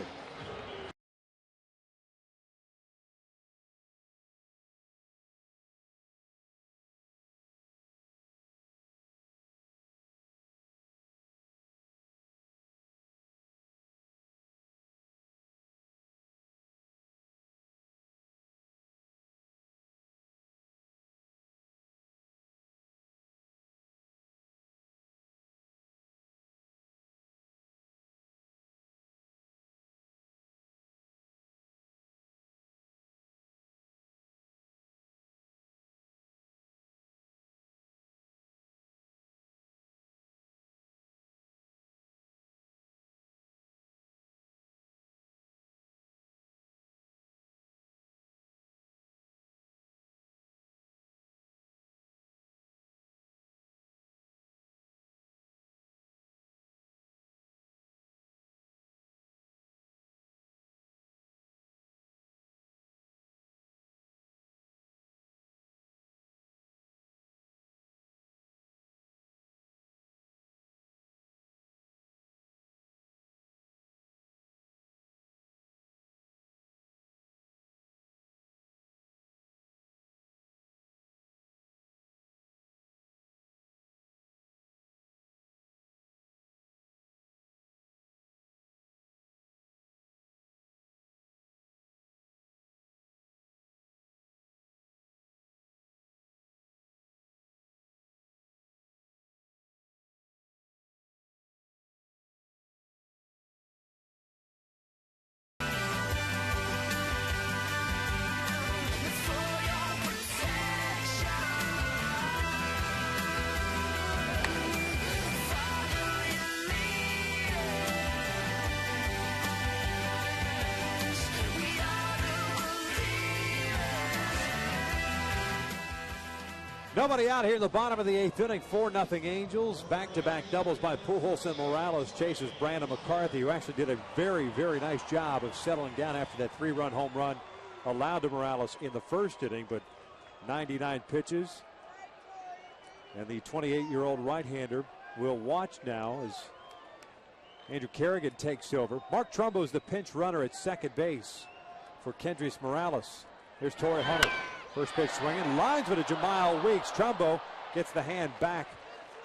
Nobody out here in the bottom of the 8th inning. 4-0 Angels. Back-to-back doubles by Pujols and Morales chases Brandon McCarthy, who actually did a very, very nice job of settling down after that 3-run home run allowed to Morales in the first inning. But 99 pitches. And the 28-year-old right-hander will watch now as Andrew Kerrigan takes over. Mark Trumbo is the pinch runner at second base for Kendrys Morales. Here's Torrey Hunter. First pitch swinging. Lines with a Jamal Weeks. Trumbo gets the hand back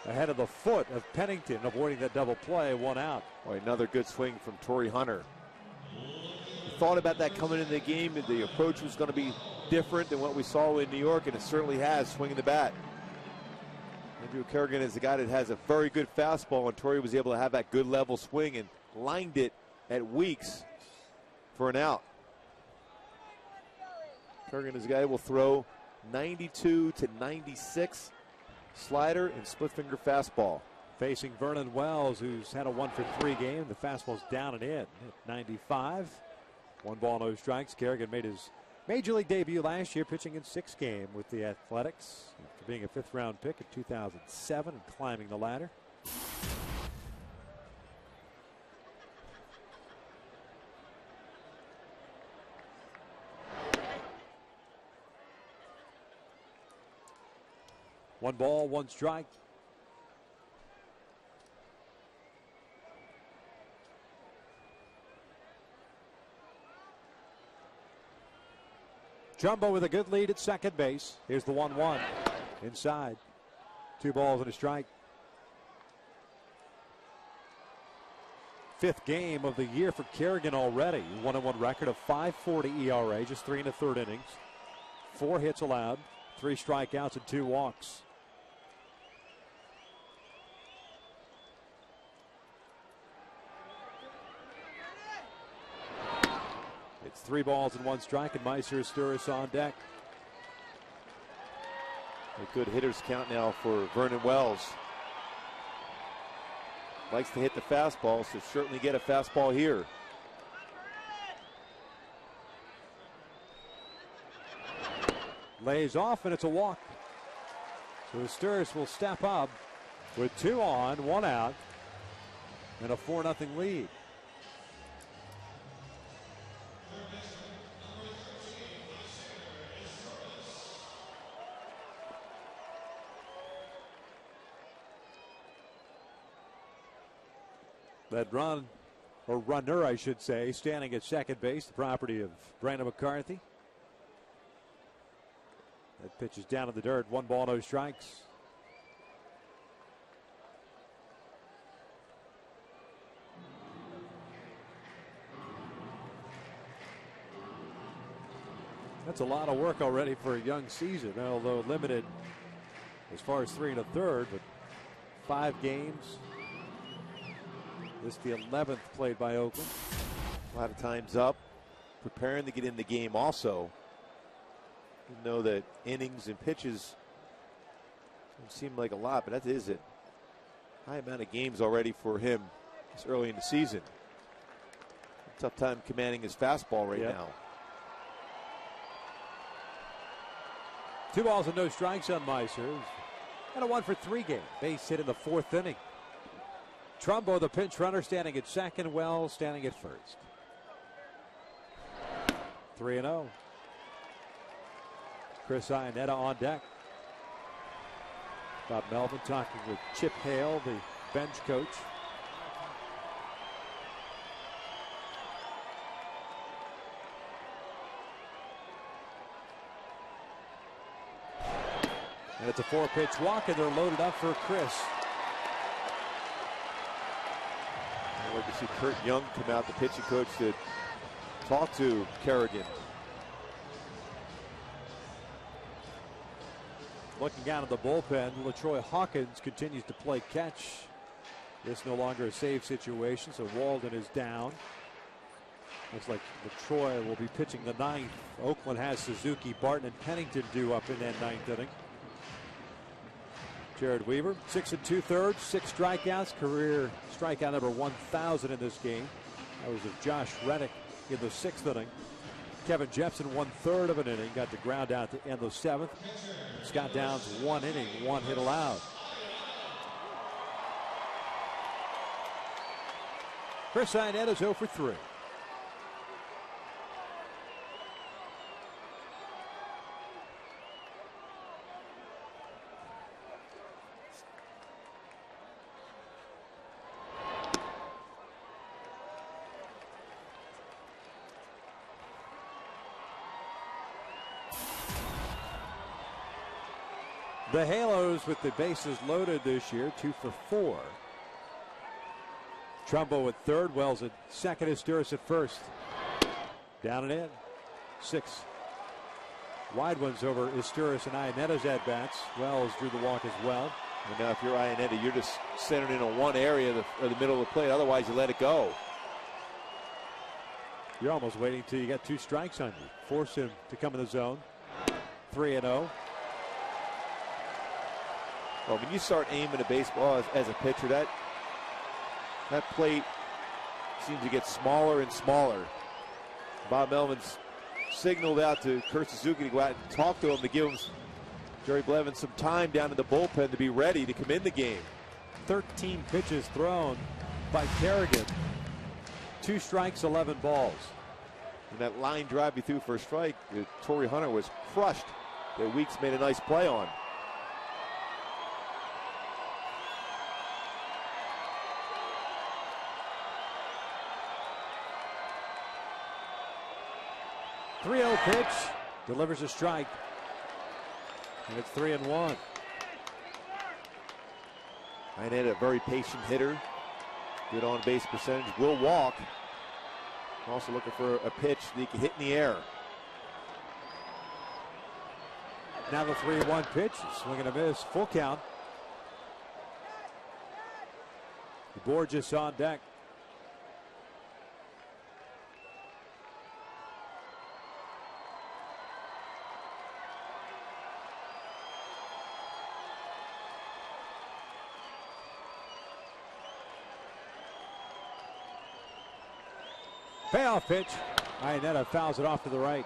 ahead of the foot of Pennington, avoiding that double play. 1 out. Boy, another good swing from Torrey Hunter. We thought about that coming into the game. The approach was going to be different than what we saw in New York, and it certainly has, swinging the bat. Andrew Kerrigan is a guy that has a very good fastball, and Torrey was able to have that good level swing and lined it at Weeks for an out. Kerrigan is a guy who will throw 92 to 96 slider and split finger fastball. Facing Vernon Wells, who's had a 1-for-3 game. The fastball's down and in at 95. 1 ball, no strikes. Kerrigan made his Major League debut last year, pitching in 6 games with the Athletics after being a 5th-round pick in 2007 and climbing the ladder. One ball, 1 strike. Jumbo with a good lead at second base. Here's the 1-1 inside. 2 balls and a strike. 5th game of the year for Kerrigan already. 1-1 record of 5.40 ERA, just 3 1/3 innings. 4 hits allowed, 3 strikeouts and 2 walks. It's 3 balls and 1 strike, and Meiser Sturis on deck. A good hitter's count now for Vernon Wells. Likes to hit the fastball, so certainly get a fastball here. Lays off, and it's a walk. So Sturis will step up with 2 on, 1 out, and a 4-0 lead. That run, or runner, I should say, standing at second base, the property of Brandon McCarthy. That pitch is down in the dirt. 1 ball, no strikes. That's a lot of work already for a young season, although limited as far as 3 1/3, but 5 games. This is the 11th played by Oakland. A lot of times up, preparing to get in the game also. You know that innings and pitches don't seem like a lot, but that is it. High amount of games already for him this early in the season. A tough time commanding his fastball right now. 2 balls and no strikes on Meiser. And a 1-for-3 game. Base hit in the 4th inning. Trumbo, the pinch runner, standing at second. Wells standing at first. 3-0. Chris Iannetta on deck. Bob Melvin talking with Chip Hale, the bench coach. And it's a 4-pitch walk, and they're loaded up for Chris. I'd like to see Kurt Young come out, the pitching coach, to talk to Kerrigan. Looking out of the bullpen, LaTroy Hawkins continues to play catch. This no longer a save situation, so Walden is down. Looks like LaTroy will be pitching the 9th. Oakland has Suzuki, Barton, and Pennington due up in that 9th inning. Jared Weaver, 6 2/3, 6 strikeouts, career strikeout number 1,000 in this game. That was of Josh Reddick in the 6th inning. Kevin Jepson 1/3 of an inning, got the ground out at the end of the 7th. Scott Downs 1 inning, 1 hit allowed. Chris Iannetta's 0 for 3. The Halos with the bases loaded this year, 2 for 4. Trumbo at third, Wells at second, Esteuris at first. Down and in. 6 wide ones over Esteuris and Iannetta's at-bats. Wells drew the walk as well. And now if you're Iannetta, you're just centered in on one area of the middle of the plate. Otherwise, you let it go. You're almost waiting till you get 2 strikes on you. Force him to come in the zone. 3-0. Well, when you start aiming a baseball as a pitcher, that plate seems to get smaller and smaller. Bob Melvin's signaled out to Kurt Suzuki to go out and talk to him, to give him, Jerry Blevins, some time down in the bullpen to be ready to come in the game. 13 pitches thrown by Kerrigan. 2 strikes, 11 balls. And that line drive he threw for a strike, Torrey Hunter was crushed, that Weeks made a nice play on. .30 pitch, delivers a strike, and it's 3-1. Iannetta, a very patient hitter, good on base percentage, will walk. Also looking for a pitch that he can hit in the air. Now the 3-1 pitch, swing and a miss, full count. Borges on deck. Payoff pitch. Iannetta fouls it off to the right.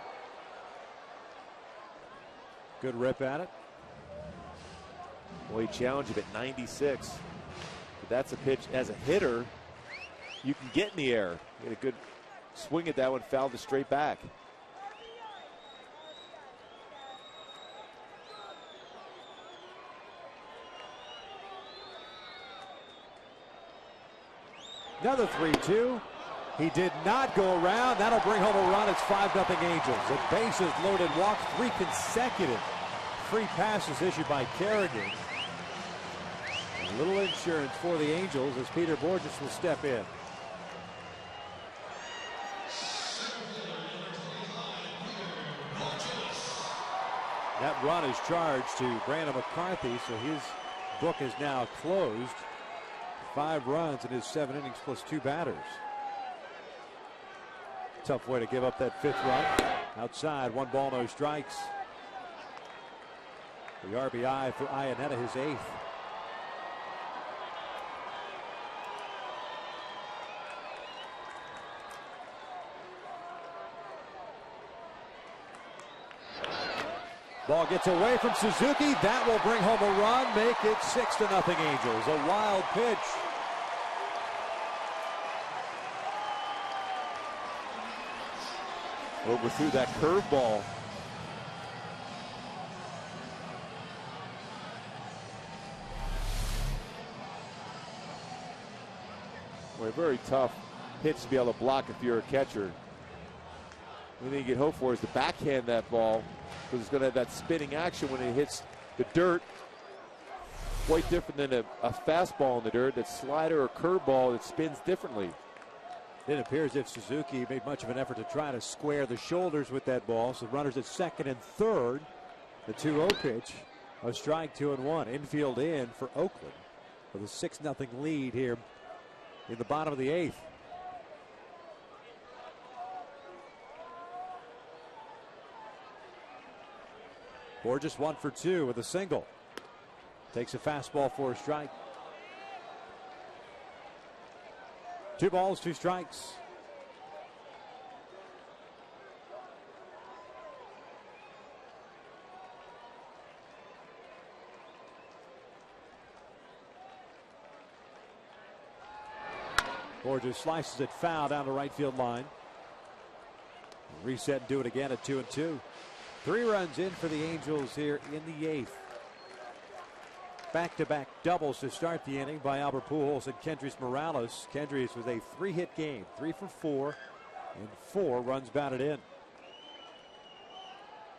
Good rip at it. Well, he challenged him at 96. But that's a pitch as a hitter you can get in the air. He had a good swing at that one, fouled it straight back. Another 3-2. He did not go around. That'll bring home a run. It's 5-0 Angels. The bases loaded walk, 3 consecutive free passes issued by Kerrigan. A little insurance for the Angels as Peter Borges will step in. That run is charged to Brandon McCarthy, so his book is now closed. 5 runs in his 7 innings plus 2 batters. Tough way to give up that 5th run. Outside, 1 ball, no strikes. The RBI for Iannetta, his 8th. Ball gets away from Suzuki. That will bring home a run, make it 6-0 Angels. A wild pitch. Overthrew that curveball. Well, a very tough pitch to be able to block if you're a catcher. The thing you can hope for is to backhand that ball, because it's going to have that spinning action when it hits the dirt. Quite different than a fastball in the dirt. That slider or curveball that spins differently. It appears as if Suzuki made much of an effort to try to square the shoulders with that ball. So runners at second and third. The 2-0 pitch. A strike, 2-1. Infield in for Oakland with a 6-0 lead here in the bottom of the 8th. Borges 1 for 2 with a single. Takes a fastball for a strike. 2 balls, 2 strikes. Borges slices it foul down the right field line. Reset and do it again at 2-2. 3 runs in for the Angels here in the 8th. Back-to-back doubles to start the inning by Albert Pujols and Kendrys Morales. Kendrys was a 3-hit game, 3 for 4, and 4 runs batted in.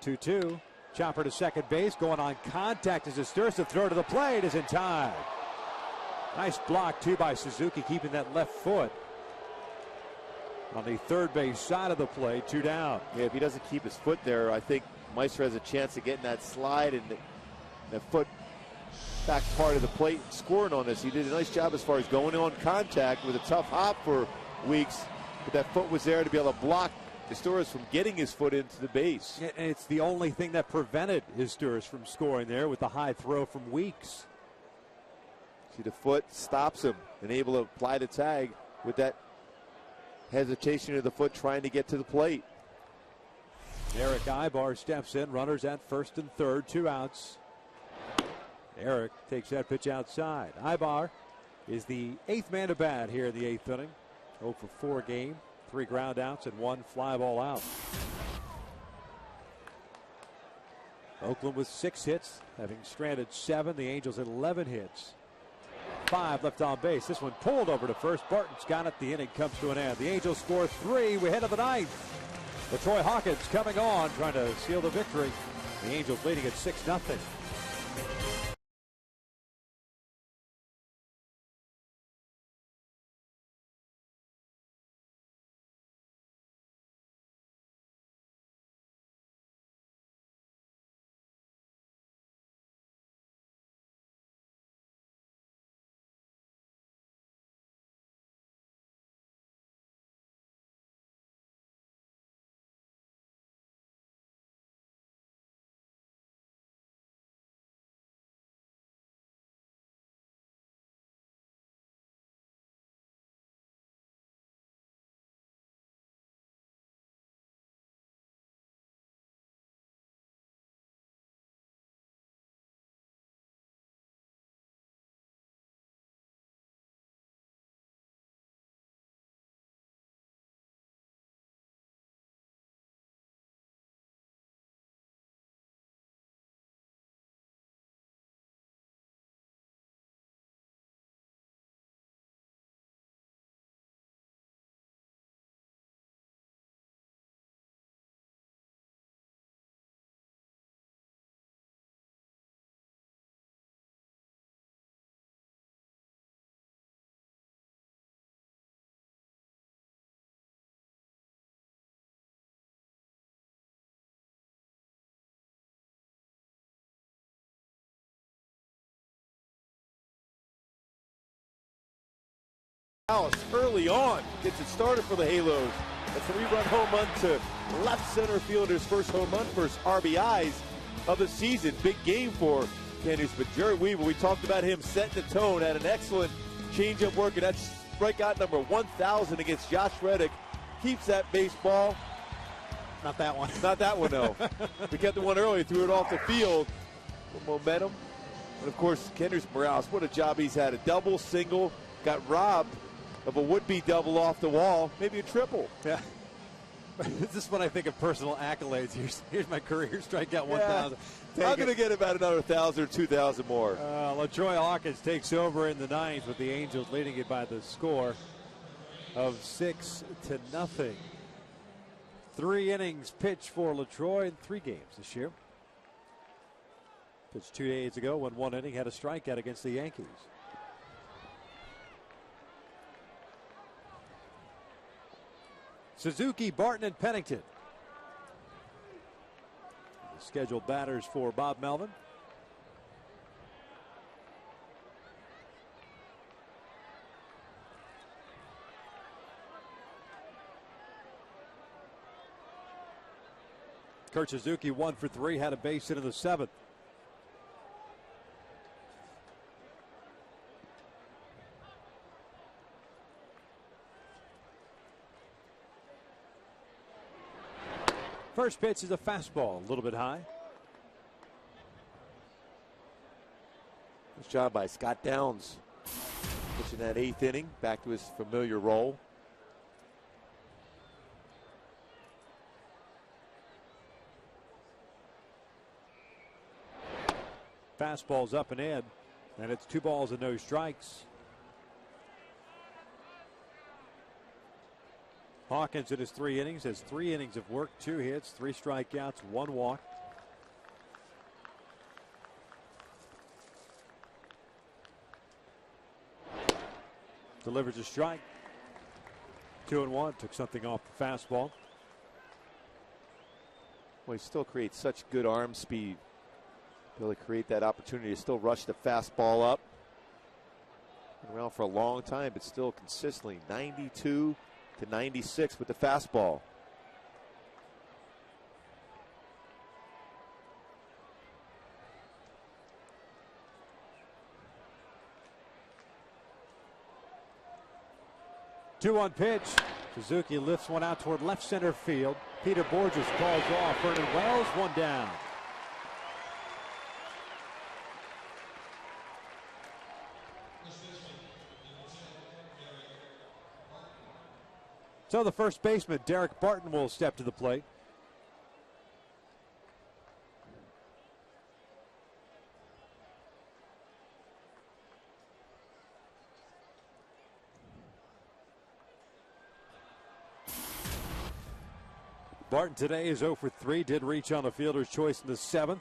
2-2. Chopper to second base, going on contact as Asturias to throw to the plate is in time. Nice block too by Suzuki, keeping that left foot on the third base side of the plate. 2 down. Yeah, if he doesn't keep his foot there, I think Meister has a chance of getting that slide and that foot back part of the plate and scoring on this. He did a nice job as far as going on contact with a tough hop for weeks, but that foot was there to be able to block Asturias from getting his foot into the base. And it's the only thing that prevented Asturias from scoring there with the high throw from Weeks. See, the foot stops him and able to apply the tag with that hesitation of the foot trying to get to the plate. Eric Ibar steps in, runners at first and third, 2 outs. Eric takes that pitch outside. Ibar is the 8th man to bat here in the 8th inning. 0 for 4 game, 3 ground outs and 1 fly ball out. Oakland with 6 hits, having stranded 7. The Angels at 11 hits. 5 left on base. This one pulled over to first. Barton's got it. The inning comes to an end. The Angels score 3. We head to the 9th. LaTroy Hawkins coming on, trying to seal the victory. The Angels leading at 6-0. Early on gets it started for the Halos. A 3-run home run to left center fielder's first home run, first RBIs of the season. Big game for Kendrys. But Jerry Weaver, we talked about him setting the tone, had an excellent changeup work, and that's strikeout number 1,000 against Josh Reddick. Keeps that baseball. Not that one. Not that one, no. We kept the one early, threw it off the field. Momentum. And of course, Kendrys Morales, what a job he's had. A double, single, got robbed of a would-be double off the wall, maybe a triple. Yeah. This is when I think of personal accolades. Here's my career strikeout 1,000. I'm going to get about another 1,000 or 2,000 more. LaTroy Hawkins takes over in the 9th with the Angels leading it by the score of 6-0. 3 innings pitched for LaTroy in 3 games this year. Pitched 2 days ago, won 1 inning, had a strikeout against the Yankees. Suzuki, Barton, and Pennington. The scheduled batters for Bob Melvin. Kurt Suzuki 1 for 3, had a base hit in the 7th. First pitch is a fastball, a little bit high. Nice job by Scott Downs. Pitching that 8th inning, back to his familiar role. Fastball's up and in, and it's 2 balls and no strikes. Hawkins in his 3 innings has 3 innings of work, 2 hits, 3 strikeouts, 1 walk. Delivers a strike. 2-1. Took something off the fastball. Well, he still creates such good arm speed. Be able to create that opportunity to still rush the fastball up. Been around for a long time, but still consistently 92 to 96 with the fastball. Two-one pitch. Suzuki lifts one out toward left center field. Peter Borges calls off. Vernon Wells, 1 down. So the first baseman, Derek Barton, will step to the plate. Barton today is 0 for 3, did reach on the fielder's choice in the 7th.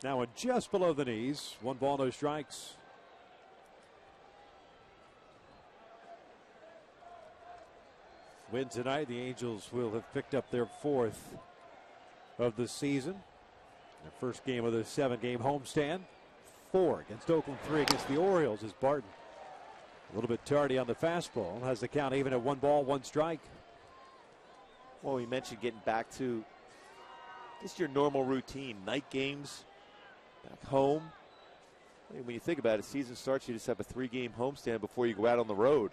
Now in just below the knees, 1 ball, no strikes. Win tonight, the Angels will have picked up their 4th of the season. Their first game of the 7-game homestand. 4 against Oakland, 3 against the Orioles as Barton, a little bit tardy on the fastball, has the count even at 1 ball, 1 strike. Well, we mentioned getting back to just your normal routine. Night games, back home. I mean, when you think about it, season starts, you just have a 3-game homestand before you go out on the road.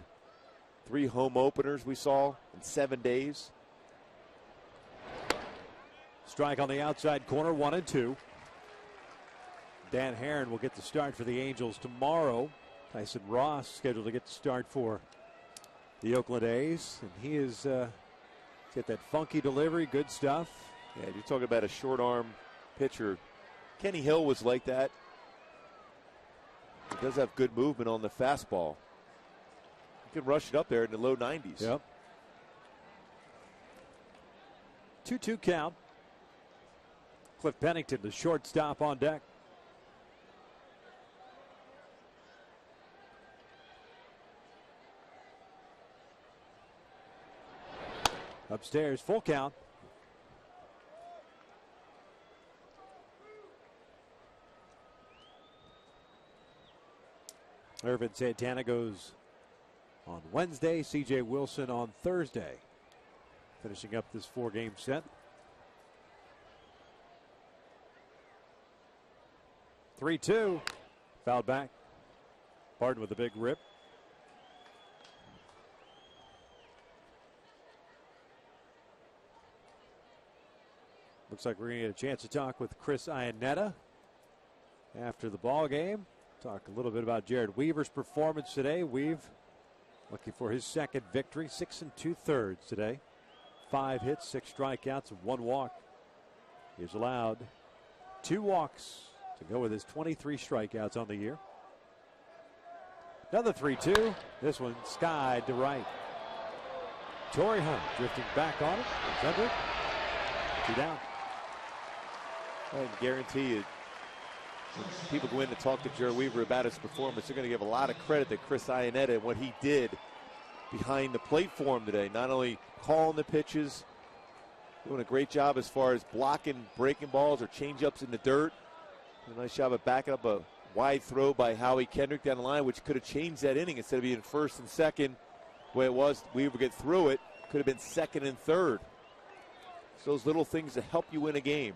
3 home openers we saw in 7 days. Strike on the outside corner, 1-2. Dan Herron will get the start for the Angels tomorrow. Tyson Ross scheduled to get the start for the Oakland A's, and he is get that funky delivery, good stuff. Yeah, you're talking about a short arm pitcher. Kenny Hill was like that. He does have good movement on the fastball. He can rush it up there in the low 90s. Yep. 2-2 count. Cliff Pennington, the shortstop, on deck. Upstairs, full count. Irvin Santana goes on Wednesday. C.J. Wilson on Thursday. Finishing up this 4-game set. 3-2. Fouled back. Barton with a big rip. Looks like we're going to get a chance to talk with Chris Iannetta after the ball game. Talk a little bit about Jared Weaver's performance today. Weave looking for his 2nd victory, 6 2/3 today. 5 hits, 6 strikeouts, and 1 walk. He's allowed 2 walks to go with his 23 strikeouts on the year. Another 3-2. This one skied to right. Torrey Hunt drifting back on it. It's under. 2 down. I can guarantee you, when people go in to talk to Jared Weaver about his performance, they're going to give a lot of credit to Chris Iannetta and what he did behind the plate for him today. Not only calling the pitches, doing a great job as far as blocking breaking balls or change-ups in the dirt. A nice job of backing up a wide throw by Howie Kendrick down the line, which could have changed that inning. Instead of being 1st and 2nd, the way it was, Weaver get through it, could have been 2nd and 3rd. It's those little things that help you win a game.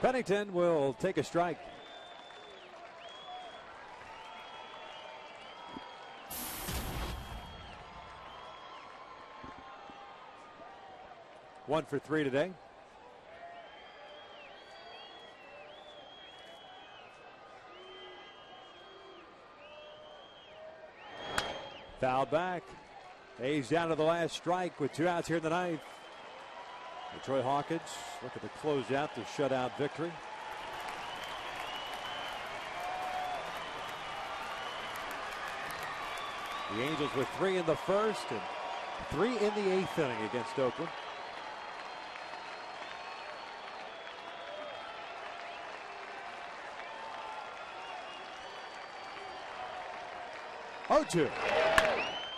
Pennington will take a strike. One for 3 today. Fouled back. A's down to the last strike with 2 outs here in the ninth. Troy Hawkins looking to close out the shutout victory. The Angels with 3 in the first and 3 in the 8th inning against Oakland. Oh-2.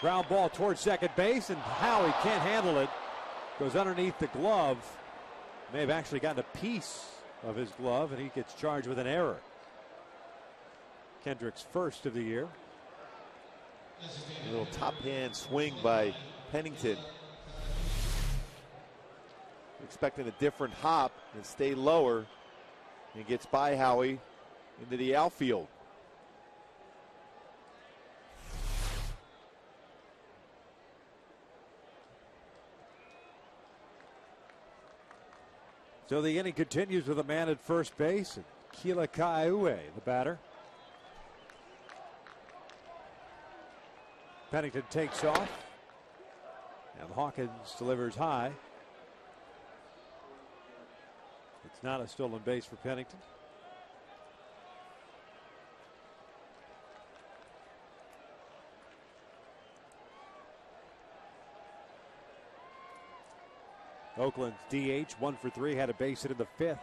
Ground ball towards second base, and Howie can't handle it. Goes underneath the glove. May have actually gotten a piece of his glove, and he gets charged with an error. Kendrick's first of the year. A little top hand swing by Pennington. Expecting a different hop and stay lower, and gets by Howie into the outfield. So the inning continues with a man at first base, and Kila Kaiue, the batter. Pennington takes off, and Hawkins delivers high. It's not a stolen base for Pennington. Oakland's DH, 1 for 3, had a base hit in the 5th.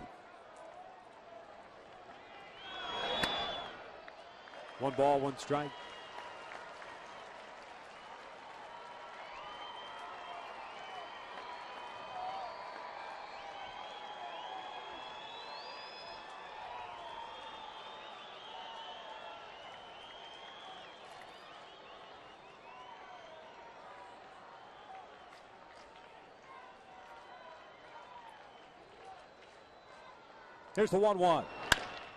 1 ball, 1 strike. Here's the 1-1.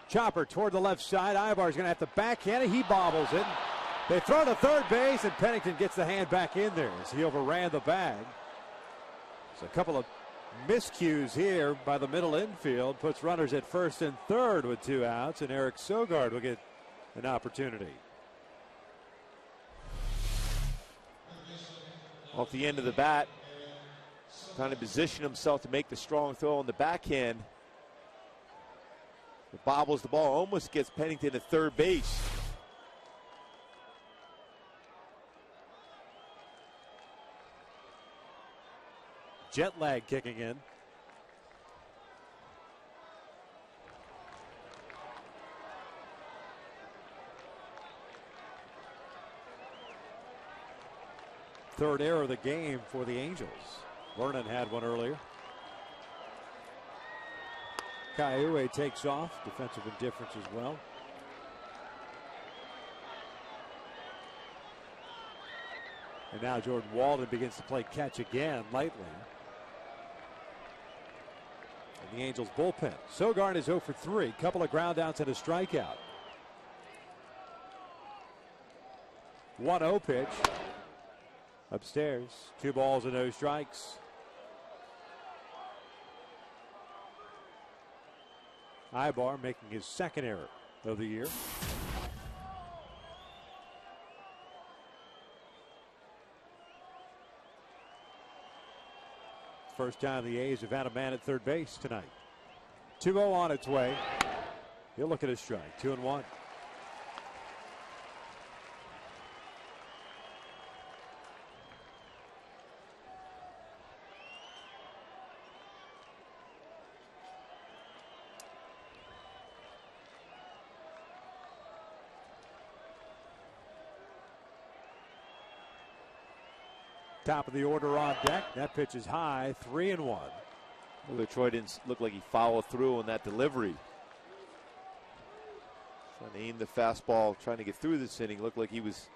Chopper toward the left side. Ibar's going to have to backhand it. He bobbles it. They throw to third base, and Pennington gets the hand back in there as he overran the bag. So a couple of miscues here by the middle infield. Puts runners at first and third with 2 outs, and Eric Sogard will get an opportunity. Off the end of the bat, trying to position himself to make the strong throw on the backhand. It bobbles the ball, almost gets Pennington at third base. Jet lag kicking in. Third error of the game for the Angels. Vernon had one earlier. Kaiue takes off. Defensive indifference as well. And now Jordan Walden begins to play catch again lightly. And the Angels bullpen. Sogard is 0 for 3. Couple of ground outs and a strikeout. 1-0 pitch. Upstairs. 2 balls and no strikes. Ibar making his second error of the year. First time the A's have had a man at third base tonight. 2-0 on its way. He'll look at his strike. 2-1. Top of the order on deck. That pitch is high. 3-1. Well, Troy didn't look like he followed through on that delivery. Trying to aim the fastball, trying to get through this inning. Looked like he was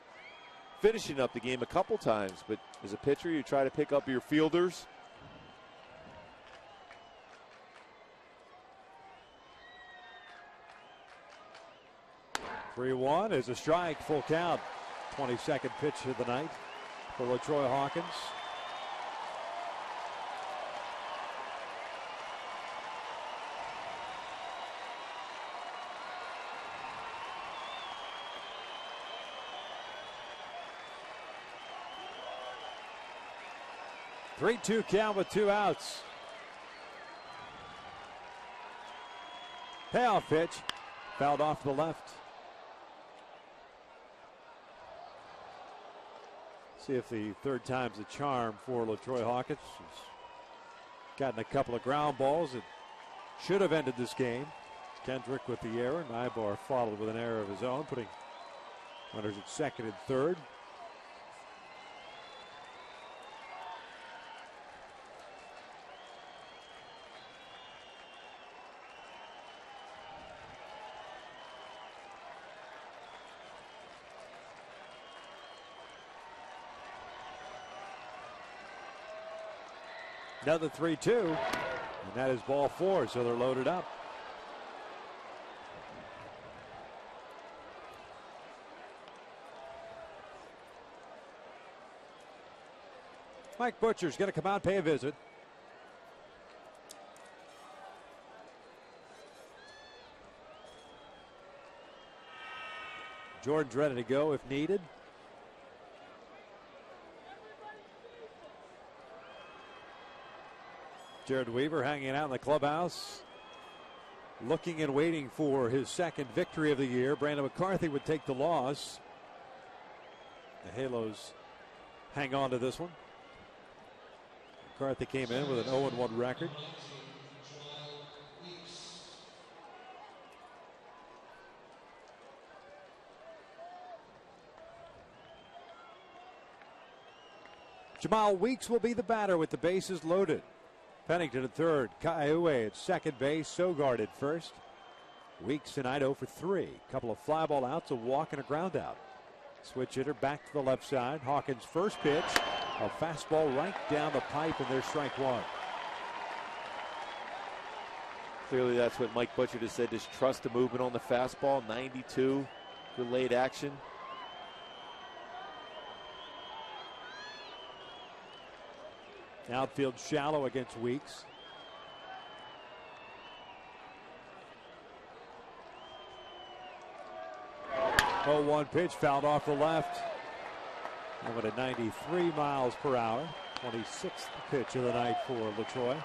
finishing up the game a couple times. But as a pitcher, you try to pick up your fielders. Three 3-1 is a strike. Full count. 22nd pitch of the night for LaTroy Hawkins. 3-2 count with 2 outs. Payoff pitch. Fouled off to the left. See if the third time's a charm for LaTroy Hawkins. He's gotten a couple of ground balls that should have ended this game. Kendrick with the error. Nybar followed with an error of his own, putting runners at second and third. Another 3-2, and that is ball 4, so they're loaded up. Mike Butcher's going to come out, pay a visit. Jordan's ready to go if needed. Jared Weaver hanging out in the clubhouse, looking and waiting for his second victory of the year. Brandon McCarthy would take the loss. The Halos hang on to this one. McCarthy came in with an 0-1 record. Jamal Weeks will be the batter with the bases loaded. Pennington at third, Kaiue at second base, Sogard at first. Weeks tonight 0 for 3. Couple of fly ball outs, a walk and a ground out. Switch hitter back to the left side. Hawkins' first pitch, a fastball right down the pipe, and there's strike one. Clearly that's what Mike Butcher just said. Just trust the movement on the fastball. 92, good late action. Outfield shallow against Weeks. Oh, 1 pitch fouled off the left. Over to 93 miles per hour. 26th pitch of the night for LaTroy.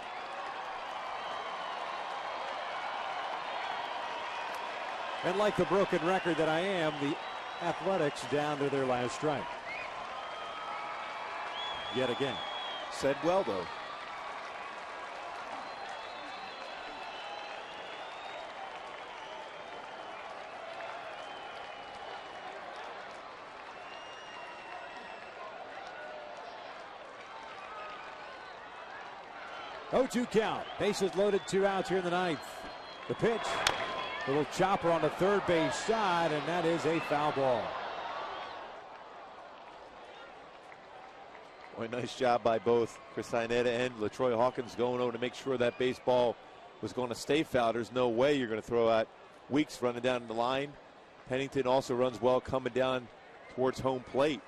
And like the broken record that I am, the Athletics down to their last strike. Yet again. Said well, though. Oh, 2 count. Bases loaded, 2 outs here in the ninth. The pitch. Little chopper on the third base side, and that is a foul ball. Boy, nice job by both Chris Iannetta and LaTroy Hawkins going over to make sure that baseball was going to stay foul. There's no way you're going to throw out Weeks running down the line. Pennington also runs well coming down towards home plate.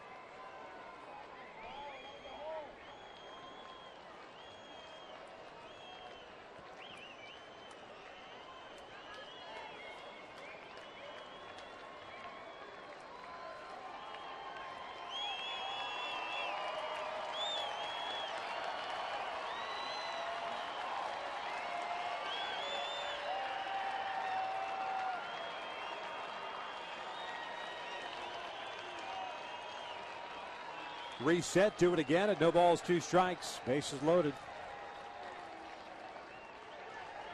Reset, do it again at no balls, 2 strikes. Bases loaded.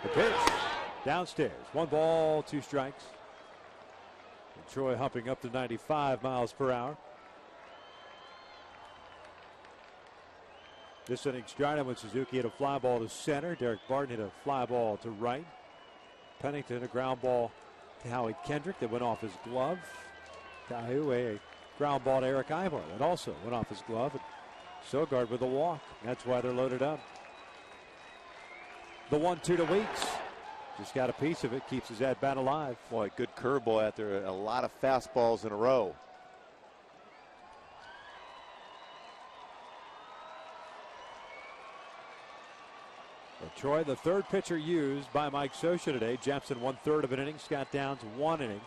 The pitch downstairs. 1 ball, 2 strikes. And Troy humping up to 95 miles per hour. This inning, Strider with Suzuki hit a fly ball to center. Derek Barton hit a fly ball to right. Pennington a ground ball to Howie Kendrick that went off his glove. Kaiue, a ground ball to Eric Ivar that also went off his glove. And Sogard with a walk. That's why they're loaded up. The 1-2 to Weeks. Just got a piece of it. Keeps his at bat alive. Boy, good curveball out there. A lot of fastballs in a row. Troy, the third pitcher used by Mike Scioscia today. Jepson 1/3 of an inning. Scott Downs 1 inning.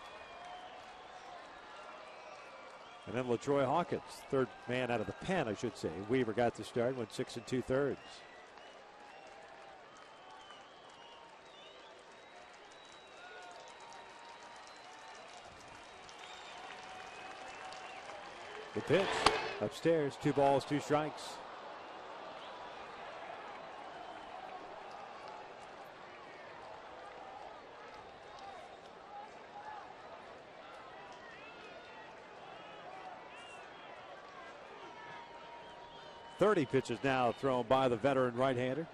And then LaTroy Hawkins, third man out of the pen, I should say. Weaver got the start, went 6 2/3. The pitch upstairs, 2 balls, 2 strikes. .30 pitches now thrown by the veteran right-hander.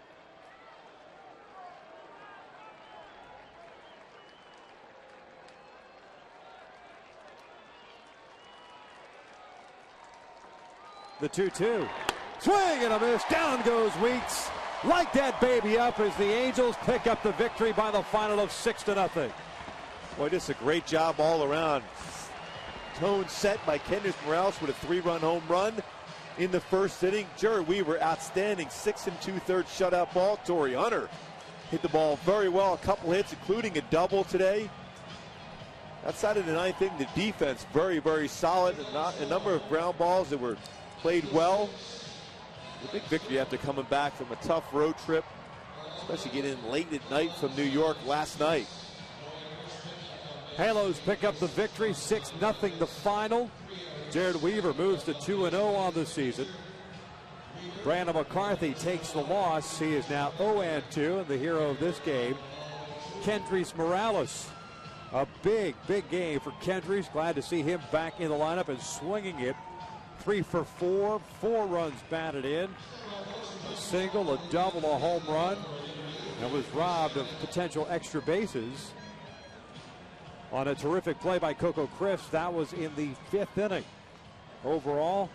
The 2-2. Swing and a miss. Down goes Weeks. Light that baby up as the Angels pick up the victory by the final of 6-0. Boy, just a great job all around. Tone set by Kendrys Morales with a 3-run home run in the first inning. Jared Weaver, outstanding 6 2/3 shutout ball. Torrey Hunter hit the ball very well. A couple hits, including a double today. Outside of the ninth inning, the defense very, very solid. A number of ground balls that were played well. A big victory after coming back from a tough road trip, especially getting in late at night from New York last night. Halos pick up the victory, 6-0 the final. Jared Weaver moves to 2-0 on the season. Brandon McCarthy takes the loss. He is now 0-2, and the hero of this game, Kendrys Morales. A big, big game for Kendrys. Glad to see him back in the lineup and swinging it. 3 for 4, 4 runs batted in. A single, a double, a home run. And was robbed of potential extra bases on a terrific play by Coco Crifts. That was in the 5th inning. Overall,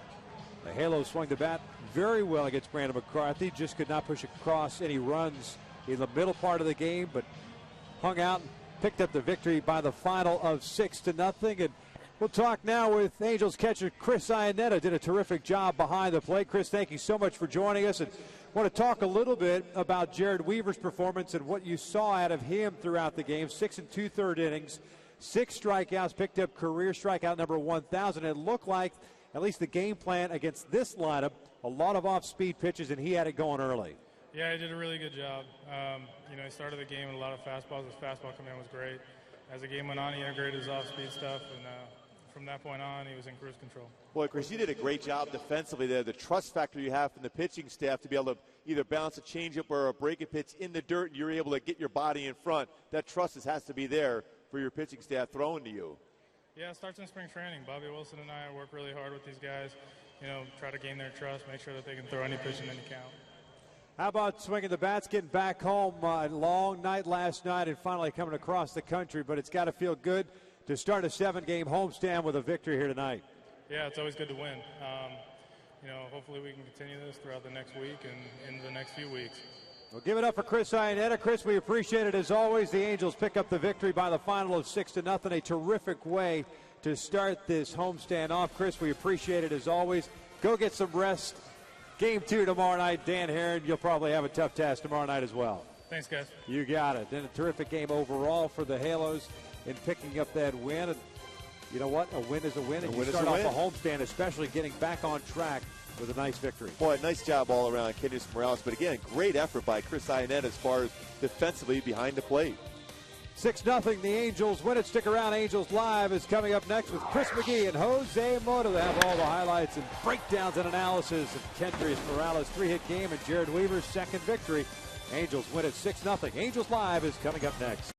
the Halos swung the bat very well against Brandon McCarthy. Just could not push across any runs in the middle part of the game, but hung out and picked up the victory by the final of 6-0. And we'll talk now with Angels catcher Chris Iannetta. Did a terrific job behind the plate. Chris, thank you so much for joining us. And want to talk a little bit about Jared Weaver's performance and what you saw out of him throughout the game. 6 2/3 innings, 6 strikeouts, picked up career strikeout number 1,000. It looked like, at least the game plan against this lineup, a lot of off-speed pitches, and he had it going early. Yeah, he did a really good job. He started the game with a lot of fastballs. His fastball command was great. As the game went on, he integrated his off-speed stuff, and from that point on, he was in cruise control. Boy, Chris, you did a great job defensively there. The trust factor you have from the pitching staff to be able to either bounce a changeup or a breaking pitch in the dirt, and you're able to get your body in front. That trust has to be there for your pitching staff throwing to you. Yeah, it starts in spring training. Bobby Wilson and I work really hard with these guys, try to gain their trust, make sure that they can throw any pitch in any count. How about swinging the bats, getting back home? A long night last night and finally coming across the country, but it's got to feel good to start a 7-game homestand with a victory here tonight. Yeah, it's always good to win. Hopefully we can continue this throughout the next week and into the next few weeks. Well, give it up for Chris Iannetta. Chris, we appreciate it as always. The Angels pick up the victory by the final of 6-0. A terrific way to start this homestand off. Chris, we appreciate it as always. Go get some rest. Game 2 tomorrow night. Dan Herron, you'll probably have a tough task tomorrow night as well. Thanks, guys. You got it. Then a terrific game overall for the Halos in picking up that win. And you know what? A win is a win. And you start off a homestand, especially getting back on track with a nice victory. Boy, nice job all around, Kendrys Morales. But again, great effort by Chris Iannetta as far as defensively behind the plate. 6-0, the Angels win it. Stick around. Angels Live is coming up next with Chris McGee and Jose Mota. They have all the highlights and breakdowns and analysis of Kendrys Morales' 3-hit game and Jared Weaver's second victory. Angels win it 6-0. Angels Live is coming up next.